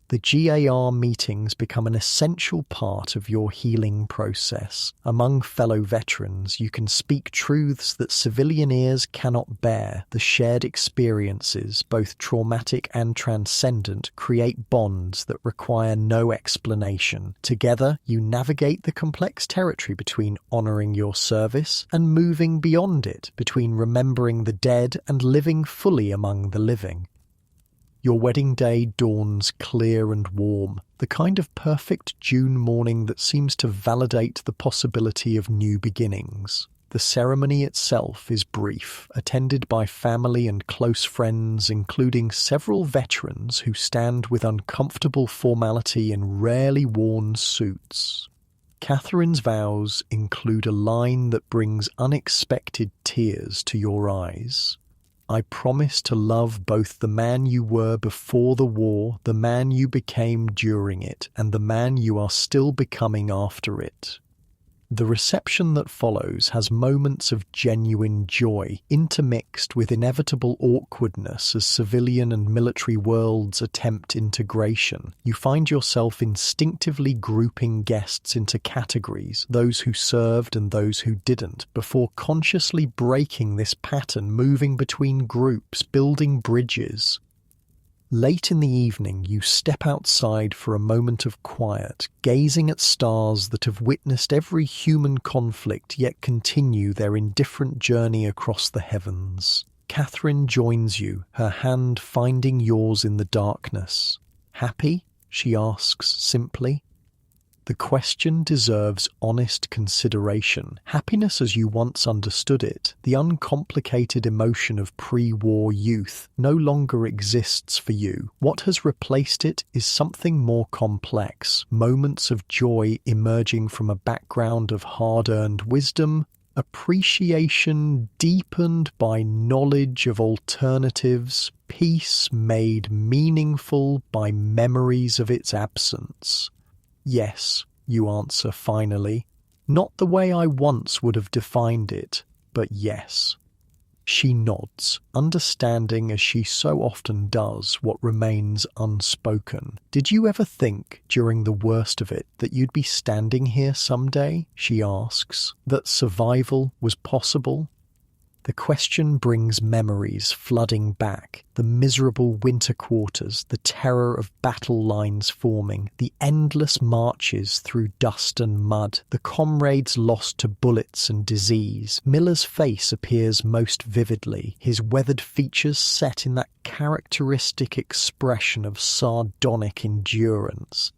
The GAR meetings become an essential part of your healing process. Among fellow veterans, you can speak truths that civilian ears cannot bear. The shared experiences, both traumatic and transcendent, create bonds that require no explanation. Together, you navigate the complex territory between honoring your service and moving beyond it, between remembering the dead and living fully among the living. Your wedding day dawns clear and warm, the kind of perfect June morning that seems to validate the possibility of new beginnings. The ceremony itself is brief, attended by family and close friends, including several veterans who stand with uncomfortable formality in rarely worn suits. Catherine's vows include a line that brings unexpected tears to your eyes. I promise to love both the man you were before the war, the man you became during it, and the man you are still becoming after it. The reception that follows has moments of genuine joy, intermixed with inevitable awkwardness as civilian and military worlds attempt integration. You find yourself instinctively grouping guests into categories, those who served and those who didn't, before consciously breaking this pattern, moving between groups, building bridges. Late in the evening, you step outside for a moment of quiet, gazing at stars that have witnessed every human conflict yet continue their indifferent journey across the heavens. Catherine joins you, her hand finding yours in the darkness. Happy? She asks simply. The question deserves honest consideration. Happiness as you once understood it, the uncomplicated emotion of pre-war youth, no longer exists for you. What has replaced it is something more complex, moments of joy emerging from a background of hard-earned wisdom, appreciation deepened by knowledge of alternatives, peace made meaningful by memories of its absence. Yes, you answer finally. Not the way I once would have defined it, but yes. She nods, understanding as she so often does what remains unspoken. "Did you ever think, during the worst of it, that you'd be standing here someday?" she asks. "That survival was possible?" The question brings memories flooding back, the miserable winter quarters, the terror of battle lines forming, the endless marches through dust and mud, the comrades lost to bullets and disease. Miller's face appears most vividly, his weathered features set in that characteristic expression of sardonic endurance.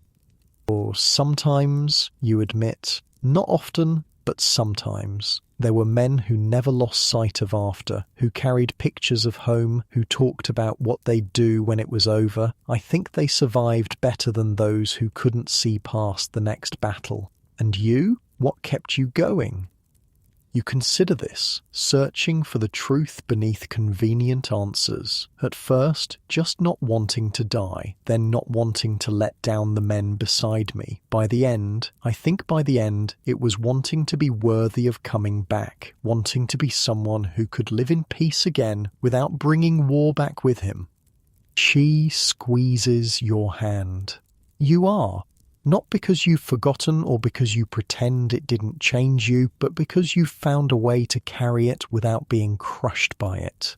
Or sometimes, you admit, not often, but sometimes. There were men who never lost sight of after, who carried pictures of home, who talked about what they'd do when it was over. I think they survived better than those who couldn't see past the next battle. And you? What kept you going? You consider this, searching for the truth beneath convenient answers. At first, just not wanting to die, then not wanting to let down the men beside me. By the end, it was wanting to be worthy of coming back, wanting to be someone who could live in peace again without bringing war back with him. She squeezes your hand. You are. Not because you've forgotten or because you pretend it didn't change you, but because you've found a way to carry it without being crushed by it.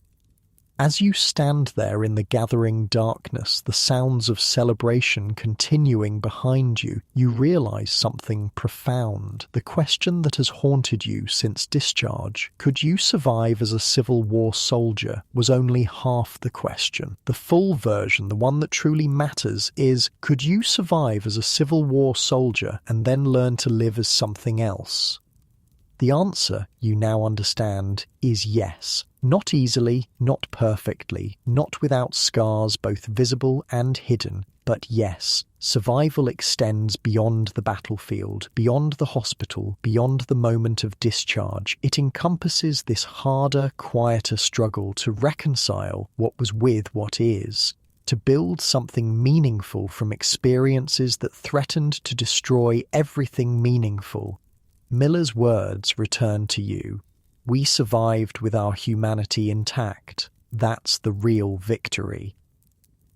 As you stand there in the gathering darkness, the sounds of celebration continuing behind you, you realize something profound. The question that has haunted you since discharge, could you survive as a Civil War soldier, was only half the question. The full version, the one that truly matters, is, could you survive as a Civil War soldier and then learn to live as something else? The answer, you now understand, is yes. Not easily, not perfectly, not without scars both visible and hidden, but yes, survival extends beyond the battlefield, beyond the hospital, beyond the moment of discharge. It encompasses this harder, quieter struggle to reconcile what was with what is, to build something meaningful from experiences that threatened to destroy everything meaningful. Miller's words return to you. We survived with our humanity intact. That's the real victory.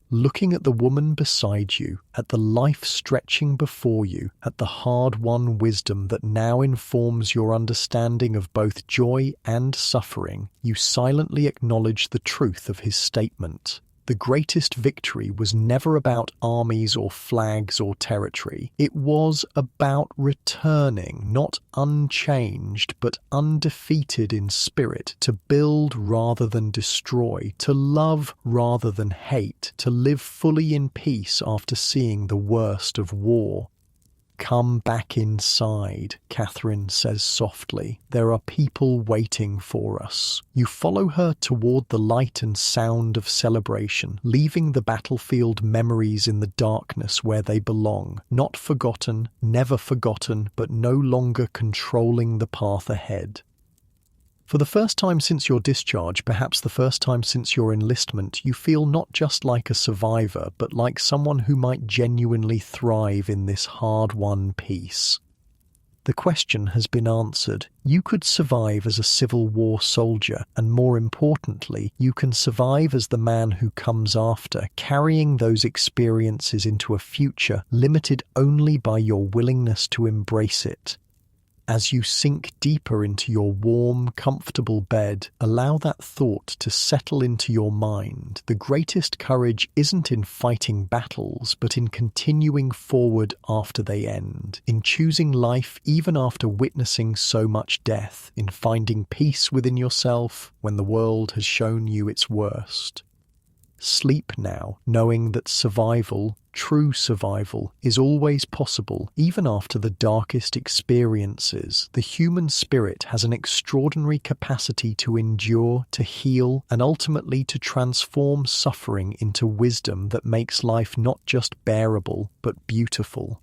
Looking at the woman beside you, at the life stretching before you, at the hard-won wisdom that now informs your understanding of both joy and suffering, you silently acknowledge the truth of his statement. The greatest victory was never about armies or flags or territory. It was about returning, not unchanged, but undefeated in spirit, to build rather than destroy, to love rather than hate, to live fully in peace after seeing the worst of war. "Come back inside," Catherine says softly. "There are people waiting for us." You follow her toward the light and sound of celebration, leaving the battlefield memories in the darkness where they belong, not forgotten, never forgotten, but no longer controlling the path ahead. For the first time since your discharge, perhaps the first time since your enlistment, you feel not just like a survivor, but like someone who might genuinely thrive in this hard-won peace. The question has been answered. You could survive as a Civil War soldier, and more importantly, you can survive as the man who comes after, carrying those experiences into a future limited only by your willingness to embrace it. As you sink deeper into your warm, comfortable bed, allow that thought to settle into your mind. The greatest courage isn't in fighting battles, but in continuing forward after they end, in choosing life even after witnessing so much death, in finding peace within yourself when the world has shown you its worst. Sleep now, knowing that survival, true survival, is always possible, even after the darkest experiences. The human spirit has an extraordinary capacity to endure, to heal, and ultimately to transform suffering into wisdom that makes life not just bearable, but beautiful.